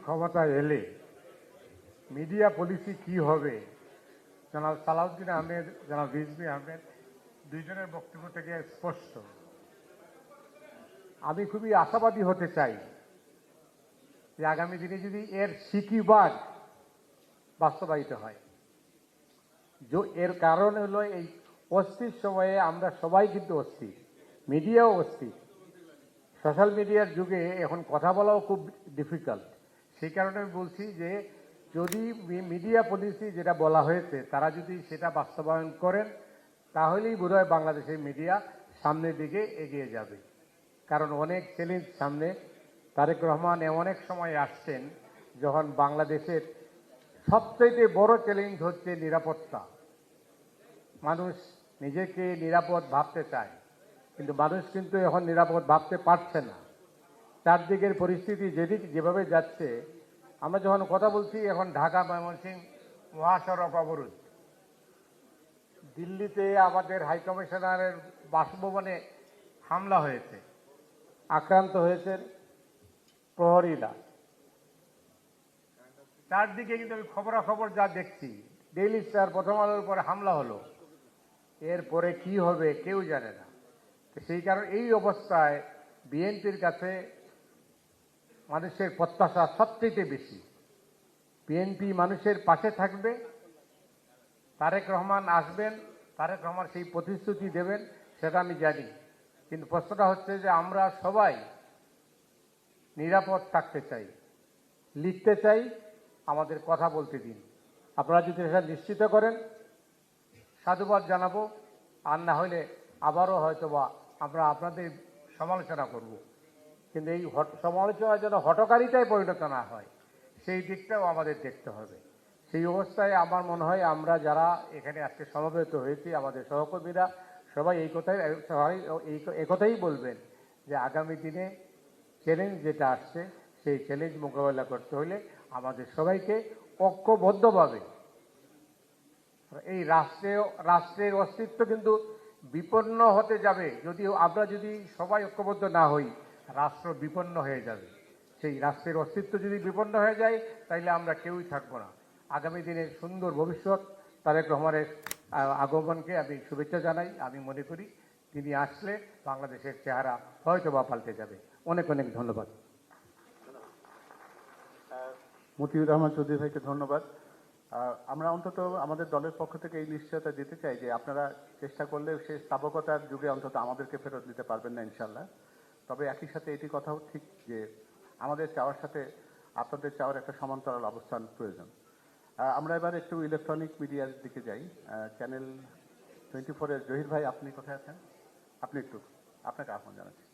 ক্ষমতায় এলে media policy কি হবে, জনাব সালাউদ্দিন আহমেদ, জনাব রিজভী আহমেদ দুইজনের বক্তব্য থেকে স্পষ্ট। আমি খুবই আশাবাদী হতে চাই যে আগামী দিনে যদি এর সিকিবাদ বাস্তবায়িত হয়। এর কারণ হলো এই অস্থির সময়ে আমরা সবাই কিন্তু অস্থির, মিডিয়াও অস্থির। সোশ্যাল মিডিয়ার যুগে এখন কথা বলাও খুব ডিফিকাল্ট। সেই কারণে আমি বলছি যে যদি মিডিয়া পলিসি যেটা বলা হয়েছে তারা যদি সেটা বাস্তবায়ন করেন তাহলেই বোধহয় বাংলাদেশের মিডিয়া সামনের দিকে এগিয়ে যাবে। কারণ অনেক চ্যালেঞ্জ সামনে। তারেক রহমান এমন এক সময় আসছেন যখন বাংলাদেশের সবচেয়ে বড় চ্যালেঞ্জ হচ্ছে নিরাপত্তা। মানুষ নিজেকে নিরাপদ ভাবতে চায়, কিন্তু মানুষ কিন্তু এখন নিরাপদ ভাবতে পারছে না। চারদিকের পরিস্থিতি যেভাবে যাচ্ছে, আমরা যখন কথা বলছি এখন ঢাকা ময়মনসিংহ মহাসড়ক অবরোধ, দিল্লিতে আমাদের হাইকমিশনারের বাসভবনে হামলা হয়েছে, আক্রান্ত হয়েছেন প্রহরীরা। চারদিকে কিন্তু আমি খবরাখবর যা দেখছি, ডেইলি স্টার, প্রথম আলোর উপরে হামলা হলো, এরপরে কি হবে কেউ জানে না। সেই কারণে এই অবস্থায় বিএনপির কাছে মানুষের প্রত্যাশা সবচেয়ে বেশি। বিএনপি মানুষের পাশে থাকবে, তারেক রহমান আসবেন, তারেক রহমান সেই প্রতিশ্রুতি দেবেন, সেটা আমি জানি। কিন্তু প্রশ্নটা হচ্ছে যে আমরা সবাই নিরাপদ থাকতে চাই, লিখতে চাই, আমাদের কথা বলতে দিন। আপনারা যদি সেটা নিশ্চিত করেন সাধুবাদ জানাবো, আর না হলে আবারও হয়তোবা আমরা আপনাদের সমালোচনা করব। কিন্তু এই সমালোচনা যেন হঠকারিতায় পরিণত না হয়, সেই দিকটাও আমাদের দেখতে হবে। সেই অবস্থায় আমার মনে হয় আমরা যারা এখানে আজকে সমবেত হয়েছি, আমাদের সহকর্মীরা সবাই এই কথাই বলবেন যে আগামী দিনে চ্যালেঞ্জ যেটা আসছে সেই চ্যালেঞ্জ মোকাবেলা করতে হলে আমাদের সবাইকে ঐক্যবদ্ধভাবে, এই রাষ্ট্রের অস্তিত্ব কিন্তু বিপন্ন হতে যাবে আমরা যদি সবাই ঐক্যবদ্ধ না হই, রাষ্ট্র বিপন্ন হয়ে যাবে। সেই রাষ্ট্রের অস্তিত্ব যদি বিপন্ন হয়ে যায় তাহলে আমরা কেউই থাকবো না। আগামী দিনের সুন্দর ভবিষ্যৎ, তারেক রহমানের আগমনকে আমি শুভেচ্ছা জানাই। আমি মনে করি তিনি আসলে বাংলাদেশের চেহারা হয়তো বা পাল্টে যাবে। অনেক অনেক ধন্যবাদ। মতিউর রহমান চৌধুরী ভাইকে ধন্যবাদ। আমরা অন্তত আমাদের দলের পক্ষ থেকে এই নিশ্চয়তা দিতে চাই যে আপনারা চেষ্টা করলে সেই স্থাবকতার যুগে অন্তত আমাদেরকে ফেরত দিতে পারবেন না ইনশাল্লাহ। তবে একই সাথে এটি কথাও ঠিক যে আমাদের চাওয়ার সাথে আপনাদের চাওয়ার একটা সমান্তরাল অবস্থান প্রয়োজন। আমরা এবার একটু ইলেকট্রনিক মিডিয়ার দিকে যাই। চ্যানেল 24-এর জহির ভাই, আপনি কোথায় আছেন? আপনি একটু আপনাকে আহ্বান জানাচ্ছি।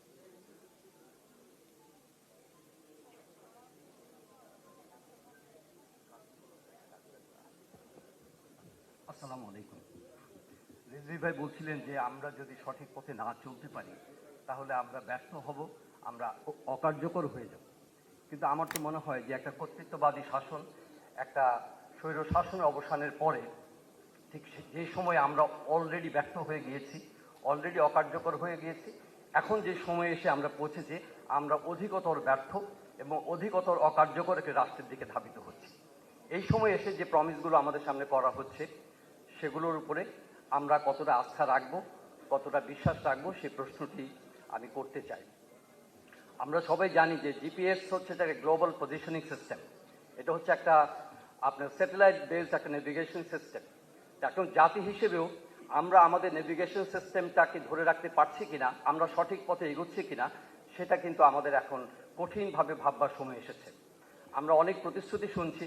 আসসালামু আলাইকুম। রিজভী ভাই বলছিলেন যে আমরা যদি সঠিক পথে না চলতে পারি তাহলে আমরা ব্যর্থ হব, আমরা অকার্যকর হয়ে যাব। কিন্তু আমার তো মনে হয় যে একটা কর্তৃত্ববাদী শাসন, একটা স্বৈর শাসনের অবসানের পরে ঠিক যে সময় আমরা অলরেডি ব্যর্থ হয়ে গিয়েছি, অলরেডি অকার্যকর হয়ে গিয়েছি, এখন যে সময়ে এসে আমরা পৌঁছেছি আমরা অধিকতর ব্যর্থ এবং অধিকতর অকার্যকর একটি রাষ্ট্রের দিকে ধাবিত হচ্ছি। এই সময় এসে যে প্রমিসগুলো আমাদের সামনে করা হচ্ছে সেগুলোর উপরে আমরা কতটা আস্থা রাখবো, কতটা বিশ্বাস রাখবো, সেই প্রশ্নটি আমি করতে চাই। আমরা সবাই জানি যে জিপিএস হচ্ছে একটা গ্লোবাল পজিশনিং সিস্টেম। এটা হচ্ছে একটা আপনার স্যাটেলাইট বেসড একটা নেভিগেশন সিস্টেম। এখন জাতি হিসেবেও আমরা আমাদের নেভিগেশন সিস্টেমটাকে ধরে রাখতে পারছি কিনা, আমরা সঠিক পথে এগোচ্ছি কিনা, সেটা কিন্তু আমাদের এখন কঠিনভাবে ভাববার সময় এসেছে। আমরা অনেক প্রতিশ্রুতি শুনছি,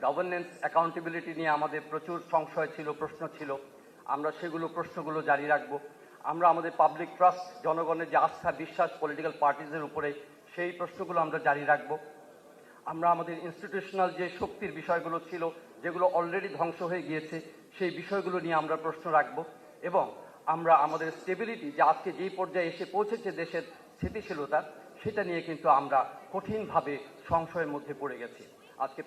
গভর্নেন্স অ্যাকাউন্টেবিলিটি নিয়ে আমাদের প্রচুর সংশয় ছিল, প্রশ্ন ছিল। আমরা প্রশ্নগুলো জারি রাখবো। আমরা আমাদের পাবলিক ট্রাস্ট, জনগণের যে আস্থা বিশ্বাস পলিটিক্যাল পার্টিজের উপরে, সেই প্রশ্নগুলো আমরা জারি রাখবো। আমরা আমাদের ইনস্টিটিউশনাল যে শক্তির বিষয়গুলো ছিল, যেগুলো অলরেডি ধ্বংস হয়ে গিয়েছে, সেই বিষয়গুলো নিয়ে আমরা প্রশ্ন রাখবো। এবং আমরা আমাদের স্টেবিলিটি, যে আজকে যেই পর্যায়ে এসে পৌঁছেছে দেশের স্থিতিশীলতা, সেটা নিয়ে কিন্তু আমরা কঠিনভাবে সংশয়ের মধ্যে পড়ে গেছি। আজকে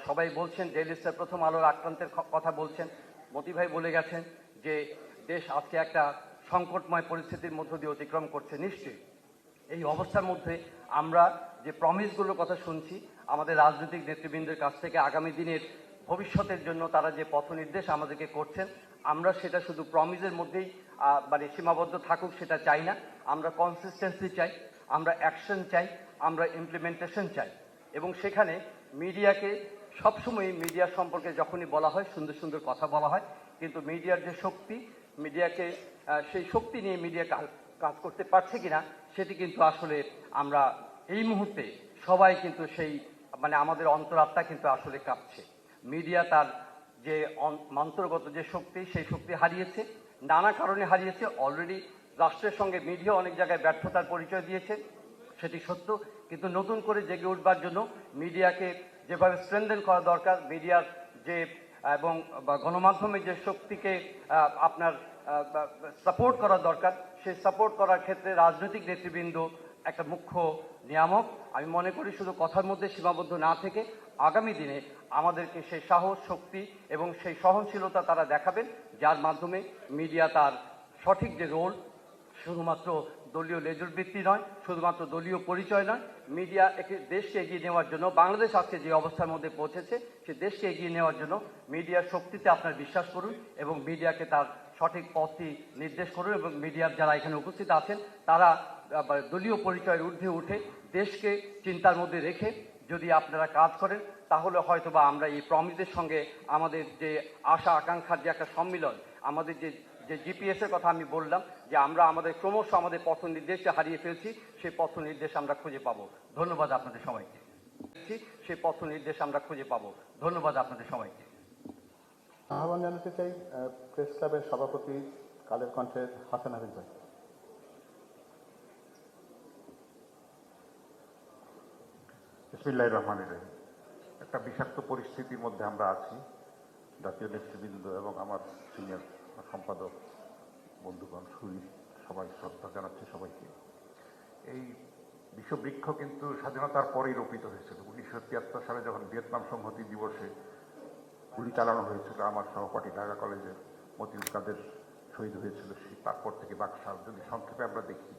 সবাই বলছেন, ডেইলি স্টার প্রথম আলোর আক্রান্তের কথা বলছেন, মতি ভাই বলে গেছেন যে দেশ আজকে একটা সংকটময় পরিস্থিতির মধ্য দিয়ে অতিক্রম করছে। নিশ্চয়ই এই অবস্থার মধ্যে আমরা যে প্রমিসগুলোর কথা শুনছি, আমাদের রাজনৈতিক নেতৃবৃন্দের কাছ থেকে আগামী দিনের ভবিষ্যতের জন্য তারা যে পথ নির্দেশ আমাদেরকে করছেন, আমরা সেটা শুধু প্রমিসের মধ্যেই মানে সীমাবদ্ধ থাকুক সেটা চাই না। আমরা কনসিস্টেন্সি চাই, আমরা অ্যাকশন চাই, আমরা ইমপ্লিমেন্টেশন চাই। এবং সেখানে মিডিয়াকে সবসময় মিডিয়া সম্পর্কে যখনই বলা হয় সুন্দর সুন্দর কথা বলা হয়, কিন্তু মিডিয়ার যে শক্তি, মিডিয়াকে সেই শক্তি নিয়ে মিডিয়া কাজ করতে পারছে কিনা সেটি কিন্তু আসলে আমরা এই মুহূর্তে সবাই কিন্তু সেই মানে আমাদের অন্তরাত্মা কিন্তু আসলে কাঁপছে। মিডিয়া তার যে মন্ত্রগত যে শক্তি, সেই শক্তি হারিয়েছে, নানা কারণে হারিয়েছে। অলরেডি রাষ্ট্রের সঙ্গে মিডিয়া অনেক জায়গায় ব্যর্থতার পরিচয় দিয়েছে, সেটি সত্য। কিন্তু নতুন করে জেগে উঠবার জন্য মিডিয়াকে যেভাবে স্ট্রেনথেন করা দরকার, মিডিয়ার যে এবং গণমাধ্যমের যে শক্তিকে আপনার সাপোর্ট করা দরকার, সেই সাপোর্ট করার ক্ষেত্রে রাজনৈতিক নেতৃবৃন্দ একটা মুখ্য নিয়ামক। আমি মনে করি শুধু কথার মধ্যে সীমাবদ্ধ না থেকে আগামী দিনে আমাদেরকে সেই সাহস, শক্তি এবং সেই সহনশীলতা তারা দেখাবেন, যার মাধ্যমে মিডিয়া তার সঠিক যে রোল, শুধুমাত্র দলীয় লেজুরবৃত্তি নয়, শুধুমাত্র দলীয় পরিচয় নয়, মিডিয়া একটি দেশকে এগিয়ে নেওয়ার জন্য, বাংলাদেশ আজকে যে অবস্থার মধ্যে পৌঁছেছে সেই দেশকে এগিয়ে নেওয়ার জন্য মিডিয়ার শক্তিতে আপনার বিশ্বাস করুন এবং মিডিয়াকে তার সঠিক পথটি নির্দেশ করুন। এবং মিডিয়ার যারা এখানে উপস্থিত আছেন তারা দলীয় পরিচয়ের ঊর্ধ্বে উঠে দেশকে চিন্তার মধ্যে রেখে যদি আপনারা কাজ করেন, তাহলে হয়তোবা আমরা এই প্রমিসের সঙ্গে আমাদের যে আশা আকাঙ্ক্ষার যে একটা সম্মিলন, আমাদের যে জিপিএস এর কথা আমি বললাম যে আমরা আমাদের ক্রমশ আমাদের পথ নির্দেশে হারিয়ে ফেলছি, সেই পথ নির্দেশ আমরা খুঁজে পাবো। ধন্যবাদ আপনাদের সবাইকে। সেই পথ নির্দেশ আমরা খুঁজে পাবো। ধন্যবাদ আপনাদের সবাইকে। আহ্বান জানাতে চাই প্রেস ক্লাবের সভাপতি কালের কণ্ঠের হাসান হাবিব ভাই। বিসমিল্লাহির রহমানির রহিম। একটা বিষাক্ত পরিস্থিতির মধ্যে আমরা আছি। জাতীয় নেতৃবৃন্দ এবং আমার সিনিয়র সম্পাদক বন্ধুগণ, সুরী, সবাই শ্রদ্ধা জানাচ্ছি সবাইকে। এই বিশ্ববৃক্ষ কিন্তু স্বাধীনতার পরেই রোপিত হয়েছিল। 1973 সালে যখন ভিয়েতনাম সংহতি দিবসে গুলি চালানো হয়েছিল, আমার সহপাঠী ঢাকা কলেজের মতিউর কাদের শহীদ হয়েছিল, সেই তারপর থেকে বাকশাল যদি সংক্ষেপে আমরা দেখি,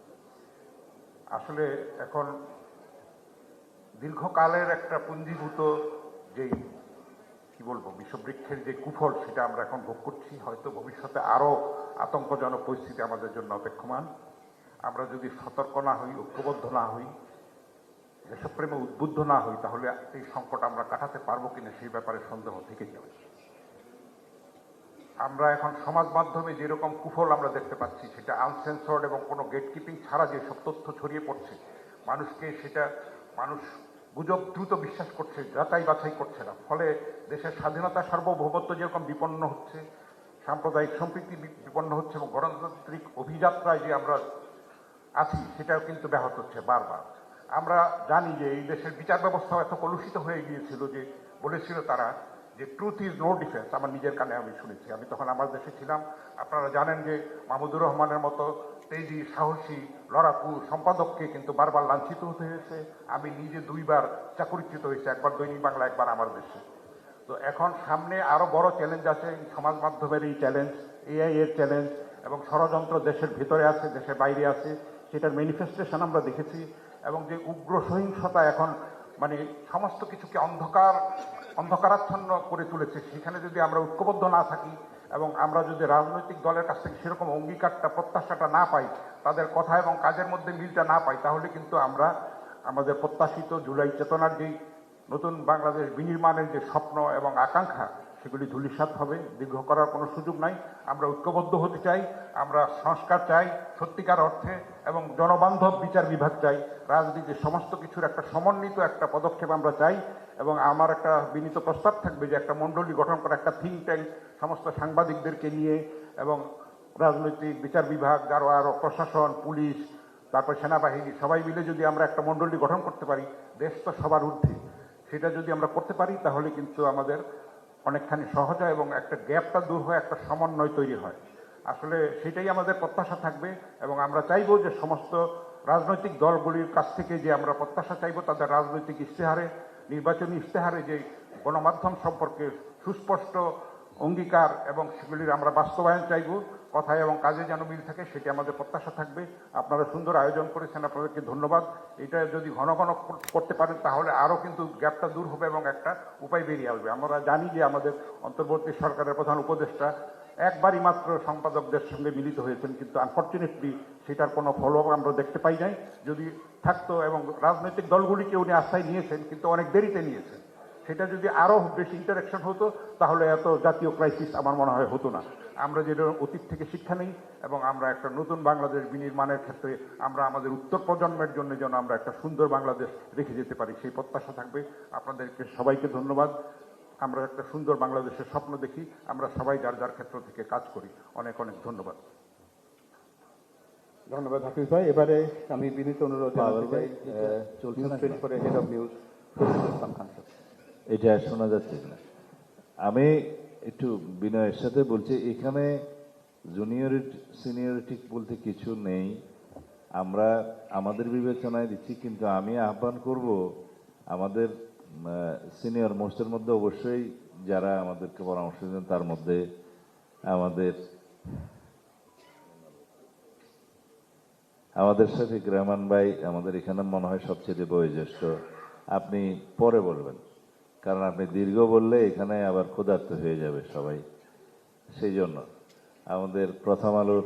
আসলে এখন দীর্ঘকালের একটা পুঞ্জীভূত যেই কি বলবো বিশ্ববৃক্ষের যে কুফল, সেটা আমরা এখন ভোগ করছি। হয়তো ভবিষ্যতে আরো আতঙ্কজনক পরিস্থিতি আমাদের জন্য অপেক্ষমান। আমরা যদি সতর্ক না হই, ঐক্যবদ্ধ না হই, দেশপ্রেমে উদ্বুদ্ধ না হই, তাহলে এই সংকট আমরা কাটাতে পারবো কিনা সেই ব্যাপারে সন্দেহ থেকে যাবে। আমরা এখন সমাজ মাধ্যমে যেরকম কুফল আমরা দেখতে পাচ্ছি, সেটা আনসেন্সর্ড এবং কোনো গেটকিপিং ছাড়া যে সব তথ্য ছড়িয়ে পড়ছে, মানুষ গুজব দ্রুত বিশ্বাস করছে, যাচাই বাছাই করছে না। ফলে দেশের স্বাধীনতা, সার্বভৌমত্ব যেরকম বিপন্ন হচ্ছে, সাম্প্রদায়িক সম্প্রীতি বিপন্ন হচ্ছে এবং গণতান্ত্রিক অভিযাত্রায় যে আমরা আছি সেটাও কিন্তু ব্যাহত হচ্ছে বারবার। আমরা জানি যে এই দেশের বিচার ব্যবস্থাও এত কলুষিত হয়ে গিয়েছিল যে বলেছিল তারা যে ট্রুথ ইজ নো ডিফেন্স। আমার নিজের কানে আমি শুনেছি, আমি তখন আমার দেশে ছিলাম। আপনারা জানেন যে মাহমুদুর রহমানের মতো তেজি, সাহসী, লড়াকু সম্পাদককে কিন্তু বারবার লাঞ্ছিত হতে হয়েছে। আমি নিজে 2 বার চাকরিচ্যুত হয়েছে, একবার দৈনিক বাংলা, একবার আমার দেশে। তো এখন সামনে আরো বড় চ্যালেঞ্জ আছে, সমাজ মাধ্যমের এই চ্যালেঞ্জ, এআই এর চ্যালেঞ্জ এবং ষড়যন্ত্র দেশের ভেতরে আছে, দেশের বাইরে আছে, সেটার ম্যানিফেস্টেশন আমরা দেখেছি। এবং যে উগ্র সহিংসতা এখন মানে সমস্ত কিছুকে অন্ধকারাচ্ছন্ন করে তুলেছে, সেখানে যদি আমরা ঐক্যবদ্ধ না থাকি এবং আমরা যদি রাজনৈতিক দলের কাছ থেকে সেরকম অঙ্গীকারটা, প্রত্যাশাটা না পাই, তাদের কথা এবং কাজের মধ্যে মিলটা না পাই, তাহলে কিন্তু আমরা আমাদের প্রত্যাশিত জুলাই চেতনার যেই নতুন বাংলাদেশ বিনির্মাণের যে স্বপ্ন এবং আকাঙ্ক্ষা, সেগুলি ধূলিসাৎ হবে। দীর্ঘ করার কোনো সুযোগ নাই। আমরা ঐক্যবদ্ধ হতে চাই, আমরা সংস্কার চাই সত্যিকার অর্থে এবং জনবান্ধব বিচার বিভাগ চাই। রাজনীতির সমস্ত কিছুর একটা সমন্বিত একটা পদক্ষেপ আমরা চাই। এবং আমার একটা বিনীত প্রস্তাব থাকবে যে একটা মণ্ডলী গঠন করা, একটা থিঙ্ক ট্যাঙ্ক সমস্ত সাংবাদিকদেরকে নিয়ে এবং রাজনৈতিক বিচার বিভাগ, আরো প্রশাসন, পুলিশ, তারপর সেনাবাহিনী, সবাই মিলে যদি আমরা একটা মণ্ডলী গঠন করতে পারি, দেশ তো সবার ঊর্ধ্বে, সেটা যদি আমরা করতে পারি তাহলে কিন্তু আমাদের অনেকখানি সহজ হয় এবং একটা গ্যাপটা দূর হয়ে একটা সমন্বয় তৈরি হয়। আসলে সেটাই আমাদের প্রত্যাশা থাকবে এবং আমরা চাইবো যে সমস্ত রাজনৈতিক দলগুলির কাছ থেকে যে আমরা প্রত্যাশা চাইবো, তাদের রাজনৈতিক ইশতেহারে, নির্বাচনী ইশতেহারে যে গণমাধ্যম সম্পর্কে সুস্পষ্ট অঙ্গীকার এবং সেগুলির আমরা বাস্তবায়ন চাইব। কথায় এবং কাজে যেন মিল থাকে সেটি আমাদের প্রত্যাশা থাকবে। আপনারা সুন্দর আয়োজন করেছেন, আপনাদেরকে ধন্যবাদ। এটা যদি ঘন ঘন করতে পারেন তাহলে আরও কিন্তু গ্যাপটা দূর হবে এবং একটা উপায় বেরিয়ে আসবে। আমরা জানি যে আমাদের অন্তর্বর্তী সরকারের প্রধান উপদেষ্টা একবারই মাত্র সম্পাদকদের সঙ্গে মিলিত হয়েছেন, কিন্তু আনফর্চুনেটলি সেটার কোনো ফলো আমরা দেখতে পাই নাই। যদি থাকতো এবং রাজনৈতিক দলগুলিকে উনি আস্থায় নিয়েছেন, কিন্তু অনেক দেরিতে নিয়েছেন। সেটা যদি আরও বেশি ইন্টারাকশন হতো তাহলে এত জাতীয় ক্রাইসিস আমার মনে হয় হতো না। আমরা যেটা অতীত থেকে শিক্ষা নেই এবং আমরা একটা নতুন বাংলাদেশ বিনির্মাণের ক্ষেত্রে আমরা আমাদের উত্তর প্রজন্মের জন্য যেন আমরা একটা সুন্দর বাংলাদেশ রেখে যেতে পারি সেই প্রত্যাশা থাকবে। আপনাদেরকে সবাইকে ধন্যবাদ। আমরা একটা সুন্দর বাংলাদেশের স্বপ্ন দেখি, আমরা সবাই যার যার ক্ষেত্র থেকে কাজ করি। অনেক অনেক ধন্যবাদ। ধন্যবাদ হাফিজ ভাই। এবারে আমি বিনীত অনুরোধ জানাতে চাই চলছে নিউজ না 24 head of news Fazlul Islam Khan sir. এটা শোনা যাচ্ছে কিনা? আমি একটু বিনয়ের সাথে বলছি, এখানে জুনিয়রিটি সিনিয়রিটি বলতে কিছু নেই, আমরা আমাদের বিবেচনায় দিচ্ছি। কিন্তু আমি আহ্বান করব আমাদের সিনিয়র মোস্টের মধ্যে অবশ্যই যারা আমাদেরকে পরামর্শ দেন, তার মধ্যে আমাদের শফিক রহমান ভাই আমাদের এখানে মনে হয় সবচেয়ে বয়োজ্যেষ্ঠ। আপনি পরে বলবেন, কারণ আপনি দীর্ঘ বললে এখানে আবার ক্ষুধার্ত হয়ে যাবে সবাই। সেই জন্য আমাদের প্রথম আলোর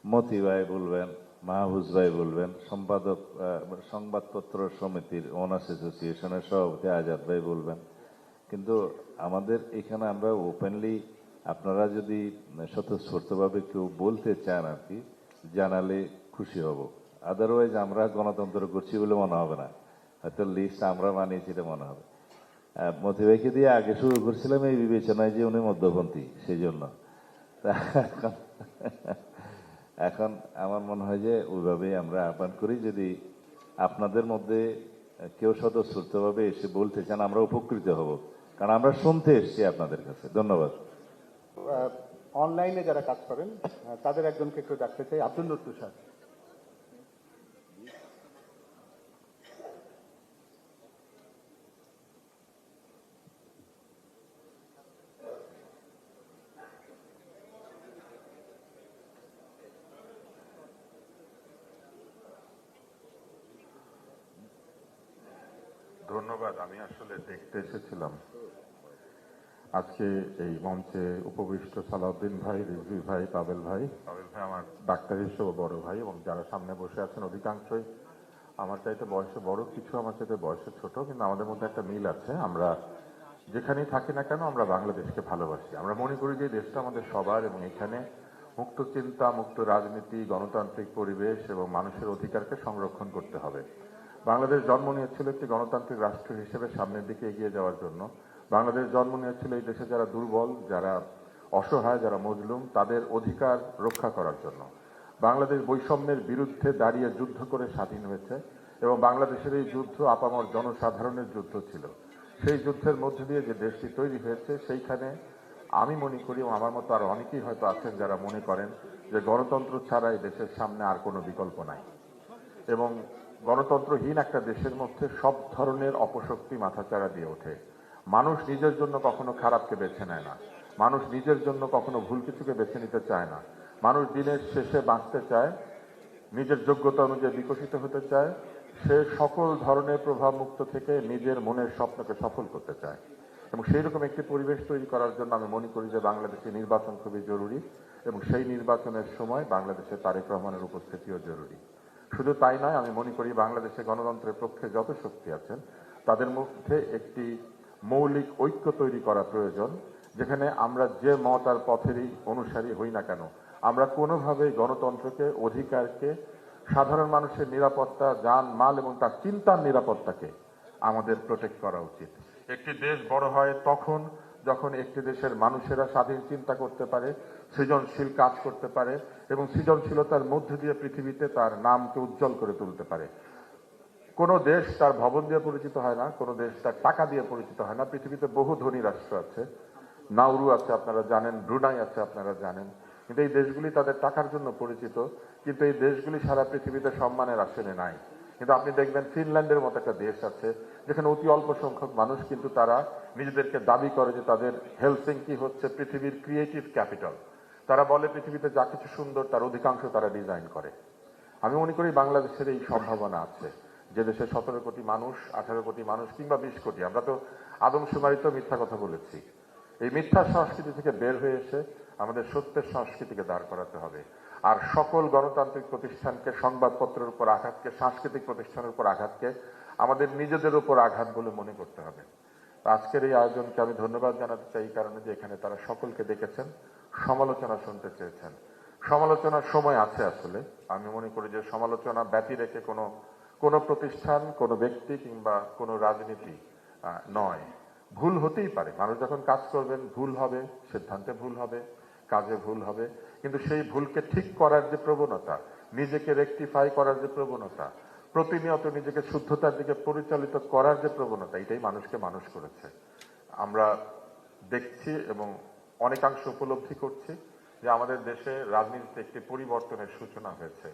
মতি ভাই বলবেন, মাহফুজ ভাই বলবেন, সম্পাদক সংবাদপত্র সমিতির ওনার্স অ্যাসোসিয়েশনের সভাপতি আজাদ ভাই বলবেন। কিন্তু আমাদের এখানে আমরা ওপেনলি, আপনারা যদি স্বতঃস্ফূর্তভাবে কেউ বলতে চান আর কি, জানালে খুশি হব। আদারওয়াইজ আমরা গণতন্ত্র করছি বলে মনে হবে না, হয়তো লিস্ট আমরা বানিয়েছি এটা মনে হবে। মতি ভাইকে দিয়ে আগে শুরু করছিলাম এই বিবেচনায় যে উনি মধ্যপন্থী, সেই জন্য। এখন আমার মনে হয় যে ওইভাবেই আমরা আহ্বান করি। যদি আপনাদের মধ্যে কেউ স্বতঃস্ফূর্তভাবে এসে বলতে চান, আমরা উপকৃত হব, কারণ আমরা শুনতে এসেছি আপনাদের কাছে। ধন্যবাদ। অনলাইনে যারা কাজ করেন তাদের একজনকে একটু ডাকতে চাই, আব্দুল নূর তুষার। ধন্যবাদ। আমি আসলে দেখতে এসেছিলাম আজকে এই মঞ্চে উপবিষ্ট সালাউদ্দিন ভাই, রিজভী ভাই, পাবেল ভাই আমার ডাক্তার হিসেবে বড় ভাই, এবং যারা সামনে বসে আছেন অধিকাংশই আমার চাইতে বয়সে বড়, কিছু আমার চাইতে বয়সে ছোট, কিন্তু আমাদের মধ্যে একটা মিল আছে। আমরা যেখানেই থাকি না কেন আমরা বাংলাদেশকে ভালোবাসি। আমরা মনে করি যে দেশটা আমাদের সবার, এবং এখানে মুক্ত চিন্তা, মুক্ত রাজনীতি, গণতান্ত্রিক পরিবেশ এবং মানুষের অধিকারকে সংরক্ষণ করতে হবে। বাংলাদেশ জন্ম নিয়েছিল একটি গণতান্ত্রিক রাষ্ট্র হিসেবে সামনের দিকে এগিয়ে যাওয়ার জন্য। বাংলাদেশ জন্ম নিয়েছিল এই দেশে যারা দুর্বল, যারা অসহায়, যারা মজলুম, তাদের অধিকার রক্ষা করার জন্য। বাংলাদেশ বৈষম্যের বিরুদ্ধে দাঁড়িয়ে যুদ্ধ করে স্বাধীন হয়েছে, এবং বাংলাদেশের এই যুদ্ধ আপামর জনসাধারণের যুদ্ধ ছিল। সেই যুদ্ধের মধ্যে দিয়ে যে দেশটি তৈরি হয়েছে, সেইখানে আমি মনে করি, এবং আমার মতো আরো অনেকেই হয়তো আছেন যারা মনে করেন যে গণতন্ত্র ছাড়া এই দেশের সামনে আর কোনো বিকল্প নাই, এবং গণতন্ত্রহীন একটা দেশের মধ্যে সব ধরনের অপশক্তি মাথাচাড়া দিয়ে ওঠে। মানুষ নিজের জন্য কখনো খারাপকে বেছে নেয় না, মানুষ নিজের জন্য কখনো ভুল কিছুকে বেছে নিতে চায় না। মানুষ দিনের শেষে বাঁচতে চায়, নিজের যোগ্যতা অনুযায়ী বিকশিত হতে চায়, সে সকল ধরনের প্রভাব মুক্ত থেকে নিজের মনের স্বপ্নকে সফল করতে চায়। এবং সেই রকম একটি পরিবেশ তৈরি করার জন্য আমি মনে করি যে বাংলাদেশে নির্বাচন খুবই জরুরি, এবং সেই নির্বাচনের সময় বাংলাদেশে তারেক রহমানের উপস্থিতিও জরুরি। শুধু তাই নয়, আমি মনে করি বাংলাদেশে গণতন্ত্রের পক্ষে যত শক্তি আছেন তাদের মধ্যে একটি মৌলিক ঐক্য তৈরি করা প্রয়োজন, যেখানে আমরা যে মত আর পথেরই অনুসারী হই না কেন, আমরা কোনোভাবেই গণতন্ত্রকে, অধিকারকে, সাধারণ মানুষের নিরাপত্তা, যান মাল এবং তার চিন্তার নিরাপত্তাকে আমাদের প্রোটেক্ট করা উচিত। একটি দেশ বড় হয় তখন যখন একটি দেশের মানুষেরা স্বাধীন চিন্তা করতে পারে, সৃজনশীল কাজ করতে পারে, এবং সৃজনশীলতার মধ্যে দিয়ে পৃথিবীতে তার নামকে উজ্জ্বল করে তুলতে পারে। কোনো দেশ তার ভবন দিয়ে পরিচিত হয় না, কোনো দেশ তার টাকা দিয়ে পরিচিত হয় না। পৃথিবীতে বহু ধনী রাষ্ট্র আছে, নাউরু আছে আপনারা জানেন, ব্রুনাই আছে আপনারা জানেন, কিন্তু এই দেশগুলি তাদের টাকার জন্য পরিচিত, কিন্তু এই দেশগুলি সারা পৃথিবীতে সম্মানের আসনে নাই। কিন্তু আপনি দেখবেন ফিনল্যান্ডের মতো একটা দেশ আছে যেখানে অতি অল্প সংখ্যক মানুষ, কিন্তু তারা নিজেদেরকে দাবি করে যে তাদের হেলসিঙ্কি হচ্ছে পৃথিবীর ক্রিয়েটিভ ক্যাপিটাল। তারা বলে পৃথিবীতে যা কিছু সুন্দর তার অধিকাংশ তারা ডিজাইন করে। আমি মনে করি বাংলাদেশের এই সম্ভাবনা আছে, যে দেশে 17 কোটি মানুষ, 18 কোটি মানুষ কিংবা 20 কোটি, আমরা তো আদমশুমারিত মিথ্যা কথা বলেছি। এই মিথ্যা সংস্কৃতি থেকে বের হয়ে এসে আমাদের সত্যের সংস্কৃতিকে দাঁড় করাতে হবে। আর সকল গণতান্ত্রিক প্রতিষ্ঠানকে, সংবাদপত্রের উপর আঘাতকে, সাংস্কৃতিক প্রতিষ্ঠানের উপর আঘাতকে আমাদের নিজেদের উপর আঘাত বলে মনে করতে হবে। আজকের এই আয়োজনকে আমি ধন্যবাদ জানাতে চাই এই কারণে যে এখানে তারা সকলকে ডেকেছেন, সমালোচনা শুনতে চেয়েছেন। সমালোচনার সময় আছে আসলে। আমি মনে করি যে সমালোচনা ব্যতি রেখে কোনো প্রতিষ্ঠান, কোনো ব্যক্তি কিংবা কোনো রাজনীতি নয়। ভুল হতেই পারে, মানুষ যখন কাজ করবেন ভুল হবে, সিদ্ধান্তে ভুল হবে, কাজে ভুল হবে, কিন্তু সেই ভুলকে ঠিক করার যে প্রবণতা, নিজেকে রেকটিফাই করার যে প্রবণতা, প্রতিনিয়ত নিজেকে শুদ্ধতার দিকে পরিচালিত করার যে প্রবণতা, এটাই মানুষকে মানুষ করেছে। আমরা দেখছি এবং অনেকাংশ উপলব্ধি করছি যে আমাদের দেশে রাজনীতিতে একটি পরিবর্তনের সূচনা হয়েছে।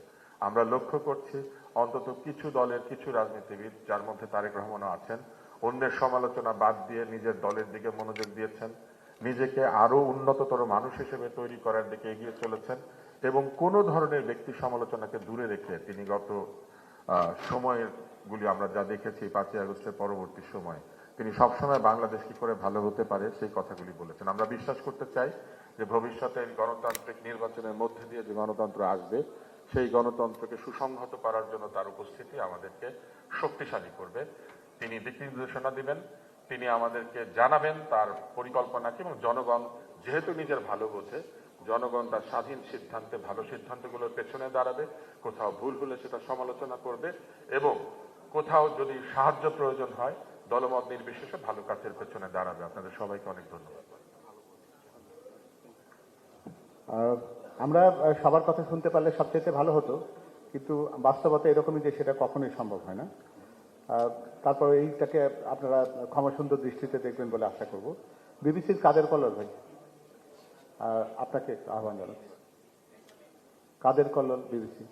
আমরা লক্ষ্য করছি অন্তত কিছু দলের কিছু রাজনীতিবিদ, যার মধ্যে তারেক রহমানও আছেন, অন্যের সমালোচনা বাদ দিয়ে নিজের দলের দিকে মনোযোগ দিয়েছেন, নিজেকে আরো উন্নততর মানুষ হিসেবে তৈরি করার দিকে এগিয়ে চলেছেন এবং কোনো ধরনের ব্যক্তি সমালোচনাকে দূরে রেখে তিনি গত সময়গুলি আমরা যা দেখেছি 5ই আগস্টের পরবর্তী সময়, তিনি সবসময় বাংলাদেশ কি করে ভালো হতে পারে সেই কথাগুলি বলেছেন। আমরা বিশ্বাস করতে চাই যে ভবিষ্যতে গণতান্ত্রিক নির্বাচনের মধ্যে দিয়ে যে গণতন্ত্র আসবে, সেই গণতন্ত্রকে সুসংহত করার জন্য তার উপস্থিতি আমাদেরকে শক্তিশালী করবে। তিনি দিক নির্দেশনা দিবেন, তিনি আমাদেরকে জানাবেন তার পরিকল্পনাকে, এবং জনগণ যেহেতু নিজের ভালো বোঝে, জনগণ তার স্বাধীন সিদ্ধান্তে, ভালো সিদ্ধান্তগুলোর পেছনে দাঁড়াবে। কোথাও ভুল হলে সেটা সমালোচনা করবে এবং কোথাও যদি সাহায্য প্রয়োজন হয় দলমত নির্বিশেষে ভালো কাজের পেছনে দাঁড়াবে। আপনাদের সবাইকে অনেক ধন্যবাদ। আমরা সবার কথা শুনতে পারলে সবচেয়ে ভালো হতো, কিন্তু বাস্তবতা এরকমই যে সেটা কখনোই সম্ভব হয় না। তারপর এইটাকে আপনারা ক্ষমাসুন্দর দৃষ্টিতে দেখবেন বলে আশা করব। বিবিসির কাদের কল্লোল ভাই, আপনাকে আহ্বান জানাচ্ছি। কাদের কল্লোল, বিবিসি।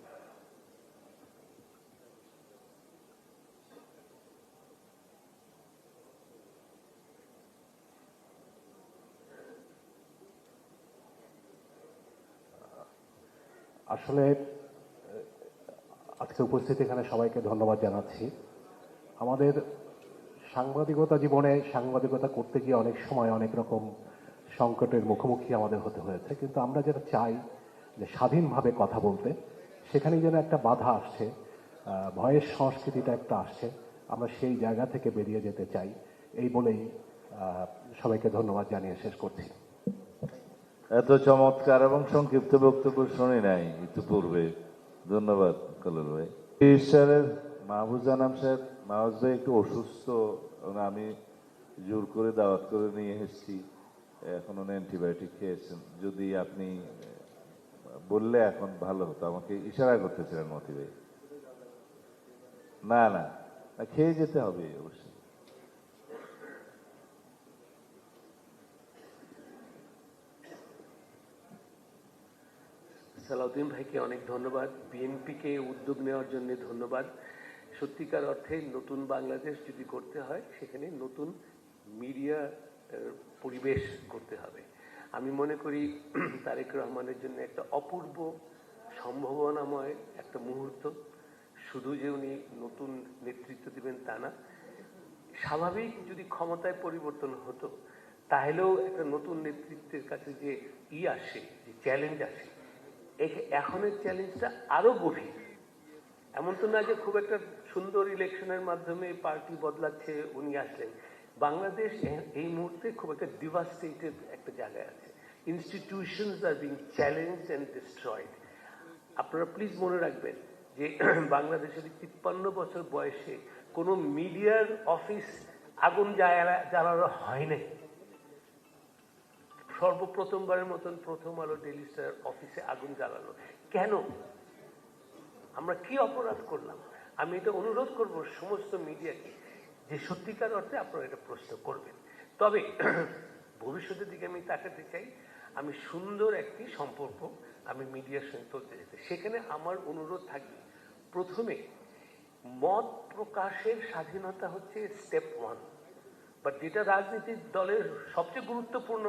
আসলে আজকে উপস্থিত এখানে সবাইকে ধন্যবাদ জানাচ্ছি। আমাদের সাংবাদিকতা জীবনে সাংবাদিকতা করতে গিয়ে অনেক সময় অনেক রকম সংকটের মুখোমুখি আমাদের হতে হয়েছে, কিন্তু আমরা যেটা চাই যে স্বাধীনভাবে কথা বলতে, সেখানেই যেন একটা বাধা আসছে, ভয়ের সংস্কৃতিটা একটা আসছে, আমরা সেই জায়গা থেকে বেরিয়ে যেতে চাই। এই বলেই সবাইকে ধন্যবাদ জানিয়ে শেষ করছি। এত চমৎকার এবং সংক্ষিপ্ত বক্তব্য শুনি নাই ইতিপূর্বে। ধন্যবাদ কল্লোল ভাই। ঈশ্বরের মাহবুব জানাম সাহেব, মাহবুব ভাই একটু অসুস্থ এবং আমি জোর করে দাওয়াত করে নিয়ে এসেছি, এখন উনি অ্যান্টিবায়োটিক খেয়েছেন। যদি আপনি বললে এখন ভালো হতো, আমাকে ইশারা করতেছিলেন মতি ভাই। না না, খেয়ে যেতে হবে অবশ্যই। সালাউদ্দিন ভাইকে অনেক ধন্যবাদ, বিএনপিকে উদ্যোগ নেওয়ার জন্য ধন্যবাদ। সত্যিকার অর্থে নতুন বাংলাদেশ যদি করতে হয় সেখানে নতুন মিডিয়া পরিবেশ করতে হবে। আমি মনে করি তারেক রহমানের জন্য একটা অপূর্ব সম্ভাবনাময় একটা মুহূর্ত। শুধু যে উনি নতুন নেতৃত্ব দিবেন তা না, স্বাভাবিক যদি ক্ষমতায় পরিবর্তন হতো তাহলেও একটা নতুন নেতৃত্বের কাছে যে আসে, যে চ্যালেঞ্জ আসে, এখনের চ্যালেঞ্জটা আরো গভীর। এমন তো না যে খুব একটা সুন্দর ইলেকশনের মাধ্যমে পার্টি বদলাচ্ছে, উনি আসলেন। বাংলাদেশ এই মুহূর্তে খুব একটা ডিভাস্টেটেড একটা জায়গায় আছে। ইনস্টিটিউশনস আর বিং চ্যালেঞ্জড এন্ড ডিস্ট্রয়েড। আপনারা প্লিজ মনে রাখবেন যে বাংলাদেশের 53 বছর বয়সে কোনো মিডিয়ার অফিস আগুন জ্বালানো হয় নাই। সর্বপ্রথমবারের মতন প্রথম আলো, ডেইলি স্টার অফিসে আগুন জ্বালানো কেন? আমরা কি অপরাধ করলাম? আমি এটা অনুরোধ করব সমস্ত মিডিয়াকে যে সত্যিকার অর্থে আপনারা এটা প্রশ্ন করবেন। তবে ভবিষ্যতের দিকে আমি তাকাতে চাই, আমি সুন্দর একটি সম্পর্ক আমি মিডিয়ার সঙ্গে তুলতে যেতে, সেখানে আমার অনুরোধ থাকবে প্রথমে মত প্রকাশের স্বাধীনতা হচ্ছে স্টেপ 1, বাট যেটা রাজনীতির দলের সবচেয়ে গুরুত্বপূর্ণ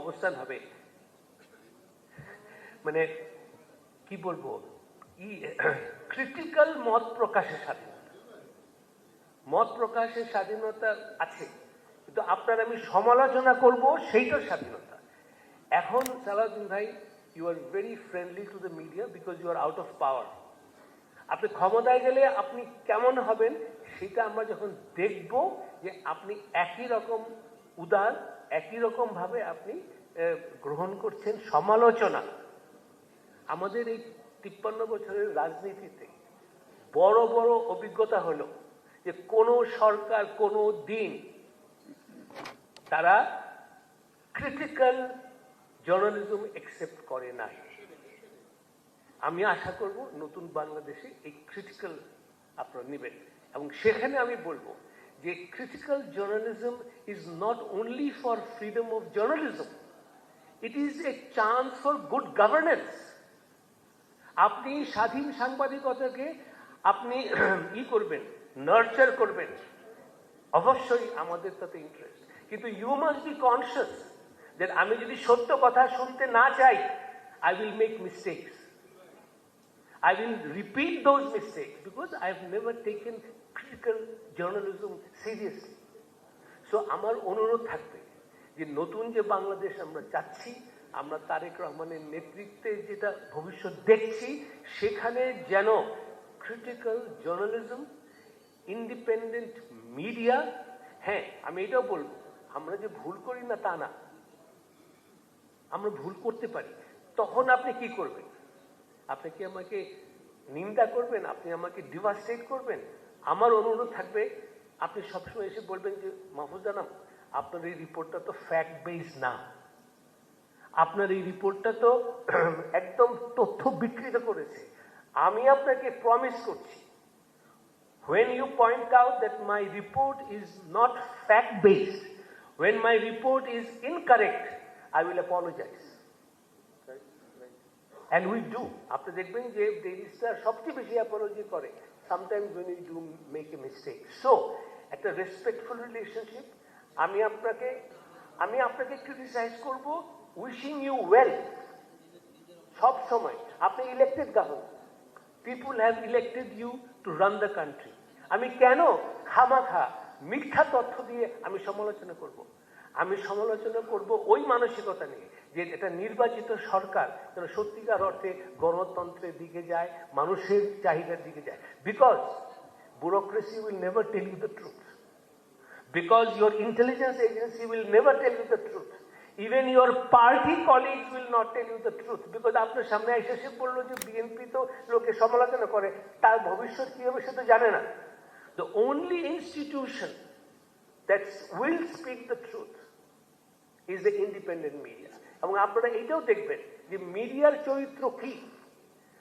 অবস্থান হবে, মানে কি বলবো, ক্রিটিক্যাল মত প্রকাশের স্বাধীনতা, মত প্রকাশের স্বাধীনতা আছে, কিন্তু আপনার আমি সমালোচনা করব সেইটার স্বাধীনতা। এখন সালাউদ্দিন ভাই, you are very friendly to the media because you are out of power. আপনি ক্ষমতায় গেলে আপনি কেমন হবেন সেটা আমরা যখন দেখব, যে আপনি একই রকম উদার, একই রকম ভাবে আপনি গ্রহণ করছেন সমালোচনা। আমাদের এই 53 বছরের রাজনীতিতে বড় বড় অভিজ্ঞতা হলো যে কোনো সরকার কোনো দিন তারা ক্রিটিক্যাল জার্নালিজম একসেপ্ট করে নাই। আমি আশা করব নতুন বাংলাদেশে এই ক্রিটিক্যাল আপনারা নেবেন, এবং সেখানে আমি বলবো যে critical journalism is not only for freedom of journalism, it is a chance for good governance. আপনি স্বাধীন সাংবাদিকতাকে আপনি করবেন, নার্চার করবেন, অবশ্যই আমাদের তাতে ইন্টারেস্ট, কিন্তু you must be conscious that আমি যদি সত্য কথা শুনতে না চাই, I will make mistakes, I will repeat those mistakes because I have never taken critical journalism seriously. So আমার অনুরোধ থাকবে যে নতুন যে বাংলাদেশ আমরা চাচ্ছি, আমরা তারেক রহমানের নেতৃত্বে যেটা ভবিষ্যৎ দেখছি, সেখানে যেন ক্রিটিক্যাল জার্নালিজম, ইন্ডিপেন্ডেন্ট মিডিয়া, হ্যাঁ আমি এটাও বলবো, আমরা যে ভুল করি না তা না, আমরা ভুল করতে পারি। তখন আপনি কি করবেন? আপনি কি আমাকে নিন্দা করবেন? আপনি আমাকে ডিভাস্টেট করবেন? আমার অনুরোধ থাকবে আপনি সবসময় এসে বলবেন যে মাহফুজ জানাব, আপনার এই রিপোর্টটা তো ফ্যাক্ট বেস না, আপনার এই রিপোর্টটা তো একদম তথ্য বিকৃত করেছে। আমি আপনাকে প্রমিস করছি, when you point out that my report is not fact based, when my report is incorrect, I will apologize. And we do. আপনি দেখবেন যে রেজিস্ট্রার সবচেয়ে বেশি অ্যাপোলজি করে sometimes when you do make a mistake. So একটা respectful relationship. আমি আপনাকে criticise করব, উইশিং ইউ ওয়েল সব সময়। আপনি elected government, people have elected you to run the country. আমি কেন খামাখা মিথ্যা তথ্য দিয়ে আমি সমালোচনা করব? আমি সমালোচনা করব ওই মানসিকতা নিয়ে যে এটা নির্বাচিত সরকার যেন সত্যিকার অর্থে গণতন্ত্রের দিকে যায়, মানুষের চাহিদার দিকে যায়। Because bureaucracy will never tell you the truth, because your intelligence agency will never tell you the truth, even your party colleagues will not tell you the truth, because আপনার সামনে এসে সে বললো যে বিএনপি তো লোকে সমালোচনা করে, তার ভবিষ্যৎ কি হবে সে তো জানে না। The only institution that will speak the truth is the independent media. এবং আপনারা এইটাও দেখবেন যে মিডিয়ার চরিত্র কি।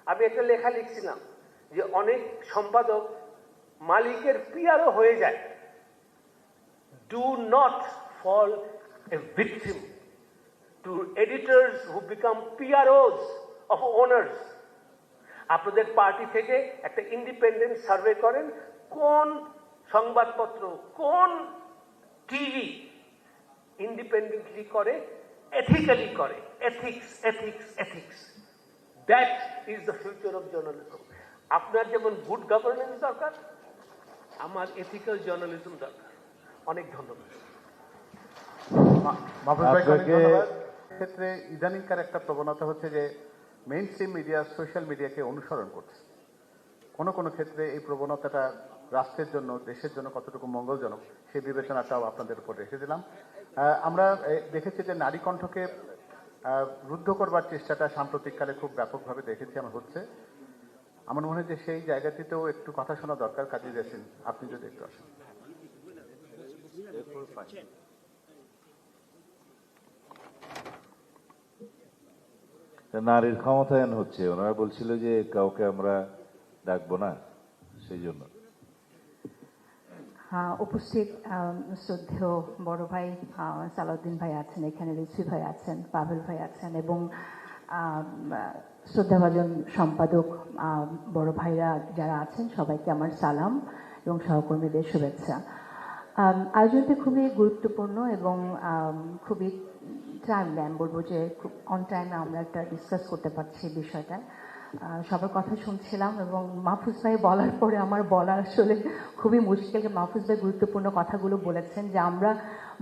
আমি একটা লেখা লিখছিলাম যে অনেক সম্পাদক মালিকের পিআরও হয়ে যায়। Do not fall a victim to editors who become PROs of owners. আপনাদের পার্টি থেকে একটা ইন্ডিপেন্ডেন্ট সার্ভে করেন, কোন সংবাদপত্র, কোন টিভি ইন্ডিপেন্ডেন্টলি করে, এথিক্যালি করে। Ethics, ethics, ethics, that is the future of journalism. আপনার যেমন গুড গভর্নেন্স দরকার, আমার এথিক্যাল জার্নালিজম দরকার। অনেক ধন্যবাদ। মাহফুজ ভাই, অনেক আপনাকে- ধন্যবাদ। ক্ষেত্রে ইদানিংকার একটা প্রবণতা হচ্ছে যে মেইন স্ট্রিম মিডিয়া সোশ্যাল মিডিয়াকে অনুসরণ করছে। কোনো কোনো ক্ষেত্রে এই প্রবণতাটা রাষ্ট্রের জন্য, দেশের জন্য কতটুকু মঙ্গলজনক সেই বিবেচনাটাও আপনাদের উপর রেখে দিলাম। আমরা দেখেছি যে নারী কণ্ঠকে রুদ্ধ করবার চেষ্টাটা সাম্প্রতিককালে খুব ব্যাপকভাবে দেখেছি আমার হচ্ছে। আমার মনে হয় যে সেই জায়গাটিতেও একটু কথা শোনা দরকার। কাজী ইয়াসিন, আপনি যদি একটু আসেন। নারীর ক্ষমতায়ন হচ্ছে, ওনারা বলছিল যে কাউকে আমরা ডাকবো না, সেই জন্য। উপস্থিত শ্রদ্ধেয় বড় ভাই সালাউদ্দিন ভাই আছেন, এখানে রিজভী ভাই আছেন, পাভেল ভাই আছেন, এবং শ্রদ্ধাভাজন সম্পাদক বড় ভাইরা যারা আছেন, সবাইকে আমার সালাম এবং সহকর্মীদের শুভেচ্ছা। আয়োজনটি খুবই গুরুত্বপূর্ণ এবং খুবই টাইমলি আমি বলবো যে খুব অন টাইমে আমরা একটা ডিসকাস করতে পারছি বিষয়টা। সবার কথা শুনছিলাম এবং মাহফুজ ভাই বলার পরে আমার বলা আসলে খুবই মুশকিল। মাহফুজ ভাই গুরুত্বপূর্ণ কথাগুলো বলেছেন যে আমরা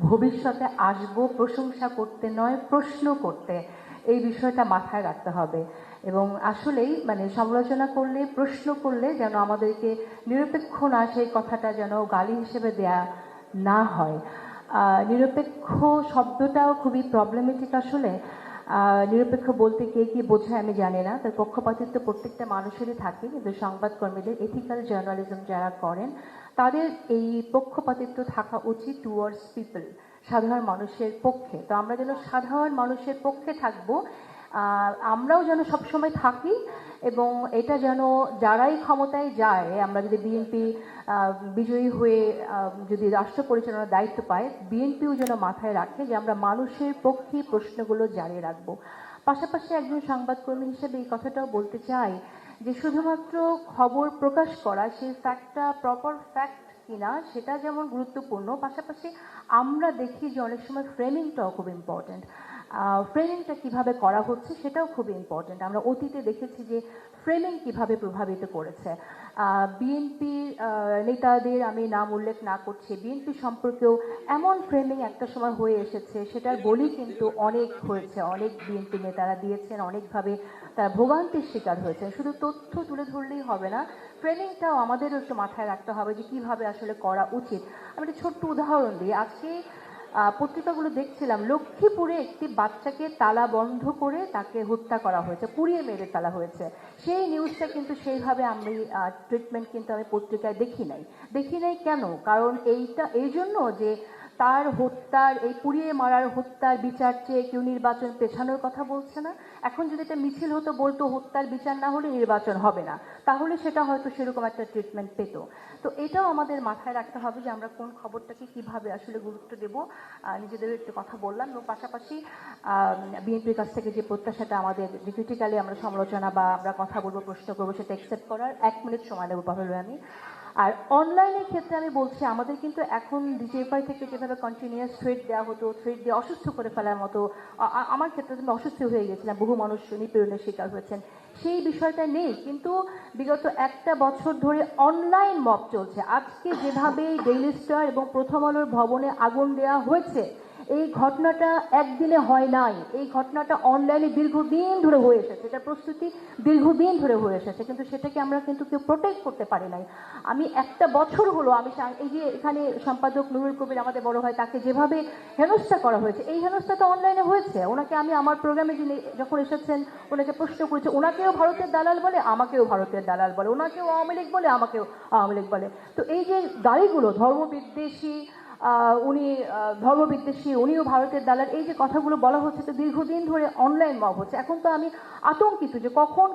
ভবিষ্যতে আসব প্রশংসা করতে নয়, প্রশ্ন করতে। এই বিষয়টা মাথায় রাখতে হবে এবং আসলেই মানে সমালোচনা করলে, প্রশ্ন করলে যেন আমাদেরকে নিরপেক্ষ না, সেই কথাটা যেন গালি হিসেবে দেয়া না হয়। নিরপেক্ষ শব্দটাও খুবই প্রবলেমেটিক আসলে। নিরপেক্ষ বলতে কে কি বোঝায় আমি জানি না, তার পক্ষপাতিত্ব প্রত্যেকটা মানুষেরই থাকে, কিন্তু সংবাদকর্মীদের এথিক্যাল জার্নালিজম যারা করেন তাদের এই পক্ষপাতিত্ব থাকা উচিত টুয়ার্ডস পিপল, সাধারণ মানুষের পক্ষে। তো আমরা যেন সাধারণ মানুষের পক্ষে থাকবো, আমরাও যেন সবসময় থাকি এবং এটা যেন যারাই ক্ষমতায় যায়, আমরা যদি বিএনপি বিজয়ী হয়ে যদি রাষ্ট্র পরিচালনার দায়িত্ব পায়, বিএনপিও যেন মাথায় রাখে যে আমরা মানুষের পক্ষে প্রশ্নগুলো জারি রাখবো। পাশাপাশি একজন সংবাদকর্মী হিসেবে এই কথাটাও বলতে চাই যে শুধুমাত্র খবর প্রকাশ করা, সেই ফ্যাক্টটা প্রপার ফ্যাক্ট কিনা সেটা যেমন গুরুত্বপূর্ণ, পাশাপাশি আমরা দেখি যে অনেক সময় ফ্রেমিংটাও খুব ইম্পর্ট্যান্ট। ফ্রেমিংটা কিভাবে করা হচ্ছে সেটাও খুব ইম্পর্ট্যান্ট। আমরা অতীতে দেখেছি যে ফ্রেমিং কিভাবে প্রভাবিত করেছে। বিএনপি নেতাদের আমি নাম উল্লেখ না করছি, বিএনপি সম্পর্কেও এমন ফ্রেমিং একটা সময় হয়ে এসেছে, সেটার বলি কিন্তু অনেক হয়েছে, অনেক বিএনপি নেতারা দিয়েছেন, অনেকভাবে তারা ভোগান্তির শিকার হয়েছে। শুধু তথ্য তুলে ধরলেই হবে না, ফ্রেমিংটাও আমাদেরও একটু মাথায় রাখতে হবে যে কিভাবে আসলে করা উচিত। আমি একটা ছোট্ট উদাহরণ দিই। আজকে পত্রিকাগুলো দেখছিলাম, লক্ষ্মীপুরে একটি বাচ্চাকে তালা বন্ধ করে তাকে হত্যা করা হয়েছে, পুড়িয়ে মেরে ফেলা হয়েছে। সেই নিউজটা কিন্তু সেইভাবে আমি ট্রিটমেন্ট কিন্তু আমি পত্রিকায় দেখি নাই। কেন? কারণ এইটা এই জন্য যে তার হত্যার, এই পুড়িয়ে মারার হত্যার বিচার চেয়ে কেউ নির্বাচন পেছানোর কথা বলছে না। এখন যদি এটা মিছিল হতো, বলতো হত্যার বিচার না হলে নির্বাচন হবে না, তাহলে সেটা হয়তো সেরকম একটা ট্রিটমেন্ট পেত। তো এটাও আমাদের মাথায় রাখতে হবে যে আমরা কোন খবরটাকে কিভাবে আসলে গুরুত্ব দেব। নিজেদের একটু কথা বললাম এবং পাশাপাশি বিএনপির কাছ থেকে যে প্রত্যাশাটা আমাদের, যে ক্রিটিক্যালি আমরা সমালোচনা বা আমরা কথা বলবো, প্রশ্ন করবো, সেটা অ্যাকসেপ্ট করার 1 মিনিট সময় নেব পারলে আমি। আর অনলাইনের ক্ষেত্রে আমি বলছি, আমাদের কিন্তু এখন ডিজিএফআই থেকে যেভাবে কন্টিনিউয়াস থ্রেড দেওয়া হতো, থ্রেড দিয়ে অসুস্থ করে ফেলার মতো, আমার ক্ষেত্রে আমি অসুস্থ হয়ে গেছিলাম, বহু মানুষ নিপীড়নের শিকার হয়েছেন, সেই বিষয়টা নেই। কিন্তু বিগত 1 বছর ধরে অনলাইন মব চলছে। আজকে যেভাবে ডেইলি স্টার এবং প্রথম আলোর ভবনে আগুন দেওয়া হয়েছে, এই ঘটনাটা একদিনে হয় নাই, এই ঘটনাটা অনলাইনে দীর্ঘদিন ধরে হয়ে এসেছে, এটা প্রস্তুতি দীর্ঘদিন ধরে হয়ে এসেছে, কিন্তু সেটাকে আমরা কিন্তু কেউ প্রোটেক্ট করতে পারি নাই। আমি 1 বছর হলো আমি এই যে এখানে সম্পাদক নুরুল কবির আমাদের বড় ভাই, তাকে যেভাবে হেনস্থা করা হয়েছে, এই হেনস্থা তো অনলাইনে হয়েছে। ওনাকে আমি আমার প্রোগ্রামে যিনি যখন এসেছেন ওনাকে প্রশ্ন করেছে, ওনাকেও ভারতের দালাল বলে, আমাকেও ভারতের দালাল বলে, ওনাকেও আওয়ামী লীগ বলে, আমাকেও আওয়ামী লীগ বলে। তো এই যে গাড়িগুলো ধর্মবিদ্বেষী, উনিও ভারতের দালাল, এই যে কথাগুলো বলা হচ্ছে, তো দীর্ঘদিন ধরে অনলাইন মব হচ্ছে। এখন তো আমি আতঙ্কিত যে কখন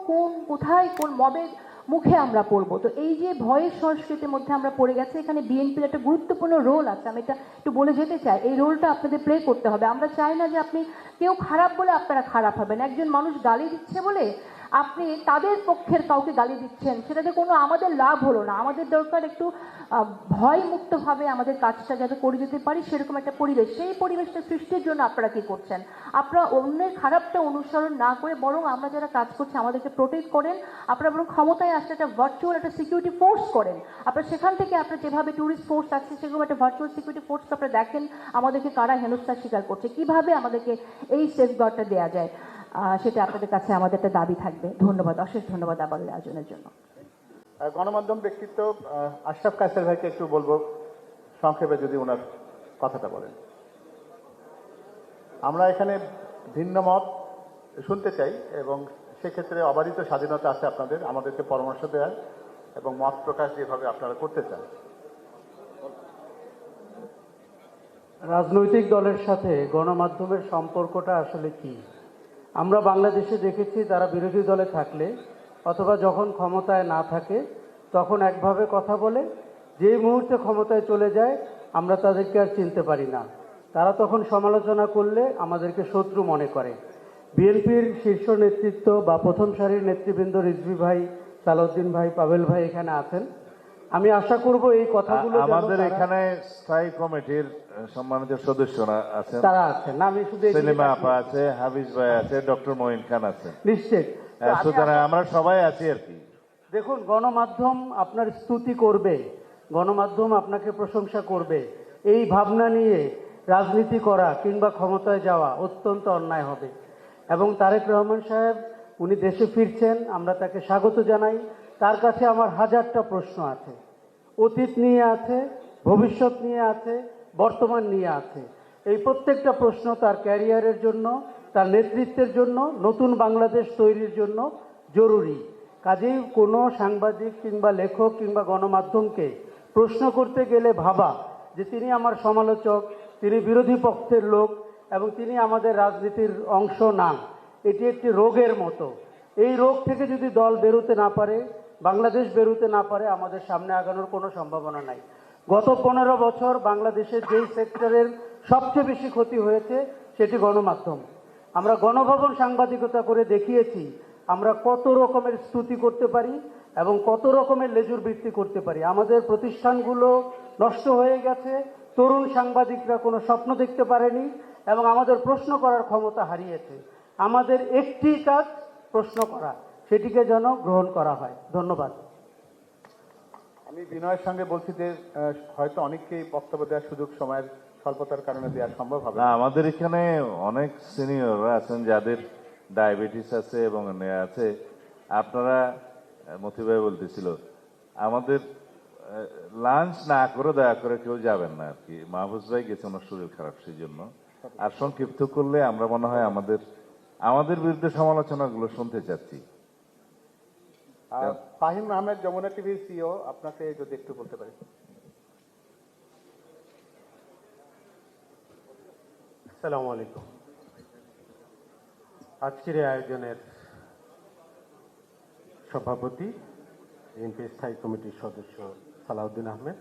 কোথায় কোন মবের মুখে আমরা পড়বো। তো এই যে ভয়ের সংস্কৃতির মধ্যে আমরা পড়ে গেছি, এখানে বিএনপির একটা গুরুত্বপূর্ণ রোল আছে। আমি এটা একটু বলে যেতে চাই, এই রোলটা আপনাদের প্লে করতে হবে। আমরা চাই না যে আপনি কেউ খারাপ বলে আপনারা খারাপ হবেন। একজন মানুষ গালি দিচ্ছে বলে আপনি তাদের পক্ষের কাউকে গালি দিচ্ছেন, সেটাতে কোনো আমাদের লাভ হলো না। আমাদের দরকার একটু ভয় মুক্তভাবে আমাদের কাজটা যাতে করে যেতে পারি, সেরকম একটা পরিবেশ। সেই পরিবেশটা সৃষ্টির জন্য আপনারা কি করছেন? আপনারা অন্যের খারাপটা অনুসরণ না করে বরং আমরা যারা কাজ করছি আমাদেরকে প্রোটেক্ট করেন। আপনারা বরং ক্ষমতায় আসলে একটা ভার্চুয়াল একটা সিকিউরিটি ফোর্স করেন। আপনারা সেখান থেকে আপনার যেভাবে ট্যুরিস্ট ফোর্স আছে, সেরকম একটা ভার্চুয়াল সিকিউরিটি ফোর্স আপনারা দেখেন আমাদেরকে কারা হেনস্থার শিকার করছে, কিভাবে আমাদেরকে এই সেফগার্ডটা দেওয়া যায়। সেটা আপনাদের কাছে আমাদের একটা দাবি থাকবে। ধন্যবাদ, অশেষ ধন্যবাদ আবার আয়োজনের জন্য। গণমাধ্যম ব্যক্তিত্ব আশরাফ কায়সার ভাইকে একটু বলবো সংক্ষেপে যদি ওনার কথাটা বলেন। আমরা এখানে ভিন্ন মত শুনতে চাই এবং সেক্ষেত্রে অবারিত স্বাধীনতা আছে আপনাদের, আমাদেরকে পরামর্শ দেওয়ার এবং মত প্রকাশ যেভাবে আপনারা করতে চান। রাজনৈতিক দলের সাথে গণমাধ্যমের সম্পর্কটা আসলে কি? আমরা বাংলাদেশে দেখেছি, তারা বিরোধী দলে থাকলে অথবা যখন ক্ষমতায় না থাকে তখন একভাবে কথা বলে, যেই মুহূর্তে ক্ষমতায় চলে যায় আমরা তাদেরকে আর চিনতে পারি না। তারা তখন সমালোচনা করলে আমাদেরকে শত্রু মনে করে। বিএনপির শীর্ষ নেতৃত্ব বা প্রথম সারির নেতৃবৃন্দ, রিজভী ভাই, সালাউদ্দিন ভাই, পাভেল ভাই এখানে আছেন, আমি আশা করব এই কথাগুলো যেন আমাদের তারা- এখানে স্থায়ী কমিটির সম্মানিত সদস্যরা আছেন, তারা আছেন না, আমি শুধু এদিকে সেলিমা তাকিয়ে- আপা আছে, হাফিজ ভাই আছে, ডক্টর মঈন খান আছে। নিশ্চয়। তো আমি সুতরাং আশা- আমরা সবাই আছি আর কি। দেখুন, গণমাধ্যম আপনার স্তুতি করবে, গণমাধ্যম আপনাকে প্রশংসা করবে, এই ভাবনা নিয়ে রাজনীতি করা কিংবা ক্ষমতায় যাওয়া অত্যন্ত অন্যায় হবে। এবং তারেক রহমান সাহেব উনি দেশে ফিরছেন, আমরা তাকে স্বাগত জানাই। তার কাছে আমার হাজারটা প্রশ্ন আছে, অতীত নিয়ে আছে, ভবিষ্যৎ নিয়ে আছে, বর্তমান নিয়ে আছে। এই প্রত্যেকটা প্রশ্ন তার ক্যারিয়ারের জন্য, তার নেতৃত্বের জন্য, নতুন বাংলাদেশ তৈরির জন্য জরুরি। কাজেই কোনো সাংবাদিক কিংবা লেখক কিংবা গণমাধ্যমকে প্রশ্ন করতে গেলে ভাবা যে তিনি আমার সমালোচক, তিনি বিরোধী পক্ষের লোক এবং তিনি আমাদের রাজনীতির অংশ না। এটি একটি রোগের মতো। এই রোগ থেকে যদি দল বেরোতে না পারে, বাংলাদেশ বেরোতে না পারে, আমাদের সামনে আগানোর কোনো সম্ভাবনা নাই। গত 15 বছর বাংলাদেশের যেই সেক্টরের সবচেয়ে বেশি ক্ষতি হয়েছে সেটি গণমাধ্যম। আমরা গণভবন সাংবাদিকতা করে দেখিয়েছি আমরা কত রকমের স্তুতি করতে পারি এবং কত রকমের লেজুর বৃত্তি করতে পারি। আমাদের প্রতিষ্ঠানগুলো নষ্ট হয়ে গেছে, তরুণ সাংবাদিকরা কোনো স্বপ্ন দেখতে পারেনি এবং আমাদের প্রশ্ন করার ক্ষমতা হারিয়েছে। আমাদের একটি কাজ প্রশ্ন করা, সেটিকে যেন গ্রহণ করা হয়। ধন্যবাদ। আমি বিনয়ের সঙ্গে বলছি যে হয়তো অনেককেই বক্তব্য দেওয়ার সুযোগ সময়ের স্বল্পতার কারণে দেওয়া সম্ভব হবে না, না। আমাদের এখানে অনেক সিনিয়ররা আছেন যাদের ডায়াবেটিস আছে এবং আছে। আপনারা মতি ভাই বলতেছিল আমাদের লাঞ্চ না করে দয়া করে কেউ যাবেন না আর কি। মাহফুজ ভাই গেছে ওনার শরীর খারাপ, সেই জন্য। আর সংক্ষিপ্ত করলে আমরা মনে হয় আমাদের বিরুদ্ধে সমালোচনাগুলো শুনতে চাচ্ছি। ফাহিম আহমেদ, যমুনা টিভির সিইও, আপনাকে যদি একটু বলতে পারি। আসসালামু আলাইকুম। আজকের এই আয়োজনের সভাপতি, বিএনপি স্থায়ী কমিটির সদস্য সালাউদ্দিন আহমেদ,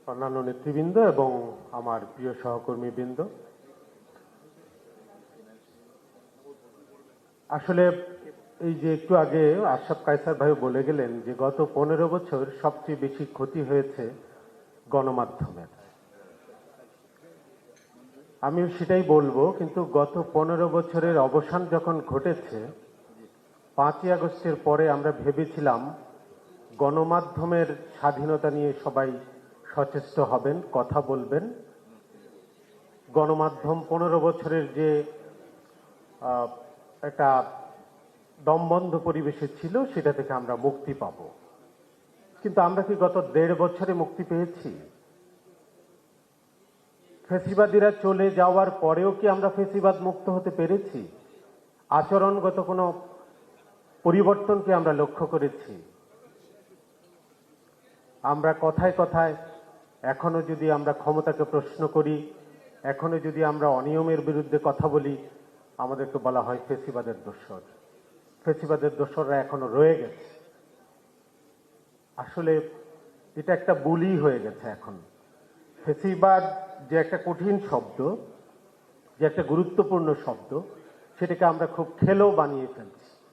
অন্যান্য নেতৃবৃন্দ এবং আমার প্রিয় সহকর্মীবৃন্দ, আসলে এই যে একটু আগে আশরাফ কায়সার ভাই বলে গেলেন যে গত 15 বছর সবচেয়ে বেশি ক্ষতি হয়েছে গণমাধ্যমের। আমিও সেটাই বলবো, কিন্তু গত 15 বছরের অবসান যখন ঘটেছে, 5ই আগস্টের পরে আমরা ভেবেছিলাম গণমাধ্যমের স্বাধীনতা নিয়ে সবাই সচেষ্ট হবেন, কথা বলবেন। গণমাধ্যম 15 বছরের যে একটা দমবন্ধ পরিবেশে ছিল, সেটা থেকে আমরা মুক্তি পাব। কিন্তু আমরা কি গত 1.5 বছরে মুক্তি পেয়েছি? ফেসিবাদীরা চলে যাওয়ার পরেও কি আমরা ফেসিবাদ মুক্ত হতে পেরেছি? আচরণগত কোনো পরিবর্তন কি আমরা লক্ষ্য করেছি? আমরা কথায় কথায় এখনো যদি আমরা ক্ষমতাকে প্রশ্ন করি, এখনো যদি আমরা অনিয়মের বিরুদ্ধে কথা বলি, আমাদেরকে বলা হয় ফেসিবাদের দোসর। ফেসিবাদের দোসররা এখনো রয়ে গেছে। আসলে এটা একটা বুলি হয়ে গেছে এখন। ফেসিবাদ যে একটা কঠিন শব্দ, যে একটা গুরুত্বপূর্ণ শব্দ, সেটাকে আমরা খুব খেলেও বানিয়ে ফেলছি।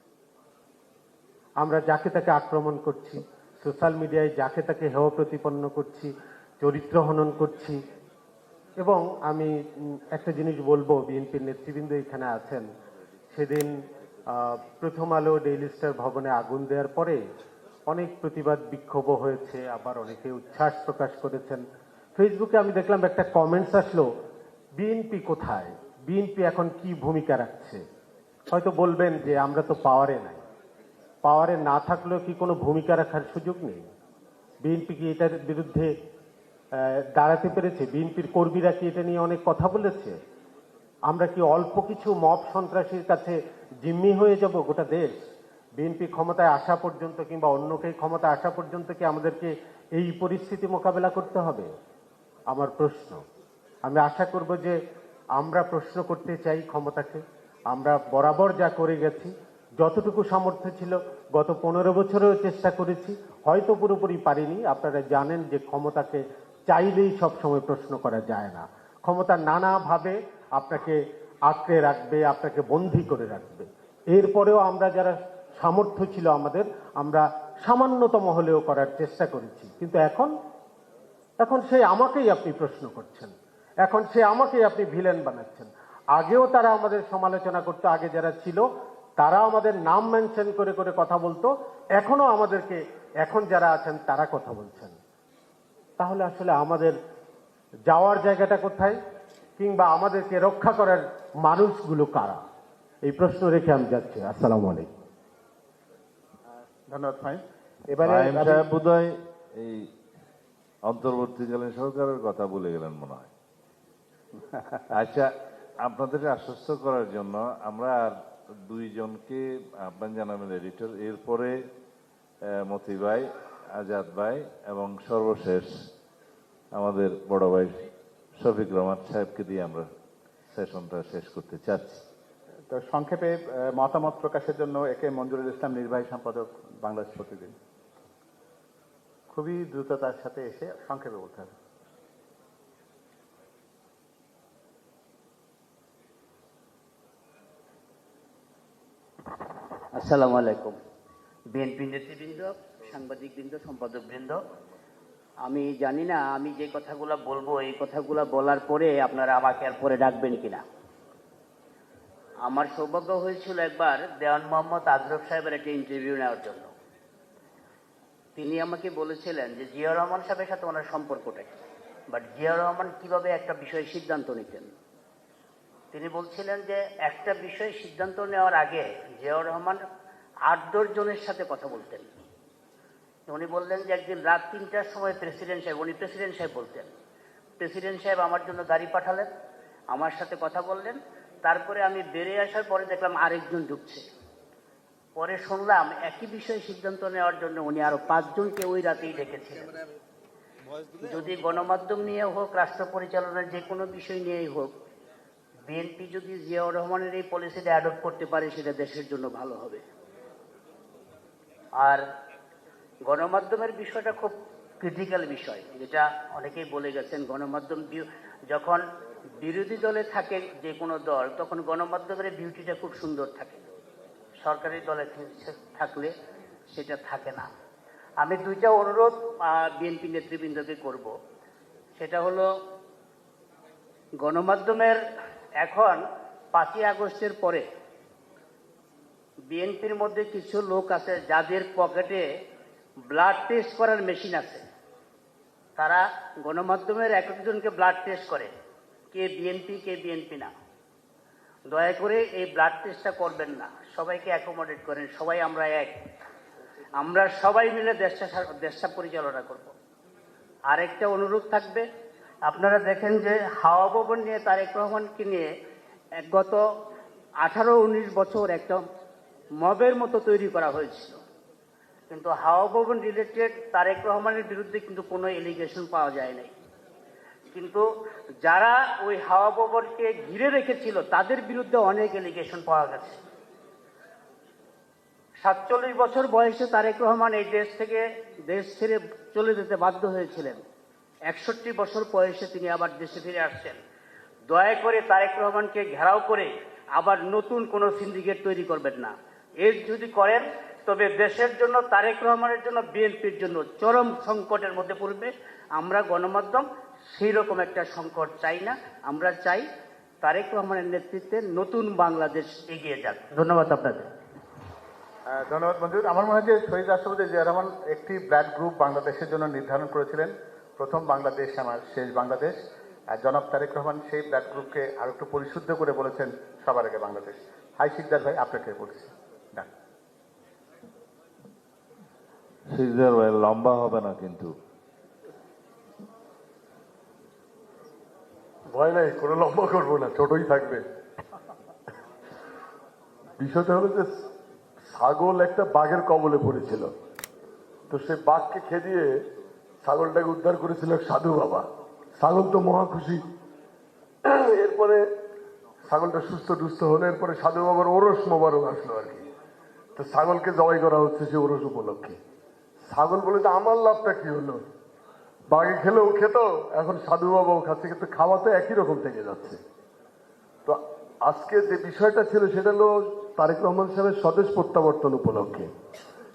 আমরা যাকে তাকে আক্রমণ করছি, সোশ্যাল মিডিয়ায় যাকে তাকে হেয় প্রতিপন্ন করছি, চরিত্র হনন করছি। এবং আমি একটা জিনিস বলবো, বিএনপির নেতৃবৃন্দ এখানে আছেন, সেদিন প্রথম আলো ডেইলি স্টার ভবনে আগুন দেওয়ার পরে অনেক প্রতিবাদ বিক্ষোভ হয়েছে, আবার অনেকে উচ্ছ্বাস প্রকাশ করেছেন। ফেসবুকে আমি দেখলাম একটা কমেন্টস আসলো, বিএনপি কোথায়, বিএনপি এখন কি ভূমিকা রাখছে? হয়তো বলবেন যে আমরা তো পাওয়ারে নাই। পাওয়ারে না থাকলেও কি কোনো ভূমিকা রাখার সুযোগ নেই? বিএনপি কি এটার বিরুদ্ধে দাঁড়াতে পেরেছে? বিএনপির কর্মীরা কি এটা নিয়ে অনেক কথা বলেছে? আমরা কি অল্প কিছু মব সন্ত্রাসীর কাছে জিম্মি হয়ে যাব গোটা দেশ? বিএনপি ক্ষমতায় আসা পর্যন্ত কিংবা অন্যকে ক্ষমতায় আসা পর্যন্ত কি আমাদেরকে এই পরিস্থিতি মোকাবেলা করতে হবে? আমার প্রশ্ন। আমি আশা করব যে আমরা প্রশ্ন করতে চাই ক্ষমতাকে। আমরা বরাবর যা করে গেছি, যতটুকু সামর্থ্য ছিল গত 15 বছরেও চেষ্টা করেছি, হয়তো পুরোপুরি পারিনি। আপনারা জানেন যে ক্ষমতাকে চাইলেই সব সময় প্রশ্ন করা যায় না। ক্ষমতা নানাভাবে আপনাকে আঁকড়ে রাখবে, আপনাকে বন্দী করে রাখবে। এরপরেও আমরা যারা সামর্থ্য ছিল আমাদের, আমরা সামান্যতম হলেও করার চেষ্টা করেছি। কিন্তু এখন সে আমাকেই আপনি প্রশ্ন করছেন, এখন সে আমাকেই আপনি ভিলেন বানাচ্ছেন। আগেও তারা আমাদের সমালোচনা করতো, আগে যারা ছিল তারা আমাদের নাম মেনশন করে করে কথা বলতো, এখনো আমাদেরকে, এখন যারা আছেন তারা কথা বলছেন। তাহলে আসলে আমাদের যাওয়ার জায়গাটা কোথায়, কিংবা আমাদেরকে রক্ষা করার মানুষগুলো কারা, এই প্রশ্ন রেখে আমি যাচ্ছি। আসসালামু আলাইকুম। ধন্যবাদ ফাহিম। এবারে ফাহিম সাহেব বোধহয় এই অন্তর্বর্তীকালীন সরকারের কথা বলে গেলেন মনে হয়। আচ্ছা, আপনাদেরকে আশ্বস্ত করার জন্য আমরা আর দুইজনকে আহ্বান জানাবেন, এডিটর, এরপরে মতি ভাই, আজাদ ভাই এবং সর্বশেষ আমাদের বড় ভাই শফিক রহমান সাহেবকে দিয়ে আমরা সেশনটা শেষ করতে চাচ্ছি। তো সংক্ষেপে মতামত প্রকাশের জন্য একে মঞ্জুরুল ইসলাম, নির্বাহী সম্পাদক, বাংলাদেশ প্রতিদিন। খুবই দ্রুততার সাথে এসে সংক্ষেপে বলতে হবে। আসসালামু আলাইকুম। বিএনপি নেতৃবৃন্দ, সাংবাদিকবৃন্দ, সম্পাদকবৃন্দ, আমি জানি না আমি যে কথাগুলো বলবো এই কথাগুলো বলার পরে আপনারা আমাকে আর পরে ডাকবেন কিনা। আমার সৌভাগ্য হয়েছিল একবার দেওয়ান মোহাম্মদ আজরফ সাহেবের একটা ইন্টারভিউ নেওয়ার জন্য। তিনি আমাকে বলেছিলেন যে জিয়াউর রহমান সাহেবের সাথে ওনার সম্পর্কটাই, বাট জিয়াউর রহমান কিভাবে একটা বিষয়ে সিদ্ধান্ত নিতেন। তিনি বলছিলেন যে একটা বিষয়ে সিদ্ধান্ত নেওয়ার আগে জিয়াউর রহমান 8-10 জনের সাথে কথা বলতেন। উনি বললেন যে একদিন রাত 3টার সময় প্রেসিডেন্ট সাহেব বলতেন, প্রেসিডেন্ট সাহেব আমার জন্য গাড়ি পাঠালেন, আমার সাথে কথা বললেন, তারপরে আমি বেরিয়ে আসার পরে দেখলাম আরেকজন ঢুকছে। পরে শুনলাম একই বিষয়ে সিদ্ধান্ত নেওয়ার জন্য উনি আরো 5 জনকে ওই রাতেই ডেকেছিলেন। যদি গণমাধ্যম নিয়ে হোক, রাষ্ট্র পরিচালনার যে কোনো বিষয় নিয়েই হোক, বিএনপি যদি জিয়াউর রহমানের এই পলিসিটা অ্যাডপ্ট করতে পারে সেটা দেশের জন্য ভালো হবে। আর গণমাধ্যমের বিষয়টা খুব ক্রিটিক্যাল বিষয়, যেটা অনেকেই বলে গেছেন। গণমাধ্যম যখন বিরোধী দলে থাকে যে কোনো দল, তখন গণমাধ্যমের বিউটিটা খুব সুন্দর থাকে, সরকারি দলে থাকলে সেটা থাকে না। আমি 2টা অনুরোধ বিএনপি নেতৃবৃন্দকে করব। সেটা হলো, গণমাধ্যমের এখন 5ই আগস্টের পরে বিএনপির মধ্যে কিছু লোক আছে যাদের পকেটে ব্লাড টেস্ট করার মেশিন আছে। তারা গণমাধ্যমের এক একজনকে ব্লাড টেস্ট করে, কে বিএনপি না। দয়া করে এই ব্লাড টেস্টটা করবেন না, সবাইকে অ্যাকোমোডেট করেন। সবাই আমরা এক, আমরা সবাই মিলে দেশটা পরিচালনা করব। আরেকটা অনুরোধ থাকবে, আপনারা দেখেন যে হাওয়া ভবন নিয়ে তারেক রহমানকে নিয়ে গত 18-19 বছর একটা মবের মতো তৈরি করা হয়েছিল, কিন্তু হাওয়া ভবন রিলেটেড তারেক রহমানের বিরুদ্ধে কিন্তু কোনো এলিগেশন পাওয়া যায় নাই। কিন্তু যারা ওই হাওয়া ভবনকে ঘিরে রেখেছিল তাদের বিরুদ্ধে অনেক এলিগেশন পাওয়া গেছে। 47 বছর বয়সে তারেক রহমান এই দেশ ছেড়ে চলে যেতে বাধ্য হয়েছিলেন। 61 বছর বয়সে তিনি আবার দেশে ফিরে আসছেন। দয়া করে তারেক রহমানকে ঘেরাও করে আবার নতুন কোনো সিন্ডিকেট তৈরি করবেন না। এর যদি করেন তবে দেশের জন্য, তারেক রহমানের জন্য, বিএনপির জন্য চরম সংকটের মধ্যে পড়বে। আমরা গণমাধ্যম সেই রকম একটা সংকট চাই না। আমরা চাই তারেক রহমানের নেতৃত্বে নতুন বাংলাদেশ এগিয়ে যাক। ধন্যবাদ আপনাদের। ধন্যবাদ মঞ্জুর। আমার মনে হয় যে শহীদ রাষ্ট্রপতি জিয়া রহমান একটি ব্লাড গ্রুপ বাংলাদেশের জন্য নির্ধারণ করেছিলেন। প্রথম বাংলাদেশ আমার শেষ বাংলাদেশ। আর জনাব তারেক রহমান সেই ব্লাড গ্রুপকে আর একটু পরিশুদ্ধ করে বলেছেন সবার আগে বাংলাদেশ। হাই শিকদার ভাই, আপনাকে বলছি। শিকদার ভাই, লম্বা হবে না কিন্তু। ভয় নাই, কোনো লম্বা করবো না, ছোটই থাকবে। বিষয়টা হলো যে ছাগল একটা বাঘের কবলে পড়েছিল, তো সে বাঘকে খেদিয়ে ছাগলটাকে উদ্ধার করেছিল সাধু বাবা। ছাগল তো মহা খুশি। এরপরে ছাগলটা সুস্থ টুস্থ হলো, এরপরে সাধু বাবার ওরস মোবারক আসলো আর কি। তো ছাগলকে জবাই করা হচ্ছে সে ওরস উপলক্ষে। ছাগল বলে যে আমার লাভটা কি হলো, বাঘে খেলেও খেত, এখন সাধু বাবাও খাচ্ছে, কিন্তু খাওয়া তো একই রকম থেকে যাচ্ছে। তো আজকে যে বিষয়টা ছিল সেটা হলো তারেক রহমান সাহেবের স্বদেশ প্রত্যাবর্তন উপলক্ষে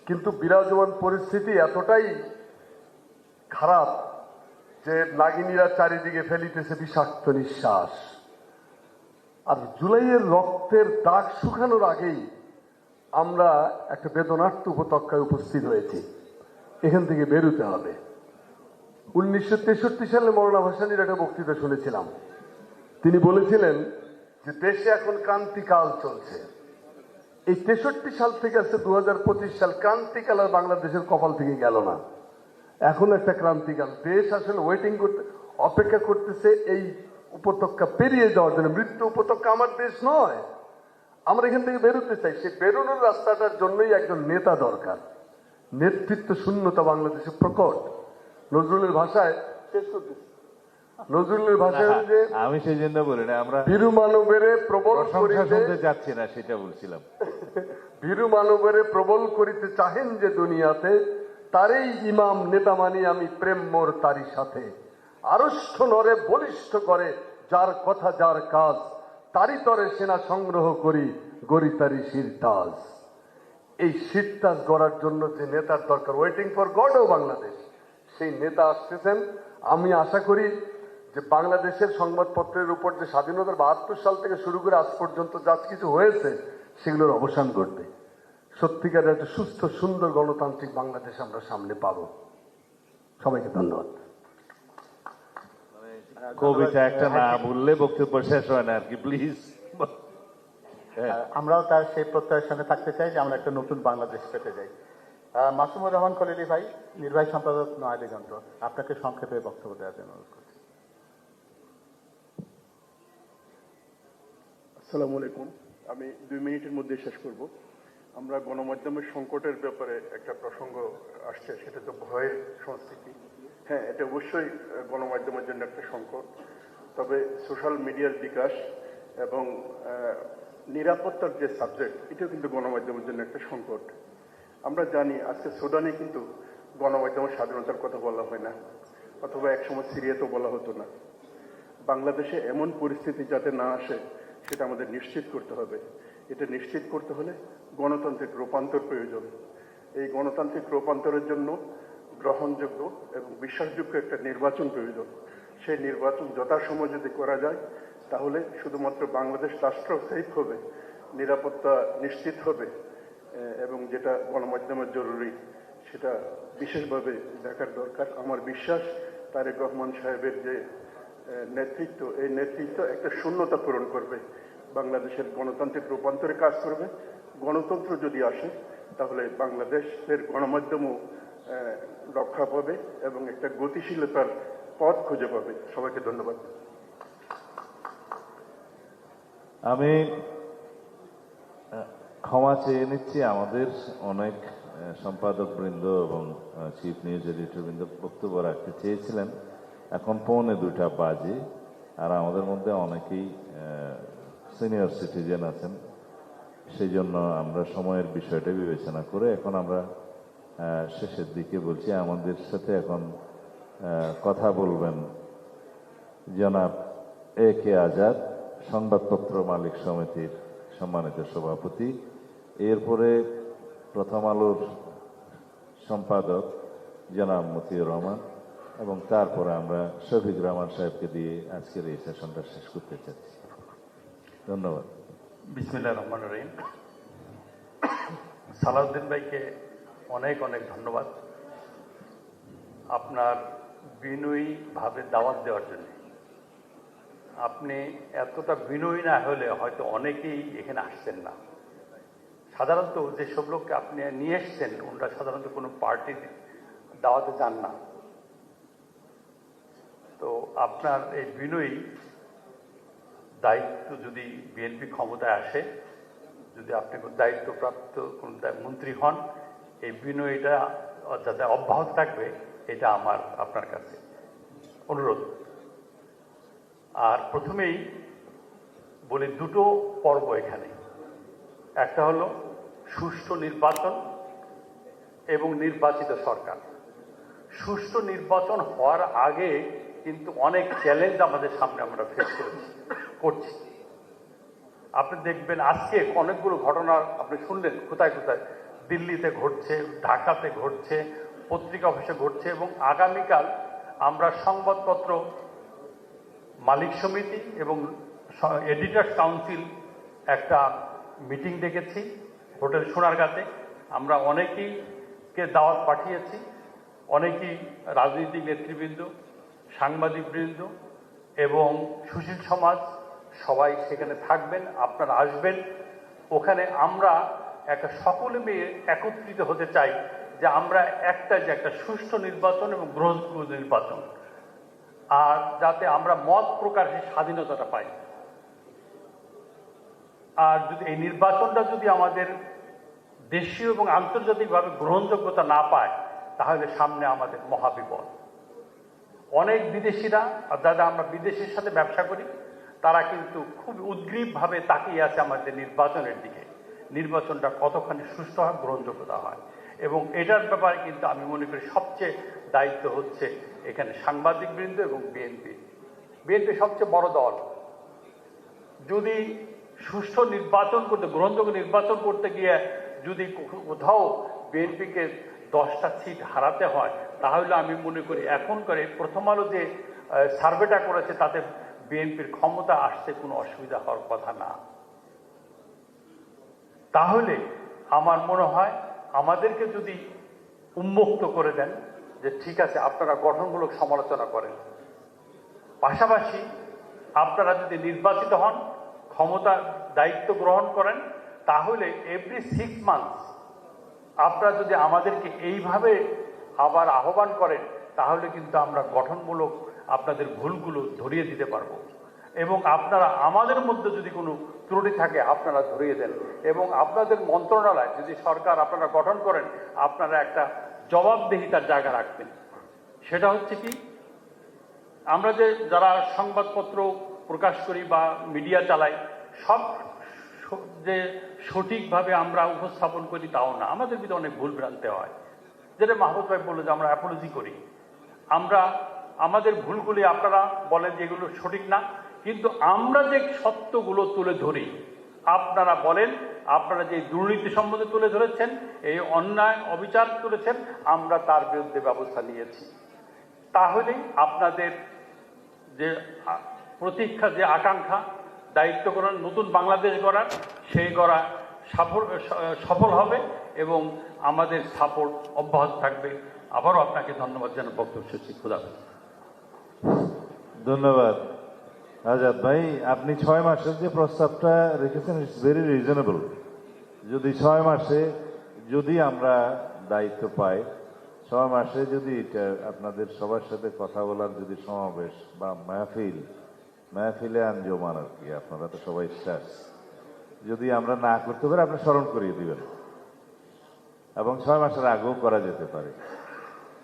কিন্তু বিরাজমান পরিস্থিতি এতটাই খারাপ যে নাগিনীরা চারিদিকে ফেলিতেছে বিষাক্ত নিঃশ্বাস। আর জুলাইয়ের রক্তের দাগ শুকানোর আগেই আমরা একটা বেদনার্থ উপত্যকায় উপস্থিত হয়েছি। এখান থেকে বেরোতে হবে। 1963 সালে মৌলানা ভাসানীর একটা বক্তৃতা শুনেছিলাম। তিনি বলেছিলেন যে দেশে এখন ক্রান্তিকাল চলছে। এই 63 সাল থেকে আসছে 2025 সাল, ক্রান্তিকাল আর বাংলাদেশের কপাল থেকে গেল না। এখন একটা ক্রান্তিকাল। দেশ আসলে ওয়েটিং করতে, অপেক্ষা করতেছে এই উপত্যকা পেরিয়ে যাওয়ার জন্য। মৃত্যু উপত্যকা আমার দেশ নয়। আমরা এখান থেকে বেরোতে চাই। সে বেরোনোর রাস্তাটার জন্যই একজন নেতা দরকার। নেতৃত্ব শূন্যতা বাংলাদেশে প্রকট। নজরুলের ভাষায় যে আমি সেই জন্য বলি না, আমরা বীরু মানবের প্রবল প্রশংসা শুনতে যাচ্ছি না, সেটা বলছিলাম। বীরু মানবের প্রবল করিতে চাহেন যে দুনিয়াতে, তারই ইমাম নেতা মানি আমি, প্রেম মোর তারি সাথে। আড়ষ্ট নরে বলিষ্ঠ করে যার কথা যার কাজ, তারি তরে সেনা সংগ্রহ করি গড়ি তারি শিরতাজ। এই শিরতাজ গড়ার জন্য যে নেতার দরকার, ওয়েটিং ফর গডও বাংলাদেশ, সেই নেতা আসতেছেন। আমি আশা করি যে বাংলাদেশের সংবাদপত্রের উপর যে স্বাধীনতার 72 সাল থেকে শুরু করে আজ পর্যন্ত যা কিছু হয়েছে সেগুলোর অবসান ঘটবে। সত্যিকারের একটা সুস্থ সুন্দর গণতান্ত্রিক বাংলাদেশ আমরা সামনে পাব। সবাইকে ধন্যবাদ। কবিতা একটা না বললে বক্তব্য শেষ হয় না আর কি, প্লিজ। আমরাও তার সেই প্রত্যয়ের সঙ্গে থাকতে চাই যে আমরা একটা নতুন বাংলাদেশ পেতে যাই। মাসুমুর রহমান খলিলি ভাই, নির্বাহী সম্পাদক নয়াদিগন্ত, আপনাকে সংক্ষেপে বক্তব্য দেওয়ার জন্য অনুরোধ করছি। আসসালামু আলাইকুম। আমি 2 মিনিটের মধ্যে শেষ করব। আমরা গণমাধ্যমের সংকটের ব্যাপারে একটা প্রসঙ্গ আসছে, সেটা তো ভয়ের সংস্কৃতি। হ্যাঁ, এটা অবশ্যই গণমাধ্যমের জন্য একটা সংকট। তবে সোশ্যাল মিডিয়ার বিকাশ এবং নিরাপত্তার যে সাবজেক্ট, এটাও কিন্তু গণমাধ্যমের জন্য একটা সংকট। আমরা জানি আজকে সুদানে কিন্তু গণমাধ্যমের স্বাধীনতার কথা বলা হয় না, অথবা একসময় সিরিয়াতেও বলা হতো না। বাংলাদেশে এমন পরিস্থিতি যাতে না আসে সেটা আমাদের নিশ্চিত করতে হবে। এটা নিশ্চিত করতে হলে গণতান্ত্রিক রূপান্তর প্রয়োজন। এই গণতান্ত্রিক রূপান্তরের জন্য গ্রহণযোগ্য এবং বিশ্বাসযোগ্য একটা নির্বাচন প্রয়োজন। সেই নির্বাচন যথাসময়ে যদি করা যায় তাহলে শুধুমাত্র বাংলাদেশ রাষ্ট্র সেফ হবে, নিরাপত্তা নিশ্চিত হবে, এবং যেটা গণমাধ্যমের জরুরি সেটা বিশেষভাবে দেখার দরকার। আমার বিশ্বাস তারেক রহমান সাহেবের যে নেতৃত্ব, এই নেতৃত্ব একটা শূন্যতা পূরণ করবে, বাংলাদেশের গণতান্ত্রিক রূপান্তরে কাজ করবে। গণতন্ত্র যদি আসে তাহলে বাংলাদেশের গণমাধ্যমও রক্ষা পাবে এবং একটা গতিশীলতার পথ খুঁজে পাবে। সবাইকে ধন্যবাদ। আমি ক্ষমা চেয়ে নিচ্ছি, আমাদের অনেক সম্পাদক বৃন্দ এবং চিফ নিউজ এডিটর বৃন্দ বক্তব্য রাখতে চেয়েছিলেন। এখন 1:45 বাজে, আর আমাদের মধ্যে অনেকেই সিনিয়র সিটিজেন আছেন। সেই জন্য আমরা সময়ের বিষয়টা বিবেচনা করে এখন আমরা শেষের দিকে বলছি। আমাদের সাথে এখন কথা বলবেন জনাব AK আজাদ, সংবাদপত্র মালিক সমিতির সম্মানিত সভাপতি। এরপরে প্রথম আলোর সম্পাদক জনাব মতিউর রহমান, এবং তারপরে আমরা শফিক রহমান সাহেবকে দিয়ে আজকের এই সেশনটা শেষ করতে চাচ্ছি। ধন্যবাদ। বিসমিল্লাহির রহমানির রহিম। সালাউদ্দিন ভাইকে অনেক অনেক ধন্যবাদ আপনার বিনয়ীভাবে দাওয়াত দেওয়ার জন্য। আপনি এতটা বিনয়ী না হলে হয়তো অনেকেই এখানে আসছেন না। সাধারণত যেসব লোককে আপনি নিয়ে এসছেন ওনারা সাধারণত কোনো পার্টির দাওয়াতে যান না। তো আপনার এই বিনয়ী দায়িত্ব যদি বিএনপি ক্ষমতায় আসে, যদি আপনি দায়িত্বপ্রাপ্ত কোন মন্ত্রী হন, এই বিনয়ীটা যাতে অব্যাহত থাকবে, এটা আমার আপনার কাছে অনুরোধ। আর প্রথমেই বলি, দুটো পর্ব এখানে। একটা হলো সুষ্ঠু নির্বাচন এবং নির্বাচিত সরকার। সুষ্ঠু নির্বাচন হওয়ার আগে কিন্তু অনেক চ্যালেঞ্জ আমাদের সামনে আমরা ফেস করছি। আপনি দেখবেন আজকে অনেকগুলো ঘটনা আপনি শুনলেন, কোথায় কোথায় দিল্লিতে ঘটছে, ঢাকাতে ঘটছে, পত্রিকা অফিসে ঘটছে, এবং আগামীকাল আমরা সংবাদপত্র মালিক সমিতি এবং এডিটর্স কাউন্সিল একটা মিটিং ডেকেছি হোটেল সোনারগাঁতে। আমরা অনেকেইকে দাওয়াত পাঠিয়েছি, অনেকেই রাজনৈতিক নেতৃবৃন্দ, সাংবাদিকবৃন্দ এবং সুশীল সমাজ সবাই সেখানে থাকবেন, আপনারা আসবেন। ওখানে আমরা একটা সকলে মিলে একত্রিত হতে চাই যে আমরা যে একটা সুষ্ঠু নির্বাচন এবং গ্রহণযোগ্য নির্বাচন, আর যাতে আমরা মত প্রকাশের স্বাধীনতাটা পাই। আর যদি এই নির্বাচনটা যদি আমাদের দেশীয় এবং আন্তর্জাতিকভাবে গ্রহণযোগ্যতা না পায়, তাহলে সামনে আমাদের মহাবিপদ। অনেক বিদেশিরা, যারা আমরা বিদেশের সাথে ব্যবসা করি, তারা কিন্তু খুব উদ্গ্রীবভাবে তাকিয়ে আছে আমাদের নির্বাচনের দিকে, নির্বাচনটা কতখানি সুষ্ঠু হয়, গ্রহণযোগ্যতা হয়। এবং এটার ব্যাপারে কিন্তু আমি মনে করি সবচেয়ে দায়িত্ব হচ্ছে এখানে সাংবাদিকবৃন্দ এবং বিএনপি। বিএনপি সবচেয়ে বড় দল। যদি সুষ্ঠু নির্বাচন করতে, গ্রহণযোগ্য নির্বাচন করতে গিয়ে যদি কোথাও বিএনপিকে 10টা সিট হারাতে হয়, তাহলে আমি মনে করি এখনকার প্রথম আলো যে সার্ভেটা করেছে তাতে বিএনপির ক্ষমতা আসতে কোনো অসুবিধা হওয়ার কথা না। তাহলে আমার মনে হয় আমাদেরকে যদি উন্মুক্ত করে দেন যে ঠিক আছে আপনারা গঠনমূলক সমালোচনা করেন, পাশাপাশি আপনারা যদি নির্বাচিত হন, ক্ষমতার দায়িত্ব গ্রহণ করেন, তাহলে এভরি 6 মান্থস আপনারা যদি আমাদেরকে এইভাবে আবার আহ্বান করেন, তাহলে কিন্তু আমরা গঠনমূলক আপনাদের ভুলগুলো ধরিয়ে দিতে পারবো। এবং আপনারা আমাদের মধ্যে যদি কোনো ত্রুটি থাকে আপনারা ধরিয়ে দেন, এবং আপনাদের মন্ত্রণালয় যদি সরকার আপনারা গঠন করেন, আপনারা একটা জবাবদিহিতার জায়গা রাখবেন। সেটা হচ্ছে কি, আমরা যে যারা সংবাদপত্র প্রকাশ করি বা মিডিয়া চালাই, সব যে সঠিকভাবে আমরা উপস্থাপন করি তাও না, আমাদের ভিতরে অনেক ভুল ভ্রান্তি হয়। যেটা মাহবুব ভাই বললো যে আমরা অ্যাপোলজি করি, আমরা আমাদের ভুলগুলি আপনারা বলেন যে এগুলো সঠিক না, কিন্তু আমরা যে সত্যগুলো তুলে ধরি, আপনারা বলেন আপনারা যে দুর্নীতি সম্বন্ধে তুলে ধরেছেন, এই অন্যায় অবিচার করেছেন, আমরা তার বিরুদ্ধে ব্যবস্থা নিয়েছি। তাহলেই আপনাদের যে প্রতীক্ষা, যে আকাঙ্ক্ষা, দায়িত্ব করার, নতুন বাংলাদেশ গড়ার, সেই গড়া সফল হবে এবং আমাদের সাপোর্ট অব্যাহত থাকবে। আবারও আপনাকে ধন্যবাদ জানাই। বক্তব্য শেষ। খুদা হাফেজ। ধন্যবাদ আজাদ ভাই। আপনি 6 মাসের যে প্রস্তাবটা রেখেছেন, ইটস ভেরি রিজনেবল। যদি 6 মাসে যদি আমরা দায়িত্ব পাই, 6 মাসে যদি এটা আপনাদের সবার সাথে কথা বলার যদি সমাবেশ বা মাহফিলে আঞ্জমান আর কি, আপনারা তো সবাই স্টার, যদি আমরা না করতে পারি আপনি স্মরণ করিয়ে দিবেন, এবং 6 মাসের আগেও করা যেতে পারে।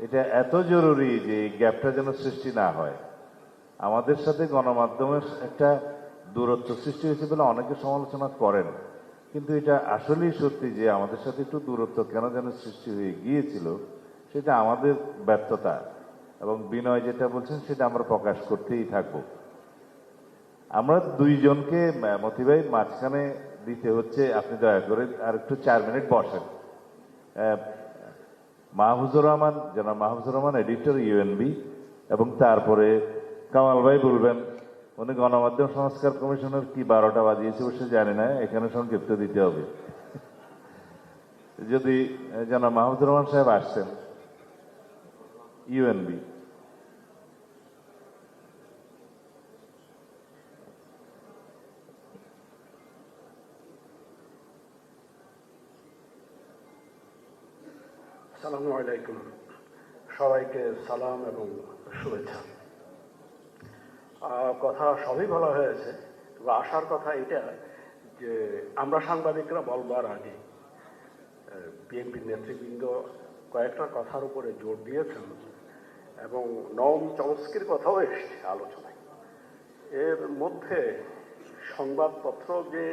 এটা এত জরুরি যে এই গ্যাপটা যেন সৃষ্টি না হয়। আমাদের সাথে গণমাধ্যমের একটা দূরত্ব সৃষ্টি হয়েছে বলে অনেকে সমালোচনা করেন, কিন্তু এটা আসলেই সত্যি যে আমাদের সাথে একটু দূরত্ব কেন যেন সৃষ্টি হয়ে গিয়েছিল, সেটা আমাদের ব্যর্থতা। এবং বিনয় যেটা বলছেন সেটা আমরা প্রকাশ করতেই থাকবো। আমরা দুইজনকে মতি ভাই মাঝখানে দিতে হচ্ছে, আপনি দয়া করে আর একটু 4 মিনিট বসেন। মাহফুজুর রহমান এডিটর ইউএনবি, এবং তারপরে কামাল ভাই বলবেন। উনি গণমাধ্যম সংস্কার কমিশনের কি 12টা বাজিয়েছে অবশ্য জানি না, এখানে সংক্ষিপ্ত দিতে হবে। যদি জনাব মাহফুজুর রহমান সাহেব আসছেন, ইউএনবি। আসসালামু আলাইকুম, সবাইকে সালাম এবং শুভেচ্ছা। কথা সবই বলা হয়েছে, তবে আসার কথা এটা যে আমরা সাংবাদিকরা বলবার আগে বিএনপির নেতৃবৃন্দ কয়েকটা কথার উপরে জোর দিয়েছেন, এবং নওম চমস্কির কথাও এসছে আলোচনায়। এর মধ্যে সংবাদপত্র যে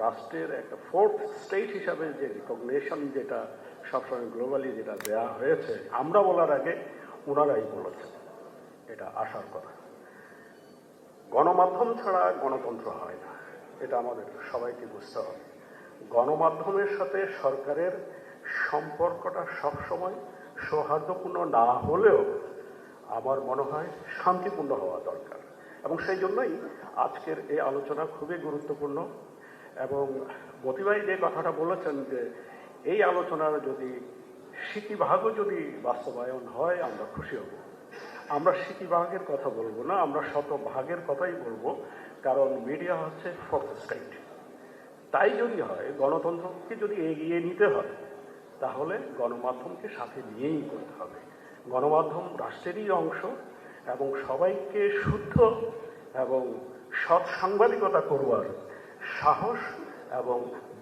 রাষ্ট্রের একটা 4th স্টেট হিসাবে যে রিকগনিশন, যেটা সবসময় গ্লোবালি যেটা দেয়া হয়েছে, আমরা বলার আগে ওনারাই বলেছেন, এটা আসার কথা। গণমাধ্যম ছাড়া গণতন্ত্র হয় না, এটা আমাদের সবাইকে বুঝতে হবে। গণমাধ্যমের সাথে সরকারের সম্পর্কটা সবসময় সৌহার্দ্যপূর্ণ না হলেও আমার মনে হয় শান্তিপূর্ণ হওয়া দরকার, এবং সেই জন্যই আজকের এই আলোচনা খুবই গুরুত্বপূর্ণ। এবং মতিভাই যে কথাটা বলেছেন যে এই আলোচনার যদি সিকিভাগও যদি বাস্তবায়ন হয় আমরা খুশি হব। আমরা সিকিভাগের কথা বলবো না, আমরা শতভাগের কথাই বলবো, কারণ মিডিয়া হচ্ছে ফোর্থ স্টেট। তাই যদি হয়, গণতন্ত্রকে যদি এগিয়ে নিতে হয় তাহলে গণমাধ্যমকে সাথে নিয়েই করতে হবে। গণমাধ্যম রাষ্ট্রেরই অংশ এবং সবাইকে শুদ্ধ এবং সৎ সাংবাদিকতা করবার সাহস এবং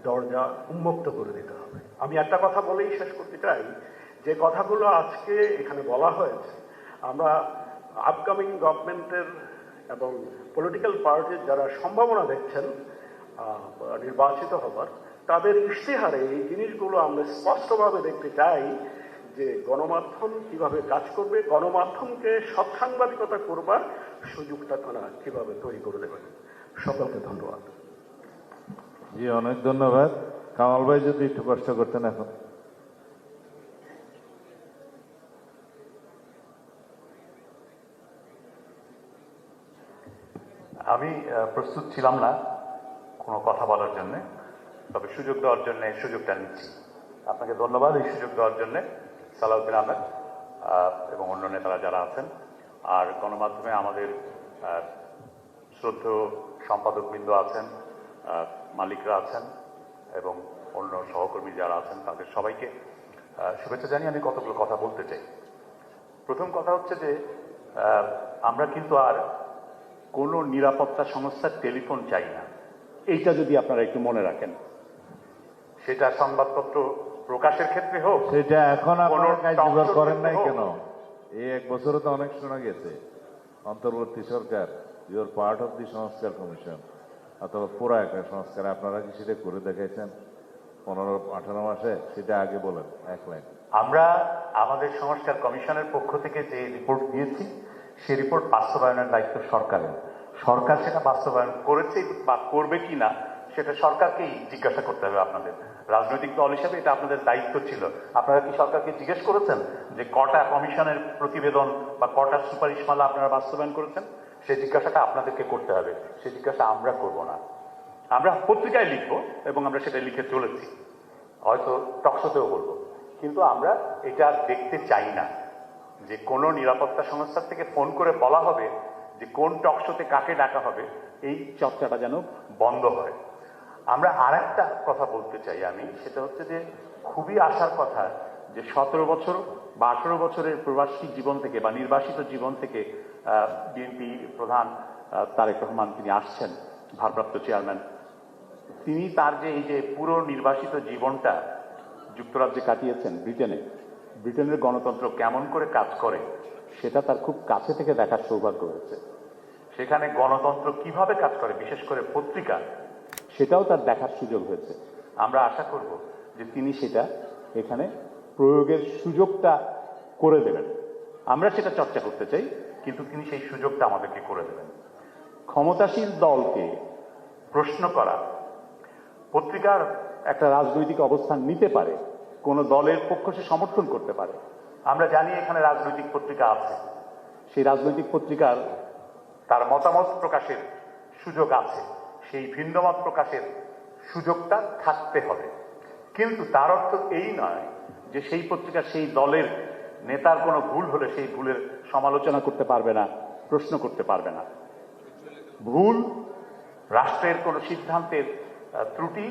দরজা উন্মুক্ত করে দিতে হবে। আমি একটা কথা বলেই শেষ করতে চাই, যে কথাগুলো আজকে এখানে বলা হয়েছে, আমরা আপকামিং গভর্নমেন্টের এবং পলিটিক্যাল পার্টির যারা সম্ভাবনা দেখছেন নির্বাচিত হবার, তাদের ইশতেহারে এই জিনিসগুলো আমরা স্পষ্টভাবে দেখতে চাই যে গণমাধ্যম কিভাবে কাজ করবে, গণমাধ্যমকে সৎসাংবাদিকতা করবার সুযোগটা তারা কিভাবে তৈরি করে দেবেন। সকলকে ধন্যবাদ। জি, অনেক ধন্যবাদ। কামাল ভাই যদি একটু কষ্ট করতেন এখন। আমি প্রস্তুত ছিলাম না কোনো কথা বলার জন্য, তবে সুযোগ দেওয়ার জন্য সুযোগটা নিচ্ছি। আপনাকে ধন্যবাদ এই সুযোগ দেওয়ার জন্য, সালাউদ্দিন আহমেদ এবং অন্য নেতারা যারা আছেন, আর গণমাধ্যমে আমাদের শ্রদ্ধেয় সম্পাদকবৃন্দ আছেন, মালিকরা আছেন এবং অন্য সহকর্মী যারা আছেন, তাদের সবাইকে শুভেচ্ছা জানিয়ে আমি কতগুলো কথা বলতে চাই। প্রথম কথা হচ্ছে যে আমরা কিন্তু আর কোনো নিরাপত্তা সংস্থার টেলিফোন চাই না, এইটা যদি আপনারা একটু মনে রাখেন। সেটা সংবাদপত্র প্রকাশের ক্ষেত্রে হোক, সেটা এখন আপনারা কার্যকর করেন নাই কেন? এই এক বছরে তো অনেক শোনা গেছে অন্তর্বর্তী সরকার, ইউর পার্ট অফ দি সংস্কার কমিশন অথবা পুরো একটা সংস্কার, আপনারা কি সেটা করে দেখাইছেন 15-18 মাসে? সেটা আগে বলেন এক লাইন। আমরা আমাদের সংস্কার কমিশনের পক্ষ থেকে যে রিপোর্ট দিয়েছি, সেই রিপোর্ট বাস্তবায়নের দায়িত্ব সরকারের। সরকার সেটা বাস্তবায়ন করেছে বা করবে কি না সেটা সরকারকেই জিজ্ঞাসা করতে হবে। আপনাদের রাজনৈতিক দল হিসেবে এটা আপনাদের দায়িত্ব ছিল। আপনারা কি সরকারকে জিজ্ঞেস করেছেন যে কটা কমিশনের প্রতিবেদন বা কটা সুপারিশমালা আপনারা বাস্তবায়ন করেছেন? সেই জিজ্ঞাসাটা আপনাদেরকে করতে হবে, সেই জিজ্ঞাসা আমরা করব না। আমরা পত্রিকায় লিখবো এবং আমরা সেটা লিখে চলেছি, হয়তো টকশোতেও বলবো, কিন্তু আমরা এটা দেখতে চাই না যে কোনো নিরাপত্তা সংস্থার থেকে ফোন করে বলা হবে যে কোন টকশোতে কাকে ডাকা হবে, এই চর্চাটা যেন বন্ধ হয়। আমরা আর একটা কথা বলতে চাই আমি, সেটা হচ্ছে যে খুবই আশার কথা যে 17 বছর বা 18 বছরের প্রবাসী জীবন থেকে বা নির্বাসিত জীবন থেকে বিএনপি প্রধান তারেক রহমান তিনি আসছেন, ভারপ্রাপ্ত চেয়ারম্যান, তিনি তার যে এই যে পুরো নির্বাসিত জীবনটা যুক্তরাজ্যে কাটিয়েছেন, ব্রিটেনের গণতন্ত্র কেমন করে কাজ করে সেটা তার খুব কাছে থেকে দেখার সৌভাগ্য হয়েছে। সেখানে গণতন্ত্র কিভাবে কাজ করে, বিশেষ করে পত্রিকা, সেটাও তার দেখার সুযোগ হয়েছে। আমরা আশা করব যে তিনি সেটা এখানে প্রয়োগের সুযোগটা করে দেবেন। আমরা সেটা চর্চা করতে চাই, কিন্তু তিনি সেই সুযোগটা আমাদেরকে করে দেবেন। ক্ষমতাসীন দলকে প্রশ্ন করা, পত্রিকার একটা রাজনৈতিক অবস্থান নিতে পারে, কোন দলের পক্ষ সে সমর্থন করতে পারে। আমরা জানি এখানে রাজনৈতিক পত্রিকা আছে, সেই রাজনৈতিক পত্রিকার তার মতামত প্রকাশের সুযোগ আছে, সেই ভিন্নমত প্রকাশের সুযোগটা থাকতে হবে। কিন্তু তার অর্থ এই নয় যে সেই পত্রিকা সেই দলের নেতার কোনো ভুল হলে সেই ভুলের সমালোচনা করতে পারবে না, প্রশ্ন করতে পারবে না। ভুল, রাষ্ট্রের কোনো সিদ্ধান্তের ত্রুটি,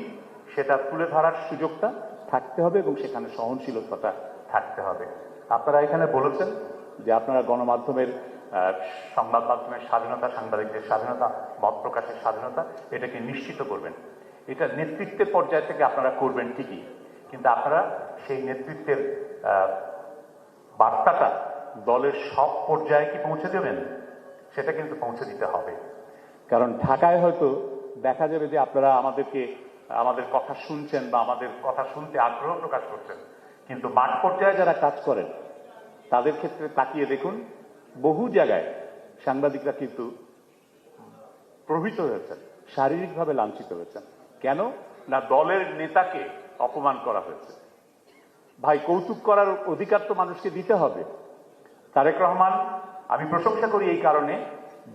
সেটা তুলে ধরার সুযোগটা থাকতে হবে এবং সেখানে সহনশীলতাটা থাকতে হবে। আপনারা এখানে বলেছেন যে আপনারা গণমাধ্যমের সংবাদ মাধ্যমের স্বাধীনতা, সাংবাদিকদের স্বাধীনতা, মত প্রকাশের স্বাধীনতা, এটাকে নিশ্চিত করবেন। এটা নেতৃত্বের পর্যায় থেকে আপনারা করবেন ঠিকই, কিন্তু আপনারা সেই নেতৃত্বের বার্তাটা দলের সব পর্যায়ে কি পৌঁছে দেবেন? সেটা কিন্তু পৌঁছে দিতে হবে। কারণ ঢাকায় হয়তো দেখা যাবে যে আপনারা আমাদের কথা শুনছেন বা আমাদের কথা শুনতে আগ্রহ প্রকাশ করছেন, কিন্তু মাঠ পর্যায়ে যারা কাজ করেন তাদের ক্ষেত্রে তাকিয়ে দেখুন, বহু জায়গায় সাংবাদিকরা কিন্তু প্রহৃত হয়েছেন, শারীরিকভাবে লাঞ্ছিত হয়েছেন। কেন? না দলের নেতাকে অপমান করা হয়েছে? ভাই, কৌতুক করার অধিকার তো মানুষকে দিতে হবে। তারেক রহমান আমি প্রশংসা করি এই কারণে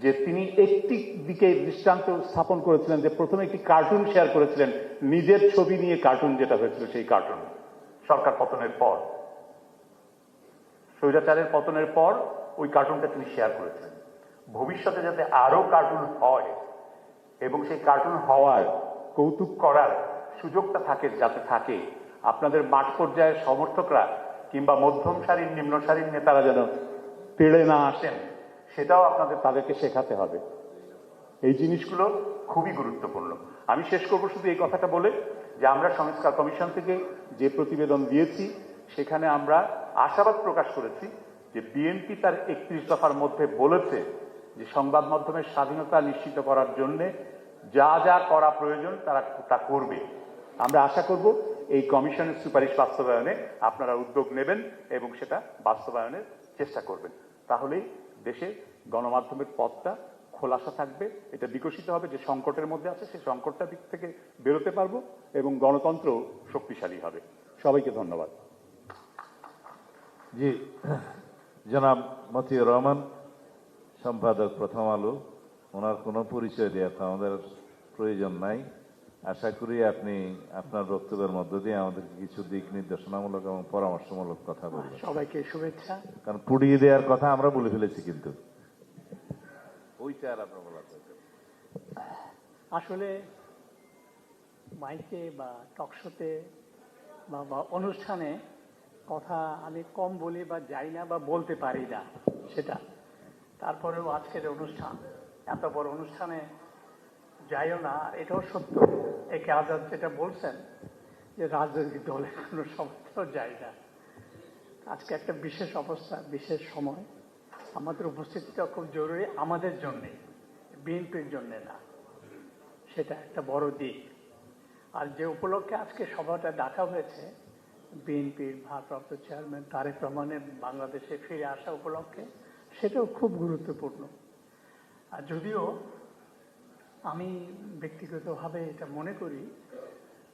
যে তিনি একটি দিকে দৃষ্টান্ত স্থাপন করেছিলেন, যে প্রথমে একটি কার্টুন শেয়ার করেছিলেন, নিজের ছবি নিয়ে কার্টুন যেটা হয়েছিল, সেই কার্টুন সরকার পতনের পর, স্বৈরাচারের পতনের পর ওই কার্টুনটা তিনি শেয়ার করেছেন। ভবিষ্যতে যাতে আরো কার্টুন হয় এবং সেই কার্টুন হওয়ার, কৌতুক করার সুযোগটা থাকে, যাতে থাকে, আপনাদের মাঠ পর্যায়ের সমর্থকরা কিংবা মধ্যম সারির নিম্ন সারির নেতারা যেন তেড়ে না আসেন, সেটাও তাদেরকে শেখাতে হবে। এই জিনিসগুলো খুবই গুরুত্বপূর্ণ। আমি শেষ করব শুধু এই কথাটা বলে যে আমরা সংস্কার কমিশন থেকে যে প্রতিবেদন দিয়েছি সেখানে আমরা আশাবাদ প্রকাশ করেছি যে বিএনপি তার 31 দফার মধ্যে বলেছে যে সংবাদ মাধ্যমের স্বাধীনতা নিশ্চিত করার জন্য যা যা করা প্রয়োজন তারা তা করবে। আমরা আশা করব এই কমিশনের সুপারিশ বাস্তবায়নে আপনারা উদ্যোগ নেবেন এবং সেটা বাস্তবায়নের চেষ্টা করবেন। তাহলেই দেশে গণমাধ্যমের পথটা খোলাসা থাকবে, এটা বিকশিত হবে, যে সংকটের মধ্যে আছে সেই সংকটটা দিক থেকে বেরোতে পারবো এবং গণতন্ত্র শক্তিশালী হবে। সবাইকে ধন্যবাদ। জি, জনাব মতিউর রহমান, সম্পাদক প্রথম আলো, ওনার কোনো পরিচয় দেওয়া তো আমাদের প্রয়োজন নাই। আশা করি আপনি আপনার বক্তব্যের মধ্য দিয়ে আমাদেরকে কিছু দিক নির্দেশনামূলক এবং পরামর্শমূলক কথা বলবেন। সবাইকে শুভেচ্ছা। কারণ পুড়িয়ে দেওয়ার কথা আমরা বলে ফেলেছি, কিন্তু ওইটা আর আপনার বলা আসলে মাইকে বা টকশোতে বা অনুষ্ঠানে কথা আমি কম বলি বা যাই না বা বলতে পারি না, সেটা তারপরেও আজকের অনুষ্ঠান, এত বড় অনুষ্ঠানে যাইও না, এটাও সত্য। একে আজাদ যেটা বলছেন যে রাজনৈতিক দলের কোনো সভাতেও যাই না। আজকে একটা বিশেষ অবস্থা, বিশেষ সময়, আমাদের উপস্থিতিটা খুব জরুরি আমাদের জন্যে, বিএনপির জন্যে না, সেটা একটা বড় দিক। আর যে উপলক্ষে আজকে সভাটা ডাকা হয়েছে, বিএনপির ভারপ্রাপ্ত চেয়ারম্যান তারেক রহমানের বাংলাদেশে ফিরে আসা উপলক্ষে, সেটাও খুব গুরুত্বপূর্ণ। আর যদিও আমি ব্যক্তিগতভাবে এটা মনে করি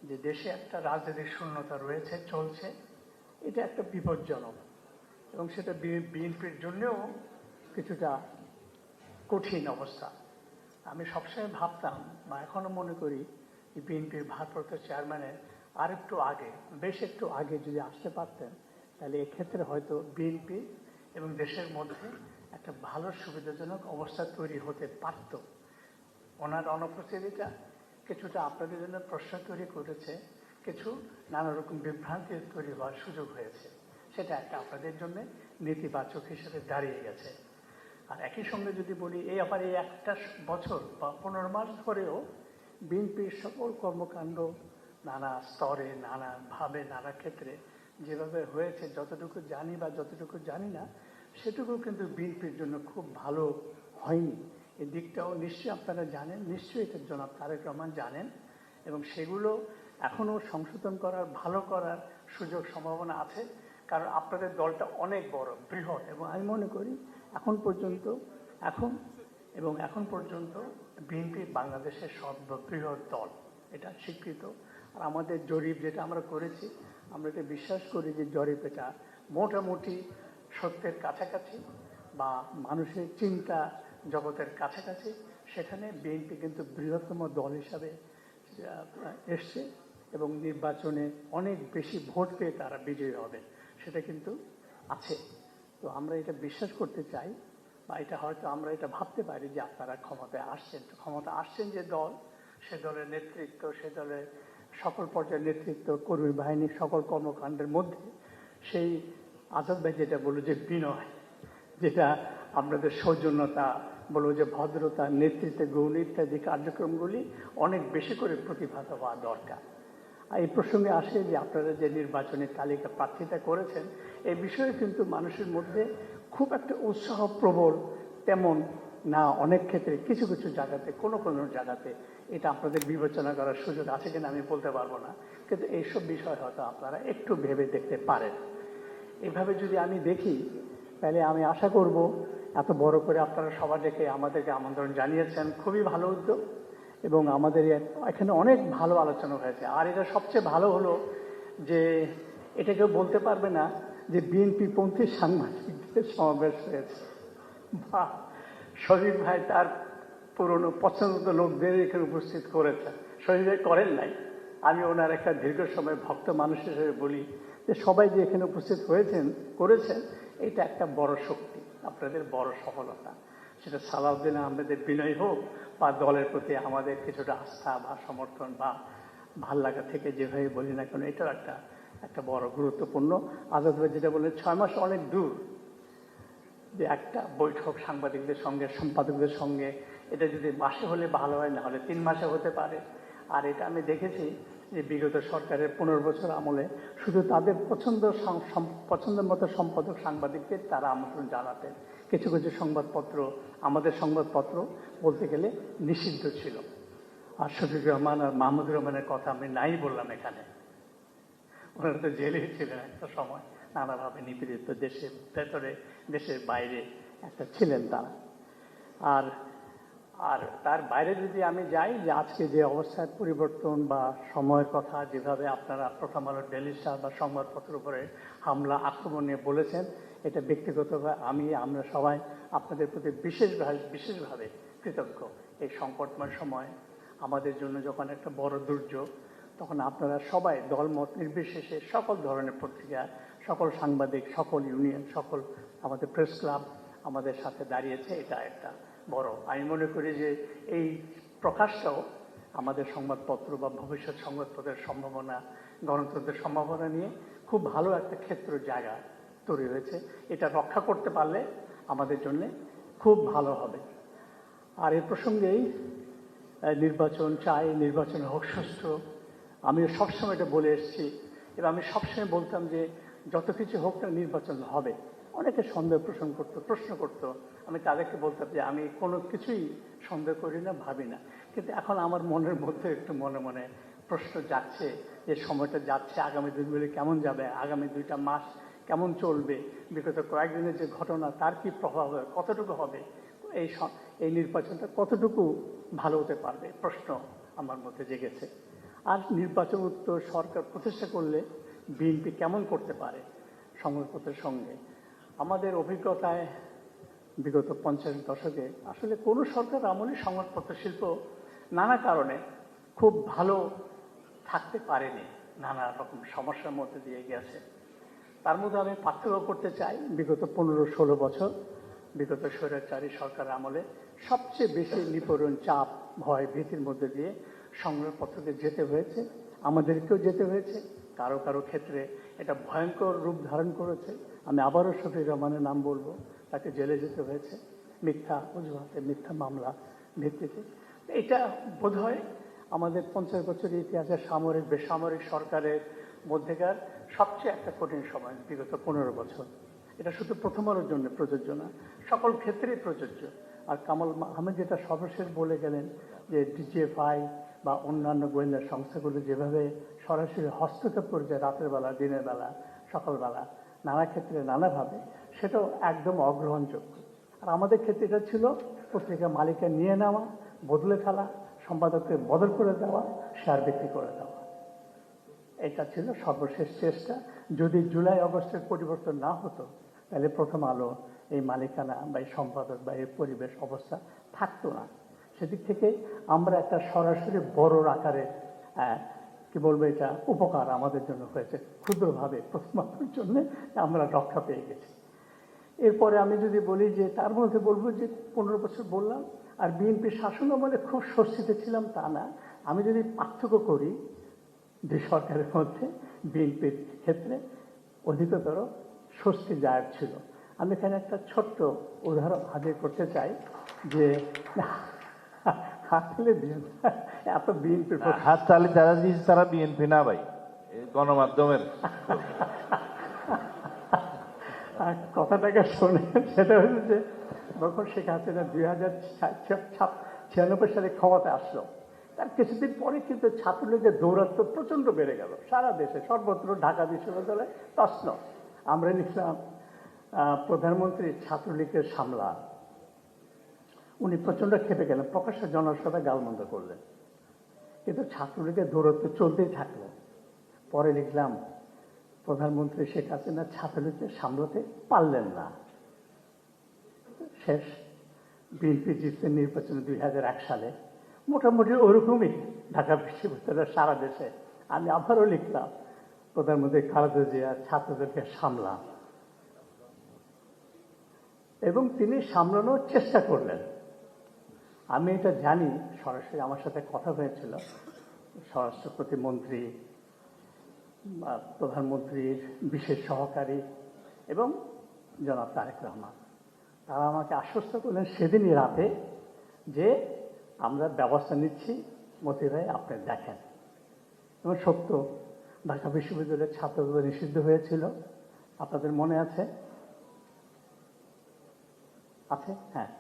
যে দেশে একটা রাজনৈতিক শূন্যতা রয়েছে, চলছে, এটা একটা বিপজ্জনক এবং সেটা বিএনপির জন্যও কিছুটা কঠিন অবস্থা। আমি সবসময় ভাবতাম বা এখনো মনে করি যে বিএনপির ভারপ্রাপ্ত চেয়ারম্যানের আর একটু আগে, বেশ একটু আগে যদি আসতে পারতেন, তাহলে এক্ষেত্রে হয়তো বিএনপি এবং দেশের মধ্যে একটা ভালো সুবিধাজনক অবস্থা তৈরি হতে পারত। ওনার অনুপস্থিতিটা কিছুটা আপনাদের জন্য প্রশ্ন তৈরি করেছে, কিছু নানা রকম বিভ্রান্তি তৈরি হওয়ার সুযোগ হয়েছে, সেটা একটা আপনাদের জন্য নেতিবাচক হিসেবে দাঁড়িয়ে গেছে। আর একই সঙ্গে যদি বলি, এই আবার এই একটা বছর বা 15 মাস ধরেও বিএনপির সকল কর্মকাণ্ড নানা স্তরে, নানাভাবে, নানা ক্ষেত্রে যেভাবে হয়েছে, যতটুকু জানি বা যতটুকু জানি না, সেটুকু কিন্তু বিএনপির জন্য খুব ভালো হয়নি। এই দিকটাও নিশ্চয়ই আপনারা জানেন, নিশ্চয়ই এটার জন্য তারেক রহমান জানেন, এবং সেগুলো এখনও সংশোধন করার, ভালো করার সুযোগ সম্ভাবনা আছে। কারণ আপনাদের দলটা অনেক বড়, বৃহৎ, এবং আমি মনে করি এখন পর্যন্ত বিএনপি বাংলাদেশের সর্ববৃহৎ দল, এটা স্বীকৃত। আর আমাদের জরিপ যেটা আমরা করেছি, আমরা এটা বিশ্বাস করি যে জরিপ এটা মোটামুটি সত্যের কাছাকাছি বা মানুষের চিন্তা জগতের কাছাকাছি। সেখানে বিএনপি কিন্তু বৃহত্তম দল হিসাবে এসছে এবং নির্বাচনে অনেক বেশি ভোট পেয়ে তারা বিজয়ী হবে, সেটা কিন্তু আছে। তো আমরা এটা বিশ্বাস করতে চাই, বা এটা হয়তো আমরা এটা ভাবতে পারি যে আপনারা ক্ষমতা আসছেন যে দল, সে দলের নেতৃত্ব, সে দলের সকল পর্যায়ের নেতৃত্ব, কর্মী বাহিনীর সকল কর্মকাণ্ডের মধ্যে সেই আজাদ ভাই যেটা বলল যে বিনয়, যেটা আপনাদের সৌজন্যতা, বলবো যে ভদ্রতা, নেতৃত্বে গৌণ ইত্যাদি কার্যক্রমগুলি অনেক বেশি করে প্রতিভাত হওয়া দরকার। আর এই প্রসঙ্গে আসে যে আপনারা যে নির্বাচনের তালিকা প্রার্থিতা করেছেন, এই বিষয়ে কিন্তু মানুষের মধ্যে খুব একটা উৎসাহ প্রবল তেমন না, অনেক ক্ষেত্রে কিছু কিছু জায়গাতে, কোনো জায়গাতে এটা আপনাদের বিবেচনা করার সুযোগ আছে কিনা আমি বলতে পারবো না, কিন্তু এইসব বিষয় হয়তো আপনারা একটু ভেবে দেখতে পারেন। এইভাবে যদি আমি দেখি, তাহলে আমি আশা করব এত বড় করে আপনারা সভা ডেকে আমাদেরকে আমন্ত্রণ জানিয়েছেন, খুবই ভালো উদ্যোগ। এবং আমাদের এখানে অনেক ভালো আলোচনা হয়েছে। আর এটা সবচেয়ে ভালো হলো যে এটা কেউ বলতে পারবে না যে বিএনপি পন্থী সাংবাদিকদের সমাবেশ হয়েছে, বা শরীফ ভাই তার পুরনো পছন্দ লোকদের এখানে উপস্থিত করেছেন। শরীফ ভাই করেন নাই, আমি ওনার একটা দীর্ঘ সময় ভক্ত মানুষ হিসেবে বলি যে সবাই যে এখানে উপস্থিত করেছেন এটা একটা বড় শক্তি, আপনাদের বড় সফলতা। সেটা সালাউদ্দিন আহমেদের বিনয় হোক বা দলের প্রতি আমাদের কিছুটা আস্থা বা সমর্থন বা ভাল লাগা থেকে যেভাবে বলি না কেন, এটাও একটা বড় গুরুত্বপূর্ণ। আজাদ ভাই যেটা বললেন 6 মাস অনেক দূর, যে একটা বৈঠক সাংবাদিকদের সঙ্গে সম্পাদকদের সঙ্গে, এটা যদি মাসে হলে ভালো হয়, না হলে 3 মাসে হতে পারে। আর এটা আমি দেখেছি যে বিগত সরকারের 15 বছর আমলে শুধু তাদের পছন্দের মতো সম্পাদক সাংবাদিকদের তারা আমন্ত্রণ জানাতেন। কিছু কিছু সংবাদপত্র, আমাদের সংবাদপত্র বলতে গেলে নিষিদ্ধ ছিল। আর শফিকুর রহমান আর মাহমুদুর রহমানের কথা আমি নাই বললাম এখানে, ওনারা তো জেলেই ছিলেন একটা সময়, নানাভাবে নিপীড়িত, দেশের ভেতরে দেশের বাইরে একটা ছিলেন তারা। আর তার বাইরে যদি আমি যাই, যে আজকে যে অবস্থার পরিবর্তন বা সময়ের কথা যেভাবে আপনারা প্রথম আলো, ডেইলি স্টার বা সংবাদপত্রের উপরে হামলা আক্রমণ নিয়ে বলেছেন, এটা ব্যক্তিগতভাবে আমরা সবাই আপনাদের প্রতি বিশেষভাবে কৃতজ্ঞ। এই সংকটময় সময় আমাদের জন্য যখন একটা বড় দুর্যোগ, তখন আপনারা সবাই দলমত নির্বিশেষে সকল ধরনের পত্রিকা, সকল সাংবাদিক, সকল ইউনিয়ন, সকল আমাদের প্রেস ক্লাব আমাদের সাথে দাঁড়িয়েছে। এটা একটা বড়, আমি মনে করি যে এই প্রকাশটাও আমাদের সংবাদপত্র বা ভবিষ্যৎ সংবাদপত্রের সম্ভাবনা, গণতন্ত্রের সম্ভাবনা নিয়ে খুব ভালো একটা ক্ষেত্র জায়গা তৈরি হয়েছে। এটা রক্ষা করতে পারলে আমাদের জন্য খুব ভালো হবে। আর এই প্রসঙ্গেই নির্বাচন চাই, নির্বাচন হোক সুষ্ঠু। আমি সবসময় এটা বলে এসেছি এবং আমি সবসময় বলতাম যে যত কিছু হোক না নির্বাচন হবে। অনেকে সন্দেহ প্রশ্ন করতো, আমি তাদেরকে বলতাম যে আমি কোনো কিছুই সন্দেহ করি না, ভাবি না। কিন্তু এখন আমার মনের মধ্যে একটু মনে মনে প্রশ্ন যাচ্ছে যে সময়টা যাচ্ছে, আগামী দিনগুলি কেমন যাবে, আগামী 2টা মাস কেমন চলবে, বিগত কয়েকদিনের যে ঘটনা তার কি প্রভাব হবে, কতটুকু হবে, এই নির্বাচনটা কতটুকু ভালো হতে পারবে, প্রশ্ন আমার মধ্যে জেগেছে। আর নির্বাচন উত্তর সরকার প্রতিষ্ঠা করলে বিএনপি কেমন করতে পারে সংবাদপত্রের সঙ্গে। আমাদের অভিজ্ঞতায় বিগত 50 দশকে আসলে কোনো সরকার আমলে সংবাদপত্র শিল্প নানা কারণে খুব ভালো থাকতে পারেনি, নানা রকম সমস্যার মধ্যে দিয়ে গেছে। তার মধ্যে আমি পার্থক্য করতে চাই, বিগত 15-16 বছর বিগত স্বৈরাচারী সরকার আমলে সবচেয়ে বেশি নিপীড়ন, চাপ, ভয়, ভীতির মধ্যে দিয়ে সংবাদপত্রকে যেতে হয়েছে, আমাদেরকেও যেতে হয়েছে। কারো কারো ক্ষেত্রে এটা ভয়ঙ্কর রূপ ধারণ করেছে। আমি আবারও শফিকুর রহমানের নাম বলবো, তাকে জেলে যেতে হয়েছে মিথ্যা অজুহাতে, মিথ্যা মামলা ভিত্তিতে। এটা বোধহয় আমাদের 50 বছরের ইতিহাসে সামরিক বেসামরিক সরকারের মধ্যেকার সবচেয়ে একটা কঠিন সময় বিগত 15 বছর। এটা শুধু প্রথম আলোর জন্য প্রযোজ্য না, সকল ক্ষেত্রেই প্রযোজ্য। আর কামাল আহমেদ যেটা সর্বশেষ বলে গেলেন যে ডিজিএফআই বা অন্যান্য গোয়েন্দা সংস্থাগুলো যেভাবে সরাসরি হস্তক্ষেপ করেছে রাতের বেলা, দিনের বেলা, সকালবেলা, নানা ক্ষেত্রে নানাভাবে, সেটাও একদম অগ্রহণযোগ্য। আর আমাদের ক্ষেত্রে এটা ছিল পত্রিকা মালিকের নিয়ে নেওয়া, বদলে ফেলা, সম্পাদককে বদল করে দেওয়া, শেয়ার বিক্রি করে দেওয়া। এটা ছিল সর্বশেষ চেষ্টা। যদি জুলাই আগস্টের পরিবর্তন না হতো তাহলে প্রথম আলো এই মালিকানা বা এই সম্পাদক বা এই পরিবেশ অবস্থা থাকতো না। সেদিক থেকে আমরা একটা সরাসরি বড় আকারে কি বলবো, এটা উপকার আমাদের জন্য হয়েছে। ক্ষুদ্রভাবে প্রথম আলোর জন্য আমরা রক্ষা পেয়ে গেছি। এরপরে আমি যদি বলি যে তার মধ্যে বলবো যে 15 বছর বললাম, আর বিএনপি শাসন আমলে খুব স্বস্তিতে ছিলাম তা না। আমি যদি পার্থক্য করি যে সরকারের মধ্যে বিএনপির ক্ষেত্রে অধিকতর স্বস্তি জায়গ ছিল। আমি এখানে একটা ছোট্ট উদাহরণ হাজির করতে চাই যে এত বিএনপির হাত তালি যারা দিয়েছে তারা বিএনপি না ভাই, গণমাধ্যমের কথাটাকে শোনে। সেটা হচ্ছে যে যখন শেখ হাসিনা 2096 সালে ক্ষমতা আসলো, তার কিছুদিন পরে কিন্তু ছাত্রলীগের দৌরাত্ম প্রচন্ড বেড়ে গেল সারা দেশে, সর্বত্র। ঢাকা বিশ্ববিদ্যালয়ে প্রশ্ন আমরা লিখলাম প্রধানমন্ত্রী ছাত্রলীগের সামলা। উনি প্রচণ্ড খেপে গেলেন, প্রকাশ্যে জনসভায় গালমন্দ করলেন, কিন্তু ছাত্রলীগের দৌরত্ব চলতেই থাকলো। পরে লিখলাম, প্রধানমন্ত্রী শেখ হাসিনা ছাত্রলীগকে সামলাতে পারলেন না। শেষ বিএনপি জিতছে নির্বাচনে 2001 সালে, মোটামুটি ওরকমই ঢাকা বিশ্ববিদ্যালয়ের সারা দেশে। আমি আবারও লিখলাম, প্রধানমন্ত্রী খালেদা জিয়া ছাত্রদেরকে সামলান, এবং তিনি সামলানোর চেষ্টা করলেন। আমি এটা জানি, সরাসরি আমার সাথে কথা হয়েছিল স্বরাষ্ট্র প্রতিমন্ত্রী, প্রধানমন্ত্রীর বিশেষ সহকারী এবং জনাব তারেক রহমান। তারা আমাকে আশ্বস্ত করলেন সেদিনই রাতে যে আমরা ব্যবস্থা নিচ্ছি, মতি ভাই আপনি দেখেন। এবং সত্য, ঢাকা বিশ্ববিদ্যালয়ের ছাত্রদের নিষিদ্ধ হয়েছিল, আপনাদের মনে আছে? আছে, হ্যাঁ।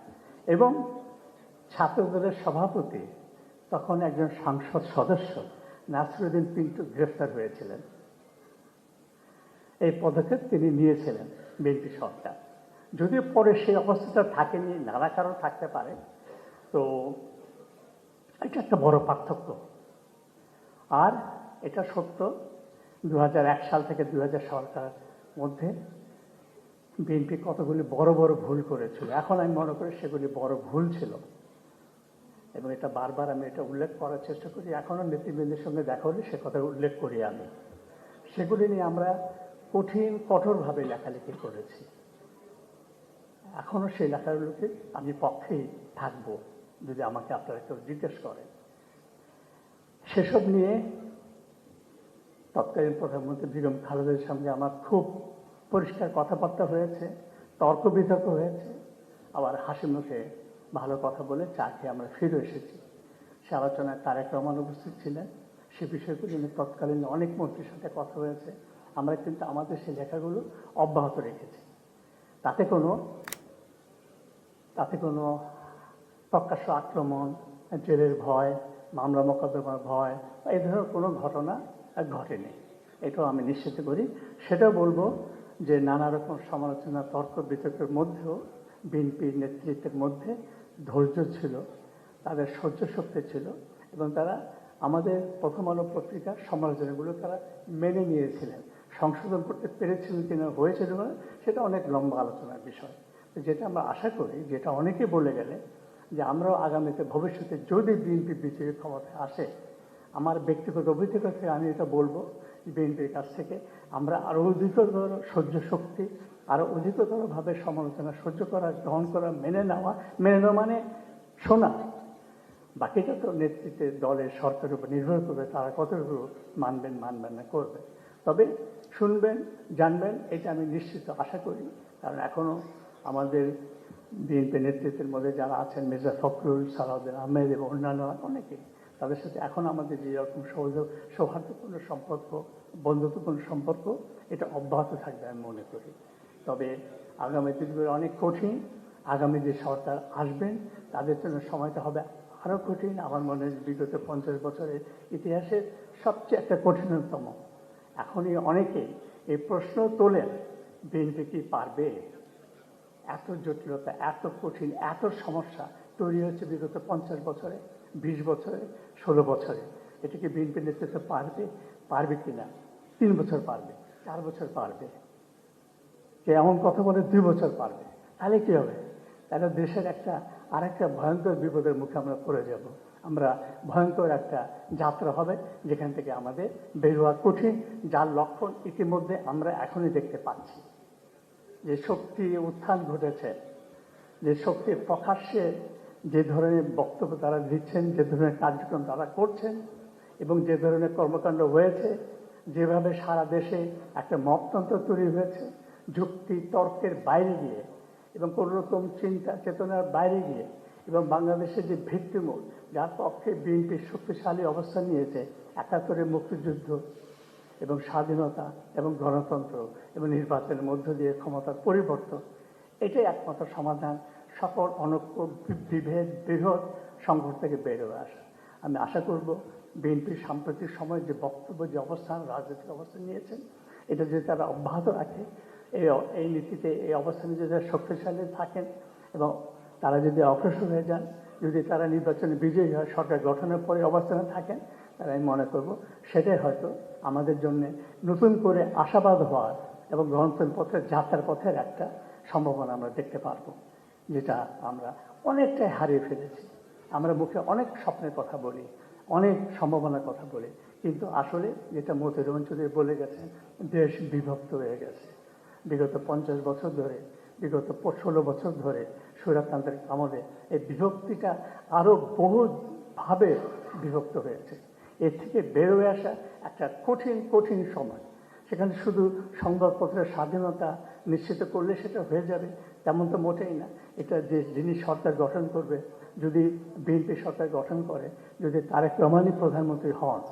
এবং ছাত্রদলের সভাপতি তখন একজন সংসদ সদস্য নাসিরউদ্দিন পিন্টু গ্রেফতার হয়েছিলেন। এই পদক্ষেপ তিনি নিয়েছিলেন বিএনপি সরকার, যদিও পরে সেই অবস্থাটা থাকেনি, নানা কারণ থাকতে পারে। তো এটা একটা বড় পার্থক্য। আর এটা সত্য, 2001 সাল থেকে 2000 সরকারের মধ্যে বিএনপি কতগুলি বড় বড় ভুল করেছিল। এখন আমি মনে করি সেগুলি বড় ভুল ছিল, এবং এটা বারবার আমি এটা উল্লেখ করার চেষ্টা করি। এখনও নেতৃবৃন্দের সঙ্গে দেখা হলে সে কথা উল্লেখ করি আমি। সেগুলি নিয়ে আমরা কঠোরভাবে লেখালেখি করেছি। এখনও সেই লেখাগুলোকে আমি পক্ষেই থাকবো যদি আমাকে আপনারা কেউ জিজ্ঞেস করেন। সেসব নিয়ে তৎকালীন প্রধানমন্ত্রী বেগম খালেদার সঙ্গে আমার খুব পরিষ্কার কথাবার্তা হয়েছে, তর্ক বিতর্ক হয়েছে, আবার হাসি মুখে ভালো কথা বলে চা খেয়ে আমরা ফিরে এসেছি। সে আলোচনায় তারেক রহমান উপস্থিত ছিলেন। সে বিষয়গুলি নিয়ে তৎকালীন অনেক মন্ত্রীর সাথে কথা হয়েছে। আমরা কিন্তু আমাদের সেই লেখাগুলো অব্যাহত রেখেছি। তাতে কোনো প্রকাশ্য আক্রমণ, জেলের ভয়, মামলা মোকদ্দমার ভয়, এই ধরনের কোনো ঘটনা ঘটেনি, এটাও আমি নিশ্চিত করি। সেটাও বলবো যে নানা রকম সমালোচনা, তর্ক বিতর্কের মধ্যেও বিএনপির নেতৃত্বের মধ্যে ধৈর্য ছিল, তাদের সহ্য শক্তি ছিল, এবং তারা আমাদের প্রথম আলো পত্রিকার সমালোচনাগুলো তারা মেনে নিয়েছিলেন। সংশোধন করতে পেরেছিলেন কিনা, হয়েছিল কিনা, সেটা অনেক লম্বা আলোচনার বিষয়। যেটা আমরা আশা করি, যেটা অনেকে বলে গেলে, যে আমরাও আগামীতে ভবিষ্যতে যদি বিএনপি বিজয়ী ক্ষমতায় আসে, আমার ব্যক্তিগত অভিজ্ঞতা থেকে আমি এটা বলবো, বিএনপির কাছ থেকে আমরা আরও অধিকতর সহ্য শক্তি, আরও অধিকতরভাবে সমালোচনা সহ্য করা, গ্রহণ করা, মেনে নেওয়া মানে শোনা। বাকিটা তো নেতৃত্বের দলের সরকারের উপর নির্ভর করবে, তারা কতটুকু মানবেন না করবে। তবে শুনবেন, জানবেন, এটা আমি নিশ্চিত আশা করি। কারণ এখনও আমাদের বিএনপি নেতৃত্বের মধ্যে যারা আছেন, মির্জা ফখরুল, সালাউদ্দিন আহমেদ এবং অন্যান্য অনেকে, তাদের সাথে এখন আমাদের যে রকম সৌহার্দ্যপূর্ণ সম্পর্ক, বন্ধুত্বপূর্ণ সম্পর্ক, এটা অব্যাহত থাকবে আমি মনে করি। তবে আগামী দিনগুলো অনেক কঠিন। আগামী যে সরকার আসবেন তাদের জন্য সময়টা হবে আরও কঠিন। আমার মনে হয় বিগত 50 বছরের ইতিহাসের সবচেয়ে একটা কঠিনতম। এখনই অনেকে এই প্রশ্ন তোলেন, বিএনপি কি পারবে? এত জটিলতা, এত কঠিন, এত সমস্যা তৈরি হচ্ছে বিগত 50 বছরে, 20 বছরে, 16 বছরে। এটাকে বিএনপি নেতৃত্ব পারবে কিনা? 3 বছর পারবে, 4 বছর পারবে, কে এমন কথা বলে 2 বছর পারবে। তাহলে কি হবে? তাহলে দেশের আরেকটা ভয়ঙ্কর বিপদের মুখে আমরা পড়ে যাব। আমরা ভয়ঙ্কর একটা যাত্রা হবে, যেখান থেকে আমাদের বের হওয়া কঠিন, যার লক্ষণ ইতিমধ্যে আমরা এখনই দেখতে পাচ্ছি। যে শক্তি উত্থান ঘটেছে, যে শক্তির প্রকাশ্যে যে ধরনের বক্তব্য তারা দিচ্ছেন, যে ধরনের কার্যক্রম তারা করছেন, এবং যে ধরনের কর্মকাণ্ড হয়েছে, যেভাবে সারা দেশে একটা মপতন্ত্র তৈরি হয়েছে, যুক্তি তর্কের বাইরে গিয়ে এবং কোনো রকম চিন্তা চেতনার বাইরে গিয়ে, এবং বাংলাদেশের যে ভিত্তিমূল, যার পক্ষে বিএনপি শক্তিশালী অবস্থান নিয়েছে, 71-এর মুক্তিযুদ্ধ এবং স্বাধীনতা এবং গণতন্ত্র এবং নির্বাচনের মধ্য দিয়ে ক্ষমতার পরিবর্তন, এটাই একমাত্র সমাধান সকল অনৈক্য, বিভেদ, বৃহৎ সংকট থেকে বের হয়ে আসা। আমি আশা করব বিএনপির সাম্প্রতিক সময়ে যে বক্তব্য, যে অবস্থান, রাজনৈতিক অবস্থান নিয়েছেন, এটা যদি তারা অব্যাহত রাখে, এই নীতিতে, এই অবস্থানে যদি শক্তিশালী থাকেন এবং তারা যদি অগ্রসর হয়ে যান, যদি তারা নির্বাচনে বিজয়ী হয়, সরকার গঠনের পরে অবস্থানে থাকেন, তাহলে আমি মনে করব সেটাই হয়তো আমাদের জন্য নতুন করে আশাবাদ হওয়ার এবং গণতন্ত্র পথের যাত্রার পথের একটা সম্ভাবনা আমরা দেখতে পারবো, যেটা আমরা অনেকটাই হারিয়ে ফেলেছি। আমরা মুখে অনেক স্বপ্নের কথা বলি, অনেক সম্ভাবনার কথা বলি, কিন্তু আসলে যেটা মতিউর রহমান চৌধুরী বলে গেছেন, দেশ বিভক্ত হয়ে গেছে। বিগত 50 বছর ধরে, বিগত 16 বছর ধরে স্বৈরতান্ত্রিক আমলে এই বিভক্তিটা আরো বহুভাবে বিভক্ত হয়েছে। এর থেকে বেরোয় আসা একটা কঠিন কঠিন সময়। সেখানে শুধু সংবাদপত্রের স্বাধীনতা নিশ্চিত করলে সেটা হয়ে যাবে তেমন তো মোটেই না। এটা যে যিনি সরকার গঠন করবে, যদি বিএনপি সরকার গঠন করে, যদি তারেক রহমানই প্রধানমন্ত্রী হন,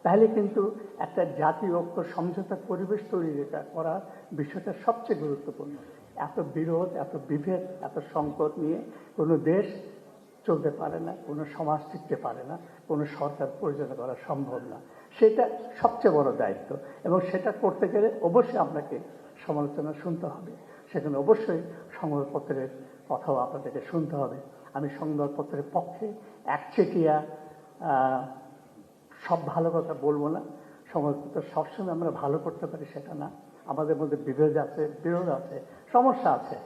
তাহলে কিন্তু একটা জাতীয় ঐক্য সমঝোতার পরিবেশ তৈরি করার বিষয়টা সবচেয়ে গুরুত্বপূর্ণ। এত বিরোধ, এত বিভেদ, এত সংকট নিয়ে কোনো দেশ চলতে পারে না, কোনো সমাজ টিকতে পারে না, কোনো সরকার পরিচালনা করা সম্ভব না। সেটা সবচেয়ে বড় দায়িত্ব, এবং সেটা করতে গেলে অবশ্যই আপনাকে সমালোচনা শুনতে হবে। সেখানে অবশ্যই সংবাদপত্রের কথাও আপনাদেরকে শুনতে হবে। আমি সংবাদপত্রের পক্ষে একচেটিয়া সব ভালো কথা বলবো না। সংবাদপত্র সবসময় আমরা ভালো করতে পারি সেটা না, আমাদের মধ্যে বিভেদ আছে, বিরোধ আছে, সমস্যা আছে,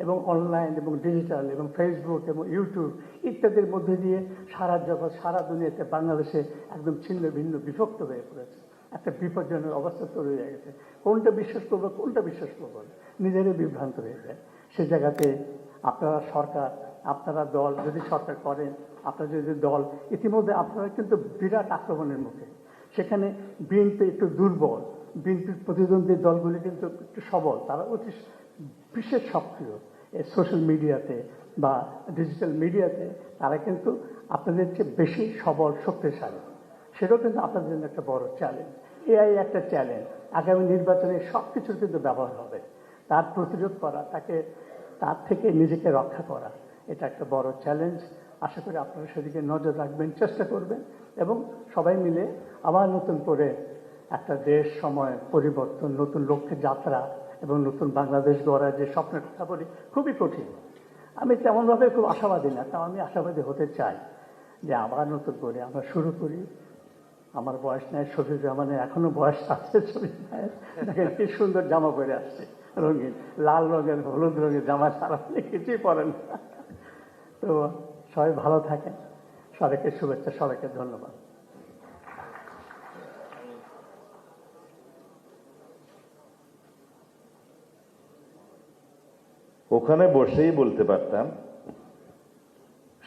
এবং অনলাইন এবং ডিজিটাল এবং ফেসবুক এবং ইউটিউব ইত্যাদির মধ্যে দিয়ে সারা জগৎ, সারা দুনিয়াতে বাংলাদেশে একদম ছিন্ন ভিন্ন বিভক্ত হয়ে পড়েছে। একটা বিপজ্জনক অবস্থা তৈরি হয়ে গেছে। কোনটা বিশ্বাস করবো, কোনটা বিশ্বাস করবো না, নিজেরাই বিভ্রান্ত হয়ে যায়। সে জায়গাতে আপনারা সরকার, আপনারা দল যদি সরকার করেন, আপনারা যদি দল, ইতিমধ্যে আপনারা কিন্তু বিরাট আক্রমণের মুখে। সেখানে বিএনপি একটু দুর্বল, বিএনপির প্রতিদ্বন্দ্বী দলগুলি কিন্তু একটু সবল, তারা অতি বিশেষ সক্রিয় এই সোশ্যাল মিডিয়াতে বা ডিজিটাল মিডিয়াতে, তারা কিন্তু আপনাদের চেয়ে বেশি সবল, শক্তিশালী। সেটাও কিন্তু আপনাদের জন্য একটা বড় চ্যালেঞ্জ। এআই একটা চ্যালেঞ্জ। আগামী নির্বাচনে সব কিছুর কিন্তু ব্যবহার হবে। তার প্রতিরোধ করা, তার থেকে নিজেকে রক্ষা করা, এটা একটা বড় চ্যালেঞ্জ। আশা করি আপনারা সেদিকে নজর রাখবেন, চেষ্টা করবেন, এবং সবাই মিলে আবার নতুন করে একটা দেশ, সময় পরিবর্তন, নতুন লক্ষ্যে যাত্রা এবং নতুন বাংলাদেশ গড়ার যে স্বপ্নের কথা বলি, খুবই কঠিন। আমি তেমনভাবে খুব আশাবাদী না, তাও আমি আশাবাদী হতে চাই যে আবার নতুন করে আমরা শুরু করি। আমার বয়স নাই, শফিক রহমানের এখনো বয়স আছে। শফিক ভাইয়ের দেখেন কি সুন্দর জামা পরে আসছে, রঙিন লাল রঙের, হলুদ রঙের জামা, সারা কিছুই পরেন। তো সবাই ভালো থাকেন, সবাইকে শুভেচ্ছা, সবাইকে ধন্যবাদ। ওখানে বসেই বলতে পারতাম,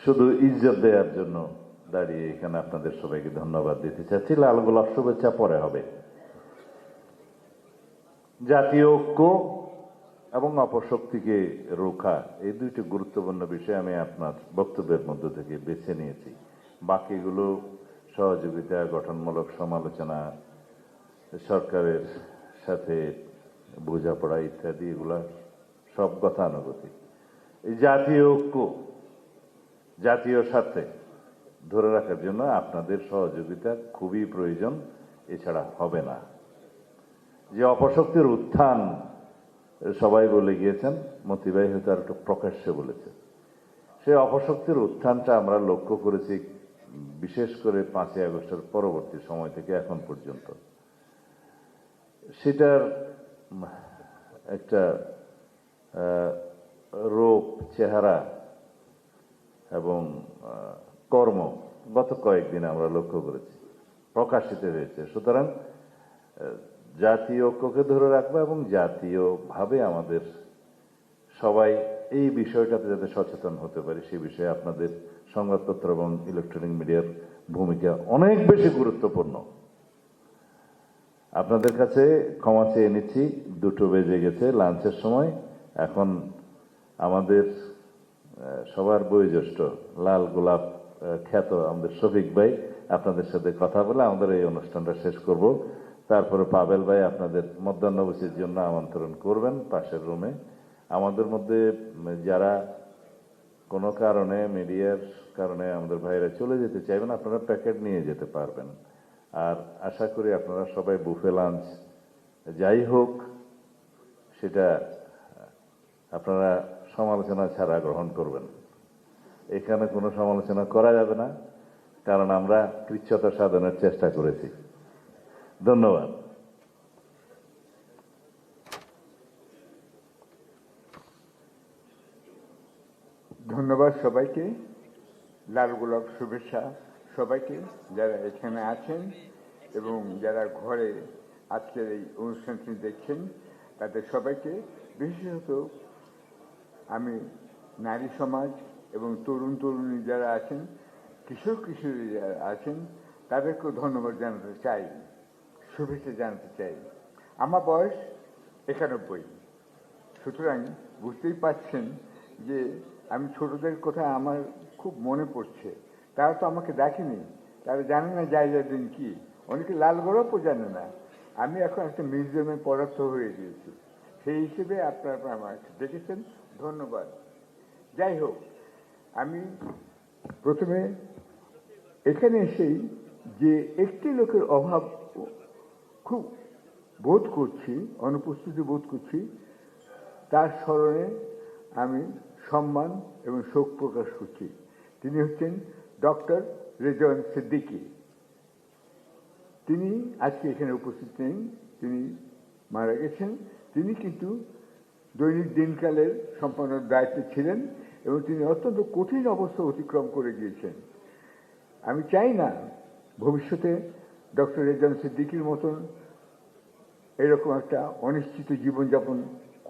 শুধু ইজ্জত দেওয়ার জন্য দাঁড়িয়ে এখানে আপনাদের সবাইকে ধন্যবাদ দিতে চাচ্ছি। লাল গোলাপ শুভেচ্ছা পরে হবে। জাতীয় ঐক্য এবং অপশক্তিকে রোখা, এই দুইটি গুরুত্বপূর্ণ বিষয় আমি আপনার বক্তব্যের মধ্য থেকে বেছে নিয়েছি। বাকিগুলো সহযোগিতা, গঠনমূলক সমালোচনা, সরকারের সাথে বোঝাপড়া ইত্যাদি, এগুলা সব গতানুগতিক। এই জাতীয় ঐক্য, জাতীয় স্বার্থে ধরে রাখার জন্য আপনাদের সহযোগিতা খুবই প্রয়োজন, এছাড়া হবে না। যে অপশক্তির উত্থান সবাই বলে গিয়েছেন, মতি ভাই হয়তো আর একটু প্রকাশ্যে বলেছেন, সেই অপশক্তির উত্থানটা আমরা লক্ষ্য করেছি বিশেষ করে 5ই আগস্টের পরবর্তী সময় থেকে এখন পর্যন্ত। সেটার একটা রূপ, চেহারা এবং কর্ম গত কয়েকদিন আমরা লক্ষ্য করেছি, প্রকাশিত হয়েছে। সুতরাং জাতীয় ঐক্যকে ধরে রাখবো এবং জাতীয়ভাবে আমাদের সবাই এই বিষয়টাতে যাতে সচেতন হতে পারি, সে বিষয়ে আপনাদের সংবাদপত্র এবং ইলেকট্রনিক মিডিয়ার ভূমিকা অনেক বেশি গুরুত্বপূর্ণ। আপনাদের কাছে ক্ষমা চেয়ে নিচ্ছি, 2টো বেজে গেছে, লাঞ্চের সময়। এখন আমাদের সবার বয়োজ্যেষ্ঠ লাল গোলাপ খ্যাত আমাদের শফিক ভাই আপনাদের সাথে কথা বলে আমাদের এই অনুষ্ঠানটা শেষ করব। তারপরে পাবেল ভাই আপনাদের মধ্যাহ্নভোজের জন্য আমন্ত্রণ করবেন পাশের রুমে। আমাদের মধ্যে যারা কোনো কারণে, মিডিয়ার কারণে আমাদের ভাইরা চলে যেতে চাইবেন, আপনারা প্যাকেট নিয়ে যেতে পারবেন। আর আশা করি আপনারা সবাই বুফে লাঞ্চ যাই হোক সেটা আপনারা সমালোচনা ছাড়া গ্রহণ করবেন। এখানে কোনো সমালোচনা করা যাবে না, কারণ আমরা কৃচ্ছতা সাধনের চেষ্টা করেছি। ধন্যবাদ। ধন্যবাদ সবাইকে, লাল গোলাপ শুভেচ্ছা সবাইকে যারা এখানে আছেন এবং যারা ঘরে আজকের এই অনুষ্ঠানটি দেখছেন, তাদের সবাইকে, বিশেষত আমি নারী সমাজ এবং তরুণ তরুণী যারা আছেন, কিশোর কিশোরী যারা আছেন, তাদেরকেও ধন্যবাদ জানাতে চাই, শুভেচ্ছা জানাতে চাই। আমার বয়স 91, সুতরাং বুঝতেই পারছেন যে আমি ছোটদের কথা আমার খুব মনে পড়ছে। তারা তো আমাকে দেখেনি, তারা জানে না জায়জাদিন কি, অনেকে লাল গোলাপও জানে না। আমি এখন একটা মিউজিয়ামে পদার্থ হয়ে গিয়েছি, সেই হিসেবে আপনারা আমাকে দেখেছেন, ধন্যবাদ। যাই হোক, আমি প্রথমে এখানে এসেই যে একটি লোকের অভাব খুব বোধ করছি, অনুপস্থিতি বোধ করছি, তার স্মরণে আমি সম্মান এবং শোক প্রকাশ করছি। তিনি হচ্ছেন ডক্টর রেজওয়ান সিদ্দিকী। তিনি আজকে এখানে উপস্থিত নেই, তিনি মারা গেছেন। তিনি কিন্তু দৈনিক দিনকালের সম্পাদনার দায়িত্বে ছিলেন এবং তিনি অত্যন্ত কঠিন অবস্থা অতিক্রম করে গিয়েছেন। আমি চাই না ভবিষ্যতে ডক্টর রেজওয়ান সিদ্দিকীর মতন এরকম একটা অনিশ্চিত জীবনযাপন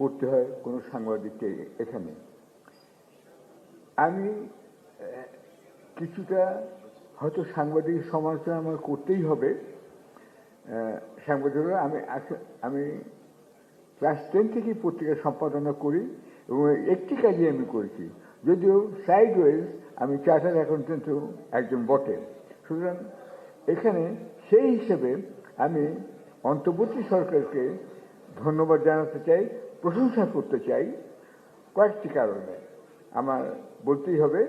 করতে হয় কোনো সাংবাদিককে এখানে। আমি কিছুটা হয়তো সাংবাদিক সমালোচনা আমার করতেই হবে। সাংবাদিকরা আমি ক্লাস 10 থেকেই পত্রিকা সম্পাদনা করি এবং একটি কাজই আমি করেছি, যদিও সাইডওয়েজ আমি চার্টার্ড অ্যাকাউন্টেন্টও একজন বটে। সুতরাং এখানে সেই হিসেবে আমি অন্তর্বর্তী সরকারকে ধন্যবাদ জানাতে চাই, প্রশংসা করতে চাই কয়েকটি কারণে। আমার বলতেই হবে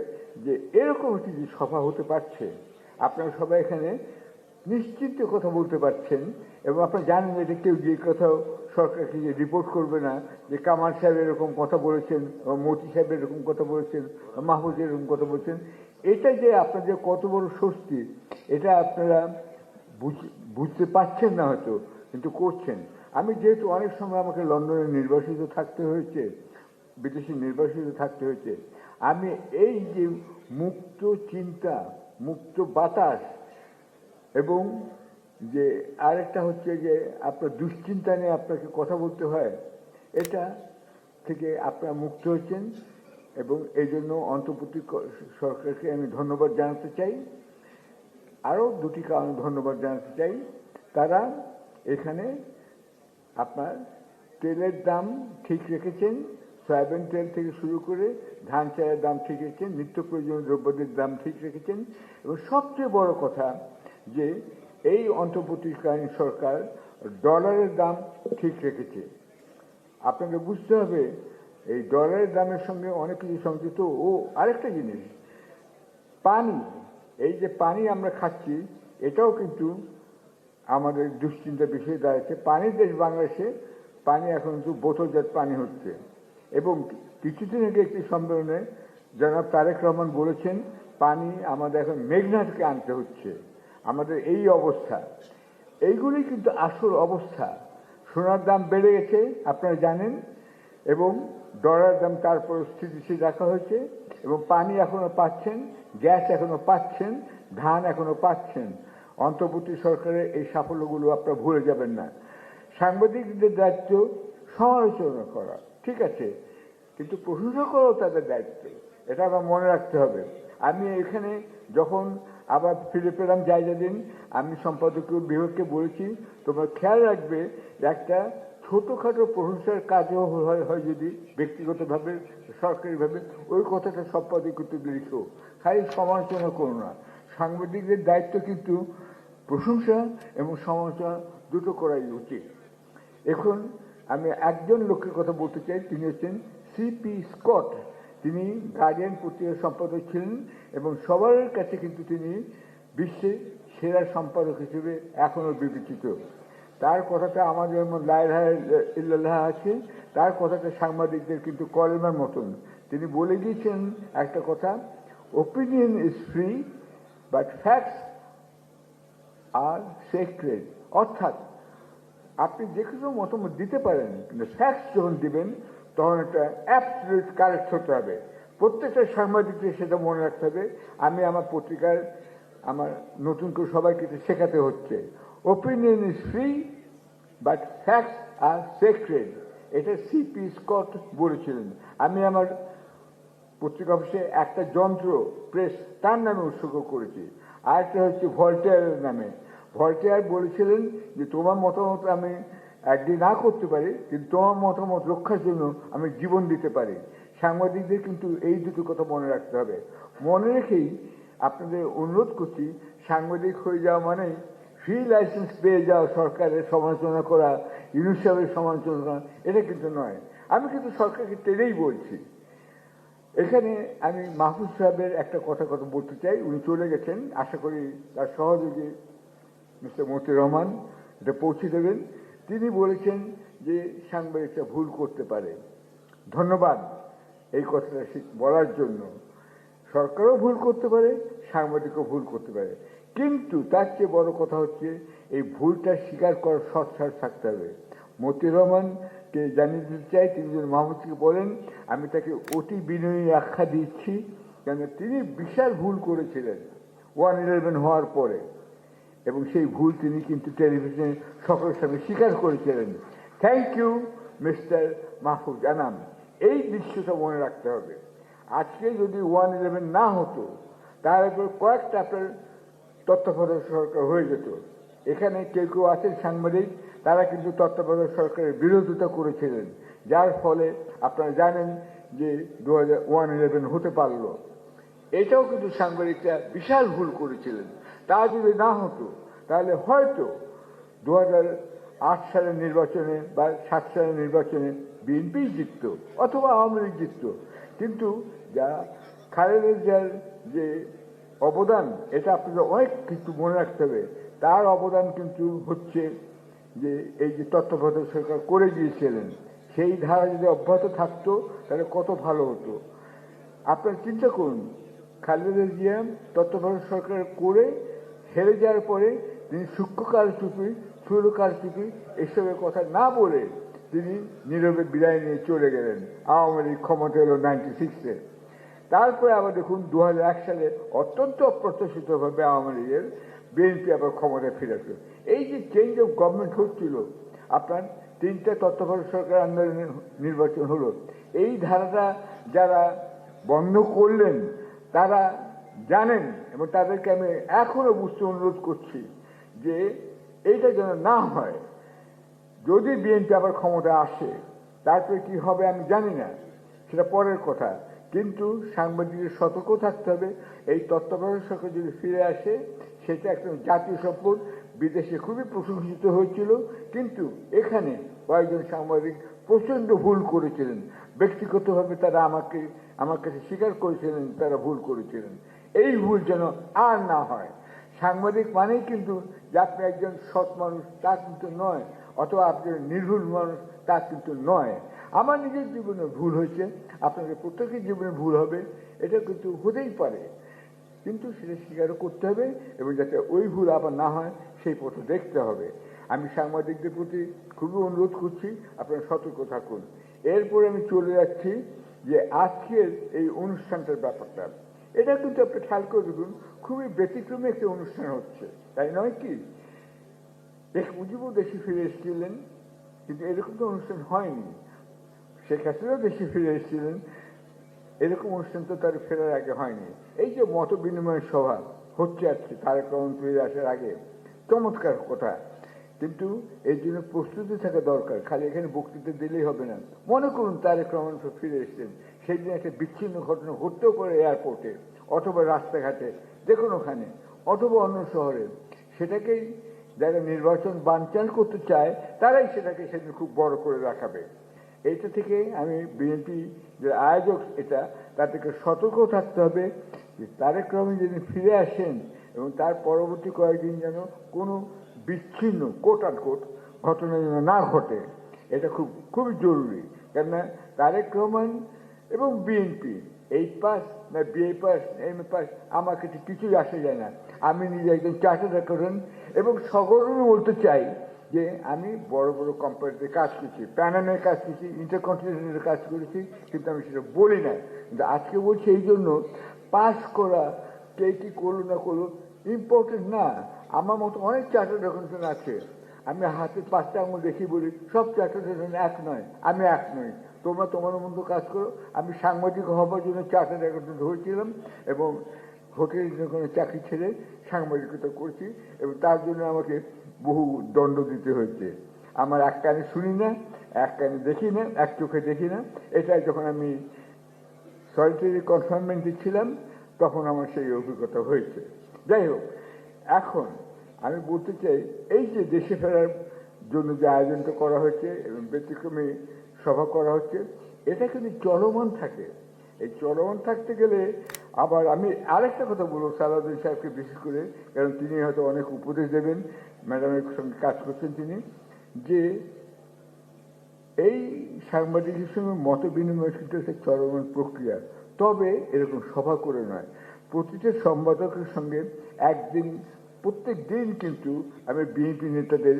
যে এরকম একটি যে সভা হতে পারছে, আপনারা সবাই এখানে নিশ্চিত কথা বলতে পারছেন এবং আপনারা জানেন এটা কেউ যে কোথাও সরকারকে যে রিপোর্ট করবে না যে কামাল সাহেব এরকম কথা বলেছেন, মতি সাহেব এরকম কথা বলেছেন, মাহফুজ এরকম কথা বলছেন। এটা যে আপনাদের কত বড় স্বস্তি, এটা আপনারা বুঝতে পারছেন না হয়তো, কিন্তু করছেন। আমি যেহেতু অনেক সময় আমাকে লন্ডনে নির্বাসিত থাকতে হয়েছে, বিদেশে নির্বাসিত থাকতে হয়েছে, আমি এই যে মুক্ত চিন্তা, মুক্ত বাতাস এবং যে আরেকটা হচ্ছে যে আপনার দুশ্চিন্তা নিয়ে আপনাকে কথা বলতে হয়, এটা থেকে আপনারা মুক্ত হচ্ছেন এবং এই জন্য অন্তর্বর্তী সরকারকে আমি ধন্যবাদ জানাতে চাই। আরও দুটি কারণে ধন্যবাদ জানাতে চাই। তারা এখানে আপনার তেলের দাম ঠিক রেখেছেন, সয়াবিন তেল থেকে শুরু করে ধান চালের দাম ঠিক রেখেছেন, নিত্য প্রয়োজনীয় দ্রব্যদের দাম ঠিক রেখেছেন এবং সবচেয়ে বড় কথা যে এই অন্তর্বর্তীকালীন সরকার ডলারের দাম ঠিক রেখেছে। আপনাকে বুঝতে হবে এই ডলারের দামের সঙ্গে অনেক কিছু সংযুক্ত। ও আরেকটা জিনিস, পানি, এই যে পানি আমরা খাচ্ছি এটাও কিন্তু আমাদের দুশ্চিন্তার বিষয় দাঁড়াচ্ছে। পানির দেশ বাংলাদেশে পানি এখন কিন্তু বোতলজাত পানি হচ্ছে এবং কিছুদিন আগে একটি সম্মেলনে জনাব তারেক রহমান বলেছেন পানি আমাদের এখন মেঘনা থেকে আনতে হচ্ছে। আমাদের এই অবস্থা, এইগুলি কিন্তু আসল অবস্থা। সোনার দাম বেড়ে গেছে আপনারা জানেন এবং ডলার দাম তারপর স্থিতিশীল রাখা হয়েছে এবং পানি এখনো পাচ্ছেন, গ্যাস এখনো পাচ্ছেন, ধান এখনো পাচ্ছেন। অন্তর্বর্তী সরকারের এই সাফল্যগুলো আপনারা ভুলে যাবেন না। সাংবাদিকদের দায়িত্ব সমালোচনা করা, ঠিক আছে, কিন্তু প্রশংসা করাও তাদের দায়িত্ব, এটা আমার মনে রাখতে হবে। আমি এখানে যখন আবার ফিরে পেলাম জায়জাদিন, আমি সম্পাদকীয় বিভাগকে বলেছি তোমরা খেয়াল রাখবে একটা ছোটোখাটো প্রশংসার কাজও হয় যদি ব্যক্তিগতভাবে সরকারিভাবে, ওই কথাটা সম্পাদকীয়তে লিখো, খালি সমালোচনা করো না। সাংবাদিকদের দায়িত্ব কিন্তু প্রশংসা এবং সমালোচনা দুটো করাই উচিত। এখন আমি একজন লোকের কথা বলতে চাই, তিনি হচ্ছেন সিপি স্কট। তিনি গার্ডিয়ান পত্রিকার সম্পাদক ছিলেন এবং সবার কাছে কিন্তু তিনি বিশ্বের সেরা সম্পাদক হিসেবে এখনও বিবেচিত। তার কথাটা আমাদের যেমন লা ইলাহা ইল্লাল্লাহ আছে, তার কথাটা সাংবাদিকদের কিন্তু কলেমার মতন। তিনি বলে গিয়েছেন একটা কথা, Opinion is free, but facts are sacred. অর্থাৎ আপনি যে কোনো মতামত দিতে পারেন, কিন্তু ফ্যাক্টস যখন দিবেন তখন একটা অ্যাবসলিউট কারেক্ট হতে হবে। প্রত্যেকটা সাংবাদিককে সেটা মনে রাখতে হবে। আমি আমার পত্রিকার আমার নতুন করে সবাইকে শেখাতে হচ্ছে, opinion is free but facts are sacred. এটা সিপি স্কট বলেছিলেন। আমি আমার পত্রিকা অফিসে একটা যন্ত্র প্রেস তার নামে উৎসর্গ করেছি। আরেকটা হচ্ছে ভল্টেয়ারের নামে। ভল্টেয়ার বলেছিলেন যে তোমার মতামত আমি একদিন না করতে পারি, কিন্তু তোমার মতামত রক্ষার জন্য আমি জীবন দিতে পারি। সাংবাদিকদের কিন্তু এই দুটো কথা মনে রাখতে হবে। মনে রেখেই আপনাদের অনুরোধ করছি, সাংবাদিক হয়ে যাওয়া মানে ফ্রি লাইসেন্স পেয়ে যাওয়া, সরকারের সমালোচনা করা, ইউনুস সাহেবের সমালোচনা করা, এটা কিন্তু নয়। আমি কিন্তু সরকারকে টেনেই বলছি। এখানে আমি মাহফুজ সাহেবের একটা কথা বলতে চাই। উনি চলে গেছেন, আশা করি তার সহযোগী মিস্টার মতিউর রহমান এটা পৌঁছে দেবেন। তিনি বলেছেন যে সাংবাদিকরা ভুল করতে পারে। ধন্যবাদ এই কথাটা বলার জন্য। সরকারও ভুল করতে পারে, সাংবাদিকও ভুল করতে পারে, কিন্তু তার চেয়ে বড় কথা হচ্ছে এই ভুলটা স্বীকার করার সৎসাহস থাকতে হবে। মতিউর রহমানকে জানিয়ে দিতে চাই, তিনি যদি মাহমুদকে বলেন, আমি তাকে অতি বিনয়ী আখ্যা দিচ্ছি, কেন তিনি বিশাল ভুল করেছিলেন 1/11 হওয়ার পরে, এবং সেই ভুল তিনি কিন্তু টেলিভিশনে সকলের সামনে স্বীকার করেছিলেন। Thank you mister Mahfuz Anam. এই দৃশ্যটা মনে রাখতে হবে। আজকে যদি 1/11 না হতো, তার উপর কয়েকটা আপনার তত্ত্বাবধায়ক সরকার হয়ে যেত। এখানে কেউ কেউ আছেন সাংবাদিক, তারা কিন্তু তত্ত্বাবধায়ক সরকারের বিরোধিতা করেছিলেন, যার ফলে আপনারা জানেন যে 1/11 হতে পারল। এটাও কিন্তু সাংবাদিকরা বিশাল ভুল করেছিলেন। তা যদি না হতো তাহলে হয়তো 2008 সালের নির্বাচনে বা 7 সালের নির্বাচনে বিএনপি জিতত অথবা আওয়ামী লীগ জিতত। কিন্তু যা খালেদা জিয়ার যে অবদান, এটা আপনাদের অনেক কিছু মনে রাখতে হবে। তার অবদান কিন্তু হচ্ছে যে এই যে তত্ত্বাবধায়ক সরকার করে গিয়েছিলেন, সেই ধারা যদি অব্যাহত থাকতো তাহলে কত ভালো হতো। আপনারা চিন্তা করুন, খালেদা জিয়া তত্ত্বাবধায়ক সরকার করে হেরে যাওয়ার পরে তিনি সূক্ষ্ম কারচুপি, স্থূল কারচুপি এসবের কথা না বলে তিনি নীরবে বিদায় নিয়ে চলে গেলেন। আওয়ামী লীগ ক্ষমতা এলো 96-এ। তারপরে আবার দেখুন 2001 সালে অত্যন্ত অপ্রত্যাশিতভাবে আওয়ামী লীগের বিএনপি আবার ক্ষমতায় ফিরে আসলো। এই যে চেঞ্জ অফ গভর্নমেন্ট হচ্ছিল, আপনার 3টা তত্ত্বাবধায়ক সরকার আন্দোলনে নির্বাচন হলো, এই ধারাটা যারা বন্ধ করলেন তারা জানেন, এবং তাদেরকে আমি এখনো বুঝতে অনুরোধ করছি যে এইটা যেন না হয়। যদি বিএনপি আবার ক্ষমতা আসে, তারপরে কি হবে আমি জানি না, সেটা পরের কথা। কিন্তু সাংবাদিকদের সতর্ক থাকতে হবে। এই তত্ত্বাবধায়ক সরকার যদি ফিরে আসে, সেটা একটা জাতীয় সম্পদ, বিদেশে খুবই প্রশংসিত হয়েছিল, কিন্তু এখানে কয়েকজন সাংবাদিক প্রচণ্ড ভুল করেছিলেন। ব্যক্তিগতভাবে তারা আমার কাছে স্বীকার করেছিলেন তারা ভুল করেছিলেন। এই ভুল যেন আর না হয়। সাংবাদিক মানেই কিন্তু যে আপনি একজন সৎ মানুষ তা কিন্তু নয়, অথবা আপনি নির্ভুল মানুষ তা কিন্তু নয়। আমার নিজের জীবনে ভুল হয়েছে, আপনাদের প্রত্যেকের জীবনে ভুল হবে, এটা কিন্তু হতেই পারে, কিন্তু সেটা স্বীকারও করতে হবে, এবং যাতে ওই ভুল আবার না হয় সেই পথে দেখতে হবে। আমি সাংবাদিকদের প্রতি খুবই অনুরোধ করছি, আপনারা সতর্ক থাকুন। এরপরে আমি চলে যাচ্ছি যে আজকের এই অনুষ্ঠানটার ব্যাপারটা, এটা কিন্তু আপনি খেয়াল করে দেখুন, খুবই ব্যতিক্রমী একটা অনুষ্ঠান হচ্ছে, তাই নয় কি? শেখ মুজিবও দেশে ফিরে এসেছিলেন, কিন্তু এরকম তো অনুষ্ঠান হয়নি। শেখ হাসিনাও দেশে ফিরে এসেছিলেন, এরকম অনুষ্ঠান তো তার ফেরার আগে হয়নি। এই যে মত বিনিময় সভা হচ্ছে আজকে তারেক রহমান ফিরে আসার আগে, চমৎকার কথা, কিন্তু এর জন্য প্রস্তুতি থাকা দরকার। খালি এখানে বক্তৃতা দিলেই হবে না। মনে করুন তারেক রহমান ফিরে এসেছেন, সেই দিন একটা বিচ্ছিন্ন ঘটনা ঘটতেও পারে এয়ারপোর্টে, অথবা রাস্তাঘাটে, যে কোনোখানে, অথবা অন্য শহরে। সেটাকেই যারা নির্বাচন বানচাল করতে চায় তারাই সেটাকে সেদিন খুব বড় করে দেখাবে। এইটা থেকে আমি বিএনপি যে আয়োজক এটা, তাদেরকে সতর্ক থাকতে হবে যে তারেক রহমান যেদিন ফিরে আসেন এবং তার পরবর্তী কয়েকদিন যেন কোনো বিচ্ছিন্ন কোট আনকোট ঘটনা যেন না ঘটে। এটা খুবই জরুরি, কেননা তারেক রহমান এবং বিএনপি এইট পাস না BA pass M A pass আমার কাছে কিছুই আসে যায় না। আমি নিজে একজন চার্টার্ড অ্যাকাউন্টেন্ট এবং সকলকে বলতে চাই যে আমি বড় বড় কোম্পানিতে কাজ করছি, প্যানামের কাজ করছি, ইন্টারকন্টিনেন্টালের কাজ করেছি, কিন্তু আমি সেটা বলি না। কিন্তু আজকে বলছি এই জন্য পাস করা কে কী করলো না করলো ইম্পর্টেন্ট না। আমার মতো অনেক চার্টার্ড অ্যাকাউন্টেন্ট আছে, আমি হাতে 5টা আঙুল দেখি বলি সব চার্টার্ড অ্যাকাউন্টেন্ট এক নয়, আমি এক নই। তোমরা তোমার মতো কাজ করো। আমি সাংবাদিক হবার জন্য চার্টার্ড অ্যাকাউন্টেন্ট হয়েছিলাম এবং হোটেল চাকরি ছেড়ে সাংবাদিকতা করছি এবং তার জন্য আমাকে বহু দণ্ড দিতে হয়েছে। আমার এক কানে শুনি না, এক কানে দেখি না, এক চোখে দেখি না। এটাই যখন আমি সলিটারি কনফাইনমেন্টে ছিলাম তখন আমার সেই অভিজ্ঞতা হয়েছে। যাই হোক, এখন আমি বলতে চাই এই যে দেশে ফেরার জন্য যে আয়োজনটা করা হয়েছে এবং ব্যতিক্রমী সভা করা হচ্ছে, এটা কিন্তু চলমান থাকে। এই চলমান থাকতে গেলে আবার আমি আরেকটা কথা বলবো সালাউদ্দিন সাহেবকে বিশেষ করে, কারণ তিনি হয়তো অনেক উপদেশ দেবেন, ম্যাডামের সঙ্গে কাজ করছেন তিনি, যে এই সাংবাদিকের সঙ্গে মত বিনিময় কিন্তু একটা চলমান প্রক্রিয়া। তবে এরকম সভা করে নয়, প্রতিটা সম্পাদকের সঙ্গে একদিন প্রত্যেক দিন কিন্তু আমি বিএনপি নেতাদের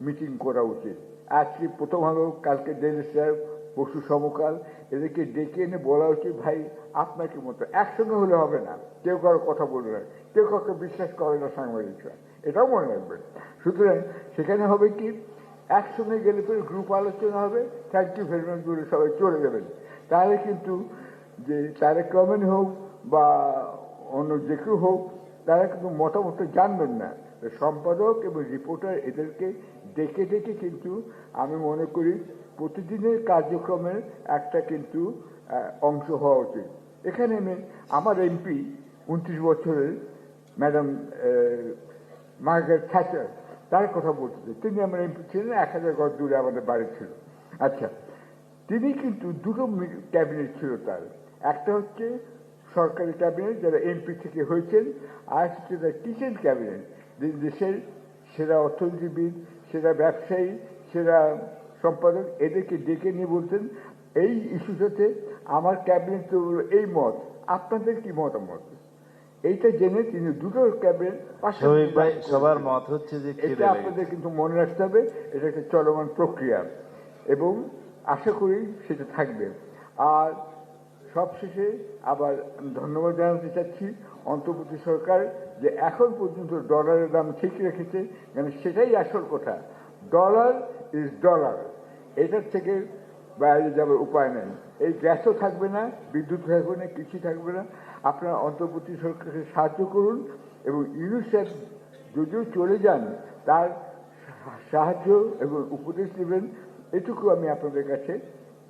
মিটিং করা উচিত। আজকে প্রথম আলো, কালকে ডেইলি স্টার, পরশু সমকাল, এদেরকে ডেকে এনে বলা উচিত ভাই আপনাকে মতো একসঙ্গে হলে হবে না, কেউ কারো কথা বলবে না, কেউ কাউকে বিশ্বাস করে না সাংবাদিকরা, এটাও মনে রাখবেন। সুতরাং সেখানে হবে কি একসঙ্গে গেলে পরে গ্রুপ আলোচনা হবে, থ্যাংক ইউ ভেরি মাচ বলে সবাই চলে যাবেন। তাহলে কিন্তু যে তারেক রহমান হোক বা অন্য যে কেউ হোক তারা কিন্তু মতামত জানবেন না। সম্পাদক এবং রিপোর্টার এদেরকে ডেকে ডেকে কিন্তু আমি মনে করি প্রতিদিনের কার্যক্রমের একটা কিন্তু অংশ হওয়া উচিত। এখানে আমি আমার এমপি 29 বছরের ম্যাডাম মার্গারেট থ্যাচার, তার কথা বলতে, তিনি আমার এমপি ছিলেন, 1000 গজ দূরে আমাদের বাড়ি ছিল। আচ্ছা, তিনি কিন্তু দুটো ক্যাবিনেট ছিল তার, একটা হচ্ছে সরকারি ক্যাবিনেট যারা এমপি থেকে হয়েছেন, আর হচ্ছে তার কিচেন ক্যাবিনেট, দেশের সেরা অর্থনীতিবিদ, সেরা ব্যবসায়ী, সেরা সম্পাদক, এদেরকে ডেকে নিয়ে বলতেন এই ইস্যুটাতে আমার ক্যাবিনেট তো এই মত, আপনাদের কি মতামত? এইটা জেনে তিনি দুটো ক্যাবিনেট সবার মত হচ্ছে যে এটা আপনাদের কিন্তু মনে রাখতে হবে, এটা একটা চলমান প্রক্রিয়া এবং আশা করি সেটা থাকবে। আর সবশেষে আবার ধন্যবাদ জানাতে চাচ্ছি অন্তর্বর্তী সরকার যে এখন পর্যন্ত ডলারের দাম ঠিক রেখেছে, কারণ সেটাই আসল কথা। ডলার ইজ ডলার, এটার থেকে বাইরে যাবার উপায় নেই। এই গ্যাসও থাকবে না, বিদ্যুৎ থাকবে না, কিছু থাকবে না। আপনারা অন্তর্বর্তী সরকারকে সাহায্য করুন এবং ইউনিসেফ যদিও চলে যান তার সাহায্য এবং উপদেশ দেবেন, এটুকু আমি আপনাদের কাছে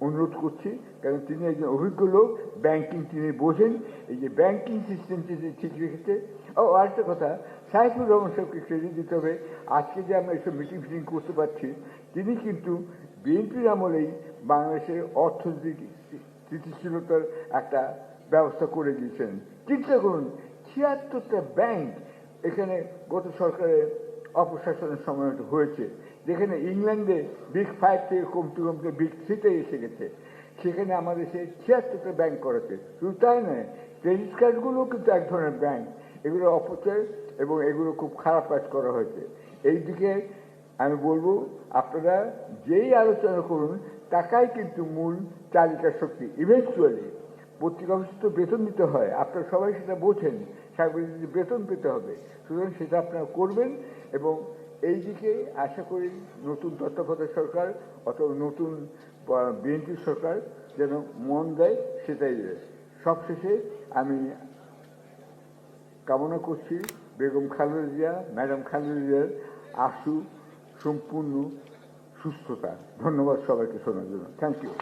অনুরোধ করছি। কারণ তিনি একজন অভিজ্ঞ লোক, ব্যাংকিং তিনি বোঝেন, এই যে ব্যাংকিং সিস্টেম তিনি ঠিক রেখেছে। ও আরেকটা কথা, সাইফুর রহমান সাহেবকে ক্রেডিট দিতে হবে, আজকে যে আমরা এসব মিটিং ফিটিং করতে পারছি, তিনি কিন্তু বিএনপির আমলেই বাংলাদেশের অর্থনৈতিক স্থিতিশীলতার একটা ব্যবস্থা করে দিয়েছেন। চিন্তা করুন, 76টা ব্যাংক এখানে গত সরকারের অপশাসনের সময় হয়েছে, যেখানে ইংল্যান্ডে বিগ 5 থেকে কমতে কমতে বিগ 3-তে এসে গেছে, সেখানে আমাদের সে 76টা ব্যাংক করেছে। শুধু তাই নয়, ক্রেডিট কার্ডগুলো কিন্তু এক ধরনের ব্যাংক, এগুলো অপচয় এবং এগুলো খুব খারাপ কাজ করা হয়েছে। এই দিকে আমি বলবো আপনারা যেই আলোচনা করুন, টাকাই কিন্তু মূল চালিকা শক্তি। ইভেন্চুয়ালি পত্রিকা অফিসে তো বেতন দিতে হয়, আপনারা সবাই সেটা বোঝেন, সাংবাদিকদের বেতন পেতে হবে, সুতরাং সেটা আপনারা করবেন। এবং এই দিকে আশা করি নতুন তত্ত্বাবধায়ক সরকার অথবা নতুন বিএনপি সরকার যেন মন দেয়, সেটাই। সবশেষে আমি কামনা করছি বেগম খালেদা জিয়া, ম্যাডাম খালেদা জিয়ার আশু সম্পূর্ণ সুস্থতা। ধন্যবাদ সবাইকে শোনার জন্য। Thank you.